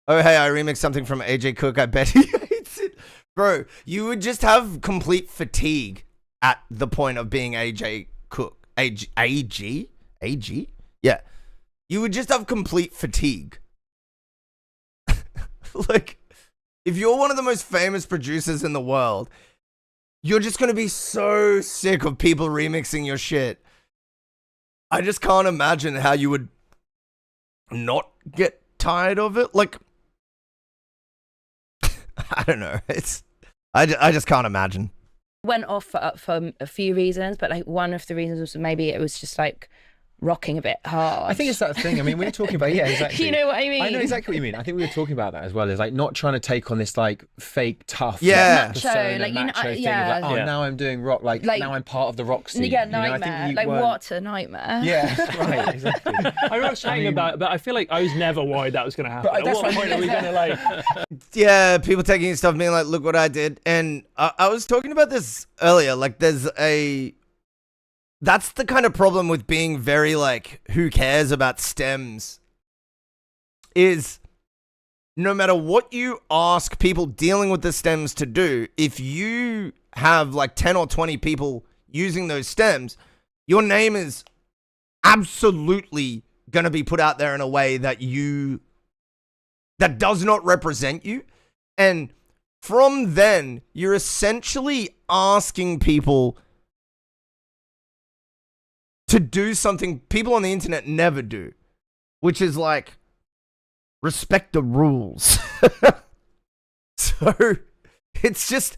Oh hey, I remixed something from AJ Cook. I bet he hates it, bro. You would just have complete fatigue at the point of being AJ Cook. AG? Yeah, you would just have complete fatigue. Like, if you're one of the most famous producers in the world, you're just going to be so sick of people remixing your shit. I just can't imagine how you would not get tired of it. Like, I don't know. I just can't imagine. went off for a few reasons, but like one of the reasons was maybe it was just like rocking a bit hard. I think it's that thing. I mean, we were talking about, yeah, exactly. You know what I mean? I know exactly what you mean. I think we were talking about that as well. Is like not trying to take on this like fake tough, yeah, macho, like, macho thing. yeah. Of, like, oh, now I'm doing rock. Like now I'm part of the rock scene. Yeah, you know, nightmare. Like what a nightmare. Yeah, right, exactly. I was saying about it, but I feel like I was never worried that was going to happen. At what point are we going to like? Yeah, people taking stuff, being like, "Look what I did," and I was talking about this earlier. Like, that's the kind of problem with being very like, who cares about stems, is no matter what you ask people dealing with the stems to do, if you have like 10 or 20 people using those stems, your name is absolutely going to be put out there in a way that does not represent you. And from then, you're essentially asking people to do something people on the internet never do, which is like respect the rules. So it's just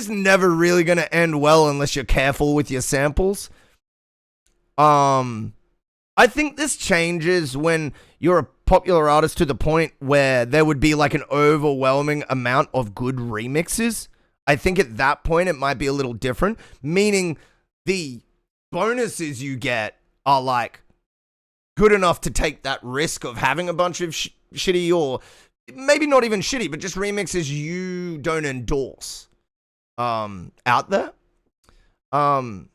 never really going to end well unless you're careful with your samples. I think this changes when you're a popular artist to the point where there would be like an overwhelming amount of good remixes. I think at that point it might be a little different, meaning the bonuses you get are like good enough to take that risk of having a bunch of shitty, or maybe not even shitty, but just remixes you don't endorse out there. Then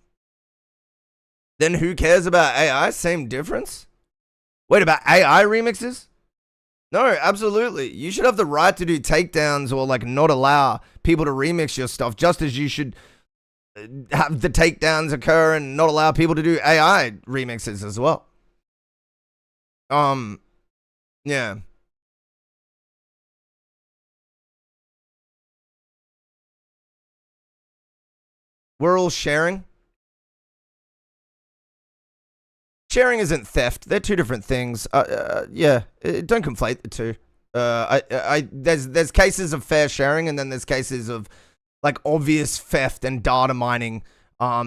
who cares about AI? Same difference. Wait, about AI remixes? No, absolutely. You should have the right to do takedowns or like not allow people to remix your stuff, just as you should have the takedowns occur and not allow people to do AI remixes as well. Yeah. We're all sharing. Sharing isn't theft. They're two different things. Yeah, don't conflate the two. There's cases of fair sharing, and then there's cases of like obvious theft and data mining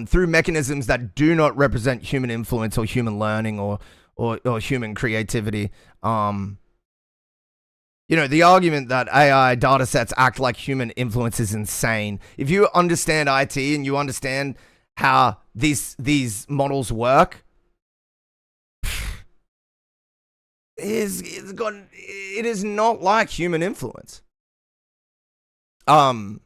through mechanisms that do not represent human influence or human learning or human creativity. You know, the argument that AI data sets act like human influence is insane. If you understand IT and you understand how these models work, it is not like human influence. No.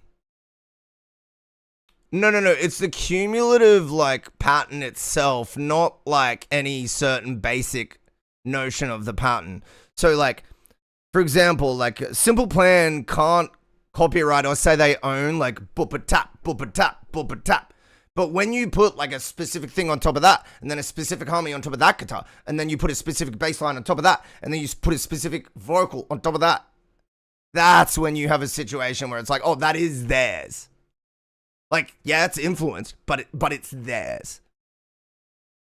It's the cumulative like pattern itself, not like any certain basic notion of the pattern. So like, for example, like Simple Plan can't copyright or say they own like boopa tap, boopa tap, boopa tap. But when you put like a specific thing on top of that, and then a specific harmony on top of that guitar, and then you put a specific bass line on top of that, and then you put a specific vocal on top of that, that's when you have a situation where it's like, oh, that is theirs. Like, yeah, it's influenced, but it's theirs.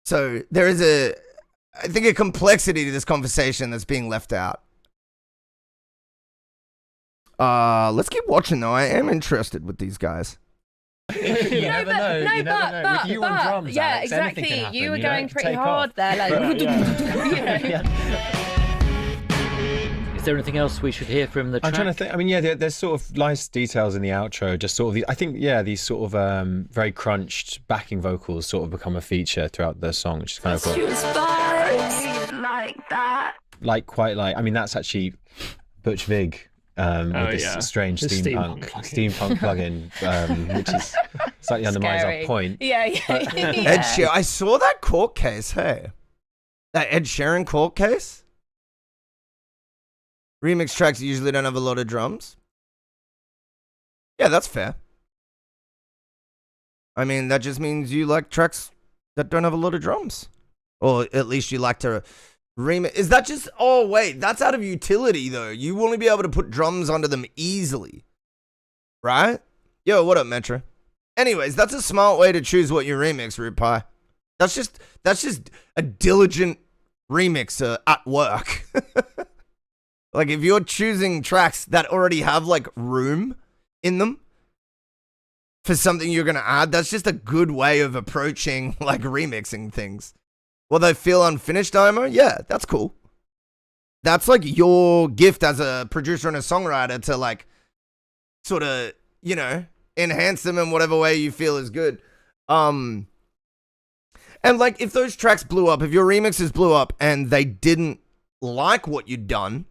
So there is I think a complexity to this conversation that's being left out. Let's keep watching though. I am interested with these guys. You never know. With you on drums, yeah, Alex, exactly. anything can happen, You were going pretty hard off. there, like. Is there anything else we should hear from the track? I'm trying to think. I mean, yeah, there's sort of nice details in the outro. Just sort of, I think, yeah, these sort of very crunched backing vocals sort of become a feature throughout the song, which is kind of cool. Like quite like. I mean, that's actually Butch Vig. With this strange steampunk plugin, which is slightly undermines our point. Yeah. Ed Sheeran, I saw that court case. Hey, that Ed Sheeran court case. Remix tracks usually don't have a lot of drums. Yeah, that's fair. I mean, that just means you like tracks that don't have a lot of drums, or at least you like to. Is that just, oh wait, that's out of utility though. You won't be able to put drums under them easily, right? Yo, what up, Metro? Anyways, that's a smart way to choose what you remix, Root Pie. That's just a diligent remixer at work. Like if you're choosing tracks that already have like room in them, for something you're going to add. That's just a good way of approaching like remixing things. Will they feel unfinished, Imo? Yeah, that's cool. That's like your gift as a producer and a songwriter to like sort of, you know, enhance them in whatever way you feel is good. And like if those tracks blew up, if your remixes blew up and they didn't like what you'd done,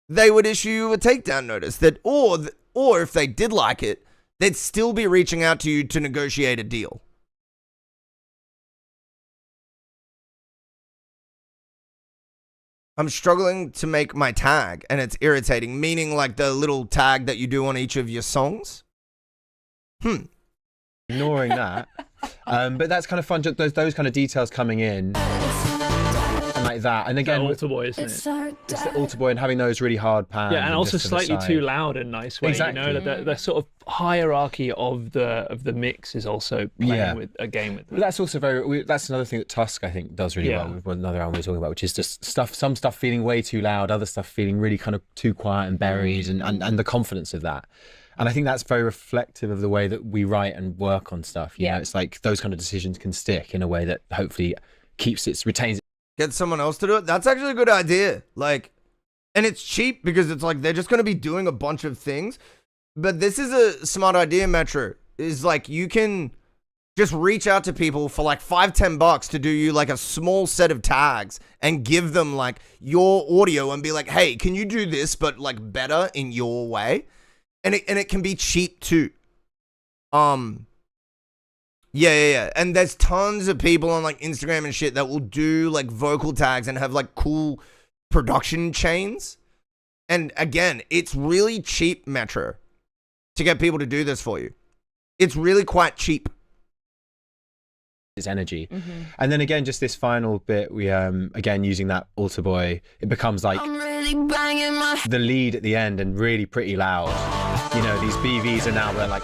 they would issue you a takedown notice. That or if they did like it, they'd still be reaching out to you to negotiate a deal. I'm struggling to make my tag, and it's irritating, meaning like the little tag that you do on each of your songs. Ignoring that. But that's kind of fun, those kind of details coming in. And like that. And again, Altar Boy, isn't it? It's the Altar Boy and having those really hard pans. Yeah, and also just to the slightly side. too loud in a nice way. Exactly. You know, the sort of hierarchy of the mix is also playing with a game with. But that's also that's another thing that Tusk I think does really well with another album we're talking about, which is just some stuff feeling way too loud, other stuff feeling really kind of too quiet and buried, and the confidence of that. And I think that's very reflective of the way that we write and work on stuff. You know, it's like those kind of decisions can stick in a way that hopefully retains. Get someone else to do it. That's actually a good idea. Like, and it's cheap because it's like they're just going to be doing a bunch of things. But this is a smart idea, Metro. Is like you can just reach out to people for like $5-10 to do you like a small set of tags and give them like your audio and be like, hey, can you do this but like better in your way? And it can be cheap too. Yeah. And there's tons of people on like Instagram and shit that will do like vocal tags and have like cool production chains. And again, it's really cheap, Metro, to get people to do this for you. It's really quite cheap. Its energy. And then again, just this final bit, we again using that Altar Boy, it becomes like the lead at the end and really pretty loud. You know, these BVs are now they're like,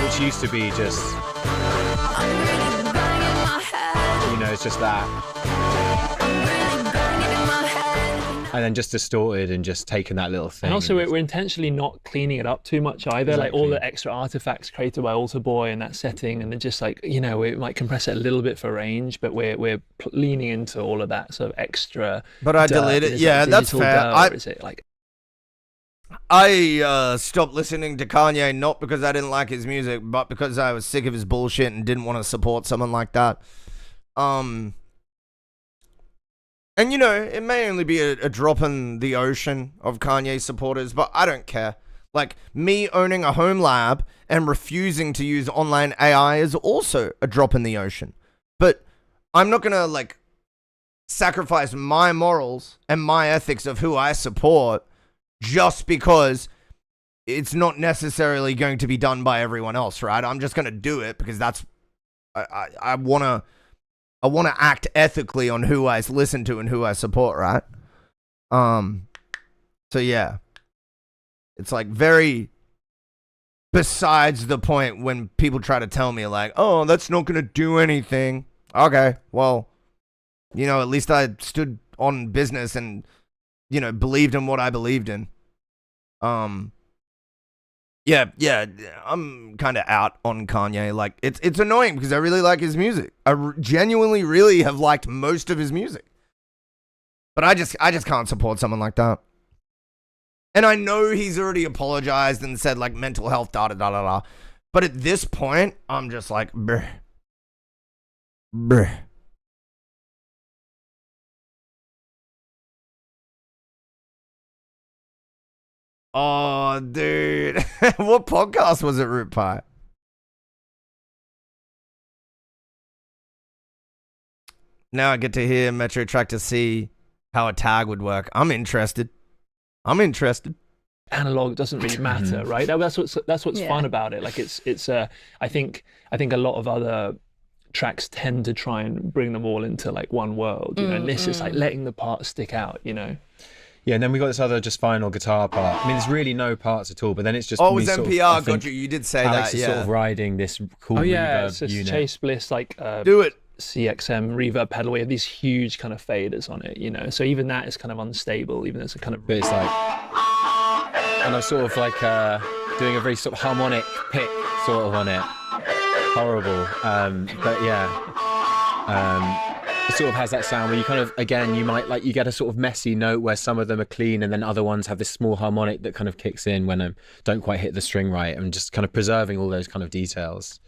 which used to be just, you know, it's just that. And then just distorted and just taking that little thing. And also, we're intentionally not cleaning it up too much either. Exactly. Like all the extra artifacts created by Altar Boy and that setting, and then just like, you know, we might compress it a little bit for range, but we're leaning into all of that sort of extra. But I deleted it. Yeah, that's fair. Is it like? I stopped listening to Kanye not because I didn't like his music, but because I was sick of his bullshit and didn't want to support someone like that. And, you know, it may only be a drop in the ocean of Kanye supporters, but I don't care. Like, me owning a home lab and refusing to use online AI is also a drop in the ocean. But I'm not going to, like, sacrifice my morals and my ethics of who I support just because it's not necessarily going to be done by everyone else, right? I'm just going to do it because that's... I want to act ethically on who I listen to and who I support, right? So yeah. It's like very besides the point when people try to tell me like, oh, that's not going to do anything. Okay, well, you know, at least I stood on business and, you know, believed in what I believed in. Yeah, I'm kind of out on Kanye. Like, it's annoying because I really like his music. I genuinely really have liked most of his music. But I just can't support someone like that. And I know he's already apologized and said, like, mental health, da-da-da-da-da. But at this point, I'm just like, bruh. Oh, dude. What podcast was it, Root Pie? Now I get to hear Metro Track to see how a tag would work. I'm interested. Analog doesn't really matter, right? That's what's fun about it. Like it's I think a lot of other tracks tend to try and bring them all into like one world, you know, and this is like letting the parts stick out, you know. Yeah, and then we got this other just final guitar part. I mean, there's really no parts at all, but then it's just. Oh, it was NPR, got you. You did say Alex that, is sort of riding this cool reverb it's a unit. Chase Bliss like do it CXM reverb pedal. We have these huge kind of faders on it, you know. So even that is kind of unstable, even though it's a kind of. But it's like, and I was sort of like doing a very sort of harmonic pick sort of on it. Horrible. But yeah. It sort of has that sound where you kind of, again, you might you get a sort of messy note where some of them are clean and then other ones have this small harmonic that kind of kicks in when I don't quite hit the string right, and just kind of preserving all those kind of details.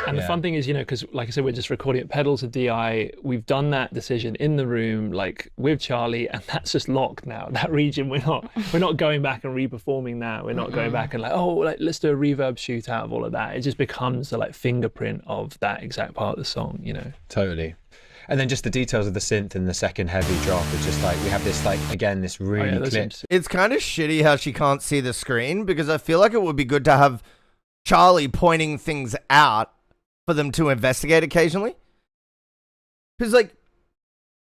And the fun thing is, because like I said, we're just recording at pedal to DI. We've done that decision in the room, like with Charlie, and that's just locked now. That region, we're not going back and re-performing that. We're not going back and let's do a reverb shoot out of all of that. It just becomes the fingerprint of that exact part of the song, Totally. And then just the details of the synth in the second heavy drop is just we have this again, this really clipped. It's kind of shitty how she can't see the screen, because I feel like it would be good to have Charlie pointing things out for them to investigate occasionally. Because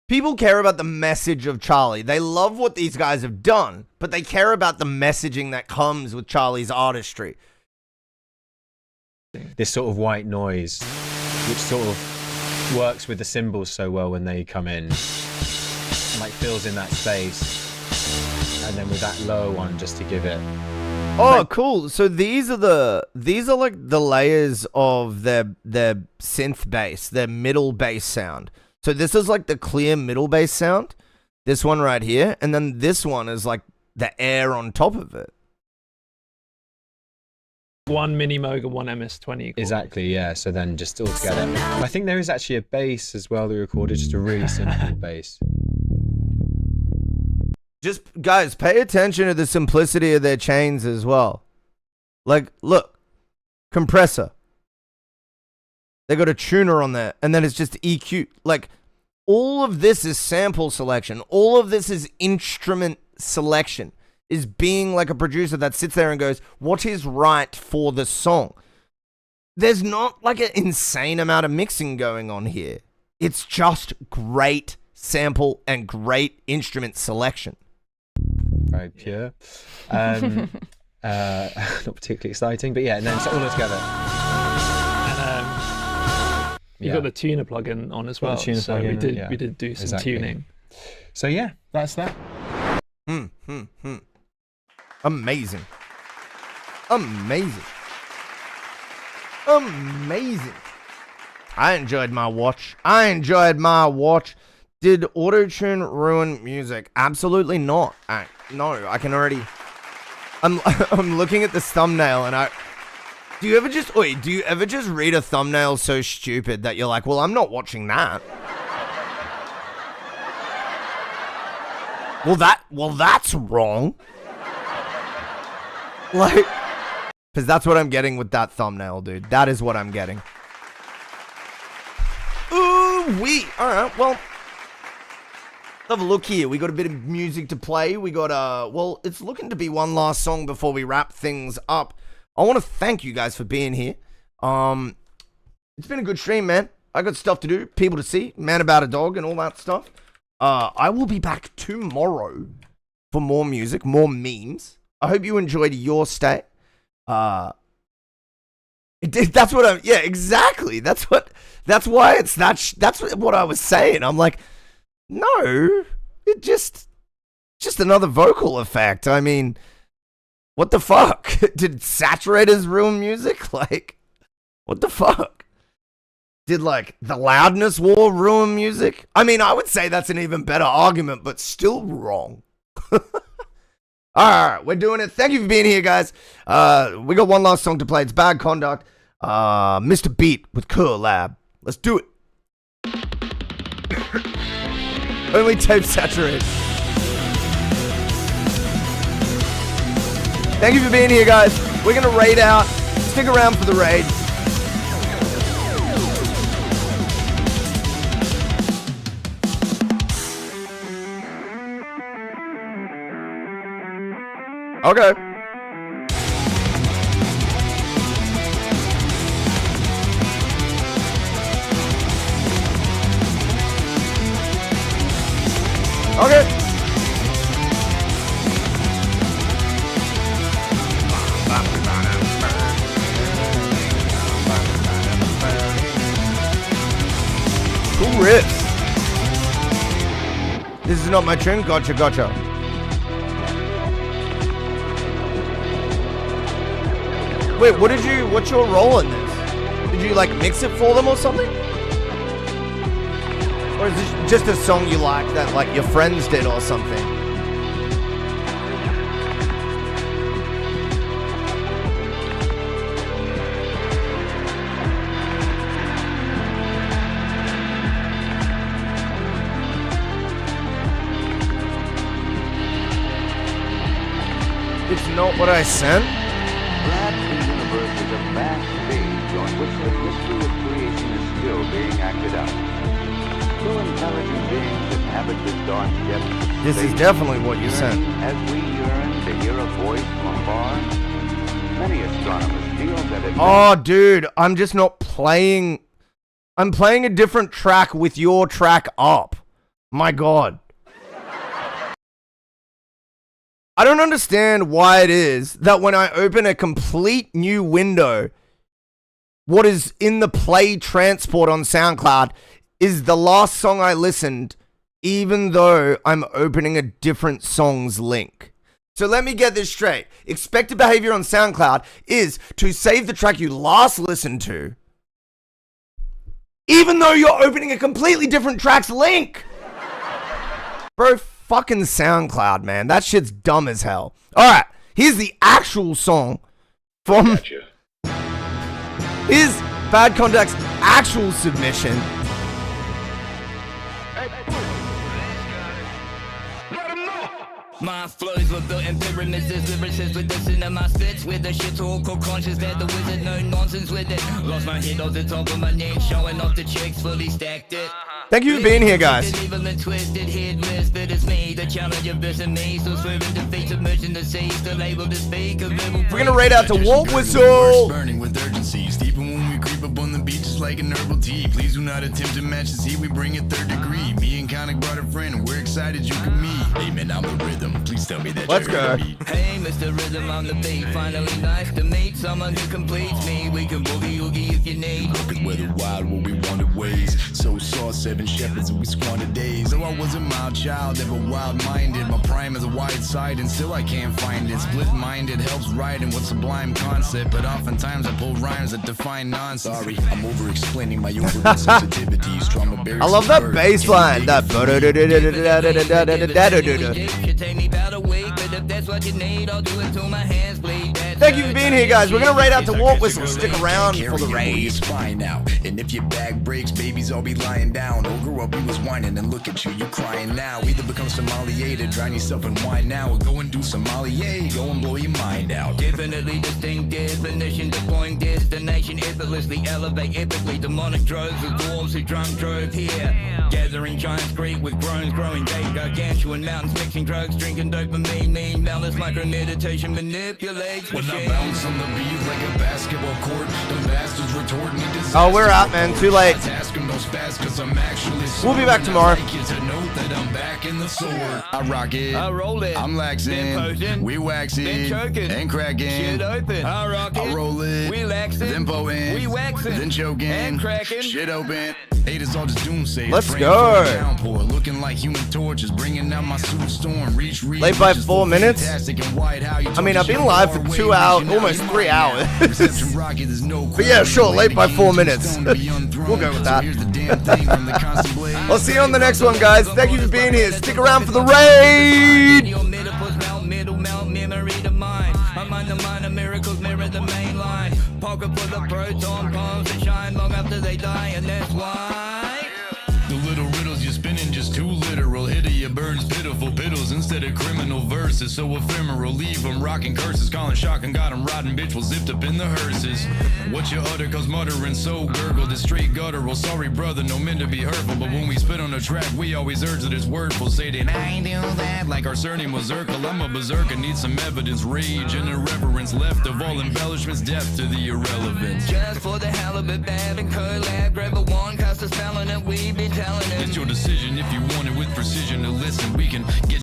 people care about the message of Charlie. They love what these guys have done, but they care about the messaging that comes with Charlie's artistry. This sort of white noise, which sort of works with the cymbals so well when they come in, and fills in that space, and then with that lower one just to give it. Oh, cool. So these are the layers of their synth bass, their middle bass sound. So this is the clear middle bass sound, this one right here, and then this one is the air on top of it. One Mini Moog and one MS-20. Exactly, yeah. So then just all together. I think there is actually a bass as well that we recorded, just a really simple bass. Just, guys, pay attention to the simplicity of their chains as well. Look, compressor. They got a tuner on there, and then it's just EQ. All of this is sample selection. All of this is instrument selection. Is being a producer that sits there and goes, what is right for the song? There's not an insane amount of mixing going on here. It's just great sample and great instrument selection. Very pure. Not particularly exciting, but yeah, and then it's all together. And you've got the tuner plugin on as well. So we did do some tuning. So yeah, that's that. Amazing. I enjoyed my watch. Did auto-tune ruin music? Absolutely not. No, I can already... I'm looking at this thumbnail and do you ever just read a thumbnail so stupid that you're like, well, I'm not watching that. Well, that's wrong. Because that's what I'm getting with that thumbnail, dude. That is what I'm getting. Ooh-wee. All right, well... have a look here. We got a bit of music to play. We got well, it's looking to be one last song before we wrap things up. I want to thank you guys for being here. It's been a good stream, man. I got stuff to do, people to see, man about a dog and all that stuff. I will be back tomorrow for more music, more memes. I hope you enjoyed your stay. That's what I'm, yeah, exactly. That's why it's that's what I was saying. I'm like, no, it just another vocal effect. I mean, what the fuck? Did saturators ruin music? What the fuck? Did the loudness war ruin music? I mean, I would say that's an even better argument, but still wrong. Alright, we're doing it. Thank you for being here, guys. We got one last song to play. It's Bad Conduct. Mr. Beat with Curl Lab. Let's do it. Only tape saturated. Thank you for being here, guys. We're gonna raid out. Stick around for the raid. Okay. Okay. Cool riffs. This is not my tune. Gotcha. Wait, what's your role in this? Did you like mix it for them or something? Or is this just a song you like that like your friends did or something? It's not what I sent? Perhaps the universe is a vast stage on which the history of creation is still being acted out. Two intelligent beings inhabit this dark depth. This is definitely what you sent. As we yearn to hear a voice from afar, many astronomers feel that it... Oh, dude, I'm just not playing. I'm playing a different track with your track up. My God. I don't understand why it is that when I open a complete new window, what is in the play transport on SoundCloud is the last song I listened, even though I'm opening a different song's link. So let me get this straight. Expected behavior on SoundCloud is to save the track you last listened to, even though you're opening a completely different track's link. Bro, fucking SoundCloud, man. That shit's dumb as hell. Alright, here's the actual song from... Here's Bad Contact's actual submission. My flows were built in pyramids, there's lyricists with this in my spits. With the shit all conscious, they're the wizard, no nonsense with it. Lost my head off the top of my neck, showing off the chicks, fully stacked it. Thank you for being here, guys. Twisted headless, but it's me, the challenge of this and me. So swerving defeat, submerging the seas, the label to speak. We're gonna raid out to Walt Whistle. Burning with urgency, steeping when we creep up on the beach just like an herbal tea. Please do not attempt to match the heat, we bring it third degree. Me and Conic brought a friend, and we're excited you can meet. Hey man, I'm the rhythm. Please tell me that Let's you're go. Hey, Mr. Rhythm, I'm the beat. Finally nice to meet someone who completes me. We can boogie oogie if you need. Looking where the wild, what we wanted ways. So saw 7 shepherds and we squandered days. Though I was a mild child, ever wild-minded. My prime is a wide side and still I can't find it. Split-minded helps writing what's sublime concept. But oftentimes I pull rhymes that define nonsense. Sorry, I'm over-explaining my over-sensitivities. Trauma bears. I love that bass line. That Thank you for being here, guys. We're gonna raid out to Walt Whistle. Stick around for the raid. Now. And if your bag breaks, babies, I'll be lying down. Or grow up, he was whining, and look at you, you crying now. Either become sommelier to drown yourself in wine now, or go and do sommelier, go and blow your mind out. Definitely distinct definition, deploying destination, effortlessly elevate, epically demonic droves of dwarves who drunk drove here. Gathering giants great with groans, growing gate, gargantuan mountains, mixing drugs, drinking dopamine, mean, malice, micro meditation, manipulates. When I bounce on the beat like a basketball court, the bastards retort me. Oh, we're out, man. Too late. We'll be back tomorrow. I rock it. I roll it. I'm laxing. We wax it. Choking. And cracking. Shit open. I rock it. I roll it. We lax it. Then potent. We wax it. Then choking. And cracking. Shit open. Haters all just doomsayers. Let's go. Downpour, looking like human torches, bringing out my super storm. Reach. Late by 4 minutes. I mean, I've been live for 2 hours, almost 3 hours. But yeah, sure, late by 4 minutes. We'll go with that. I'll see you on the next one, guys. Thank you for being here. Stick around for the raid. I'm on the mind of miracles, mirror the main line. Pocket full of proton bombs that shine long after they die, and that's why. The little riddles you're spinning just too literal. Hit of your burns, pitiful piddles instead of criminal verses. So ephemeral, leave them rocking curses. Calling shock and got them rotten, bitch, will zipped up in the hearses. What you utter, cause muttering so gurgle. The straight guttural, sorry brother, no meant to be hurtful. But when we spit on the track, we always urge that it's wordful. Say that I ain't do that, like our surname was Urkel. I'm a berserker, need some evidence. Rage and irreverence, left of all embellishments, death to the irrelevance. Just for the hell of it, bad and collab. Grab a one, cast a spell on it, we be telling it. It's your decision if you want it with precision to listen. We can get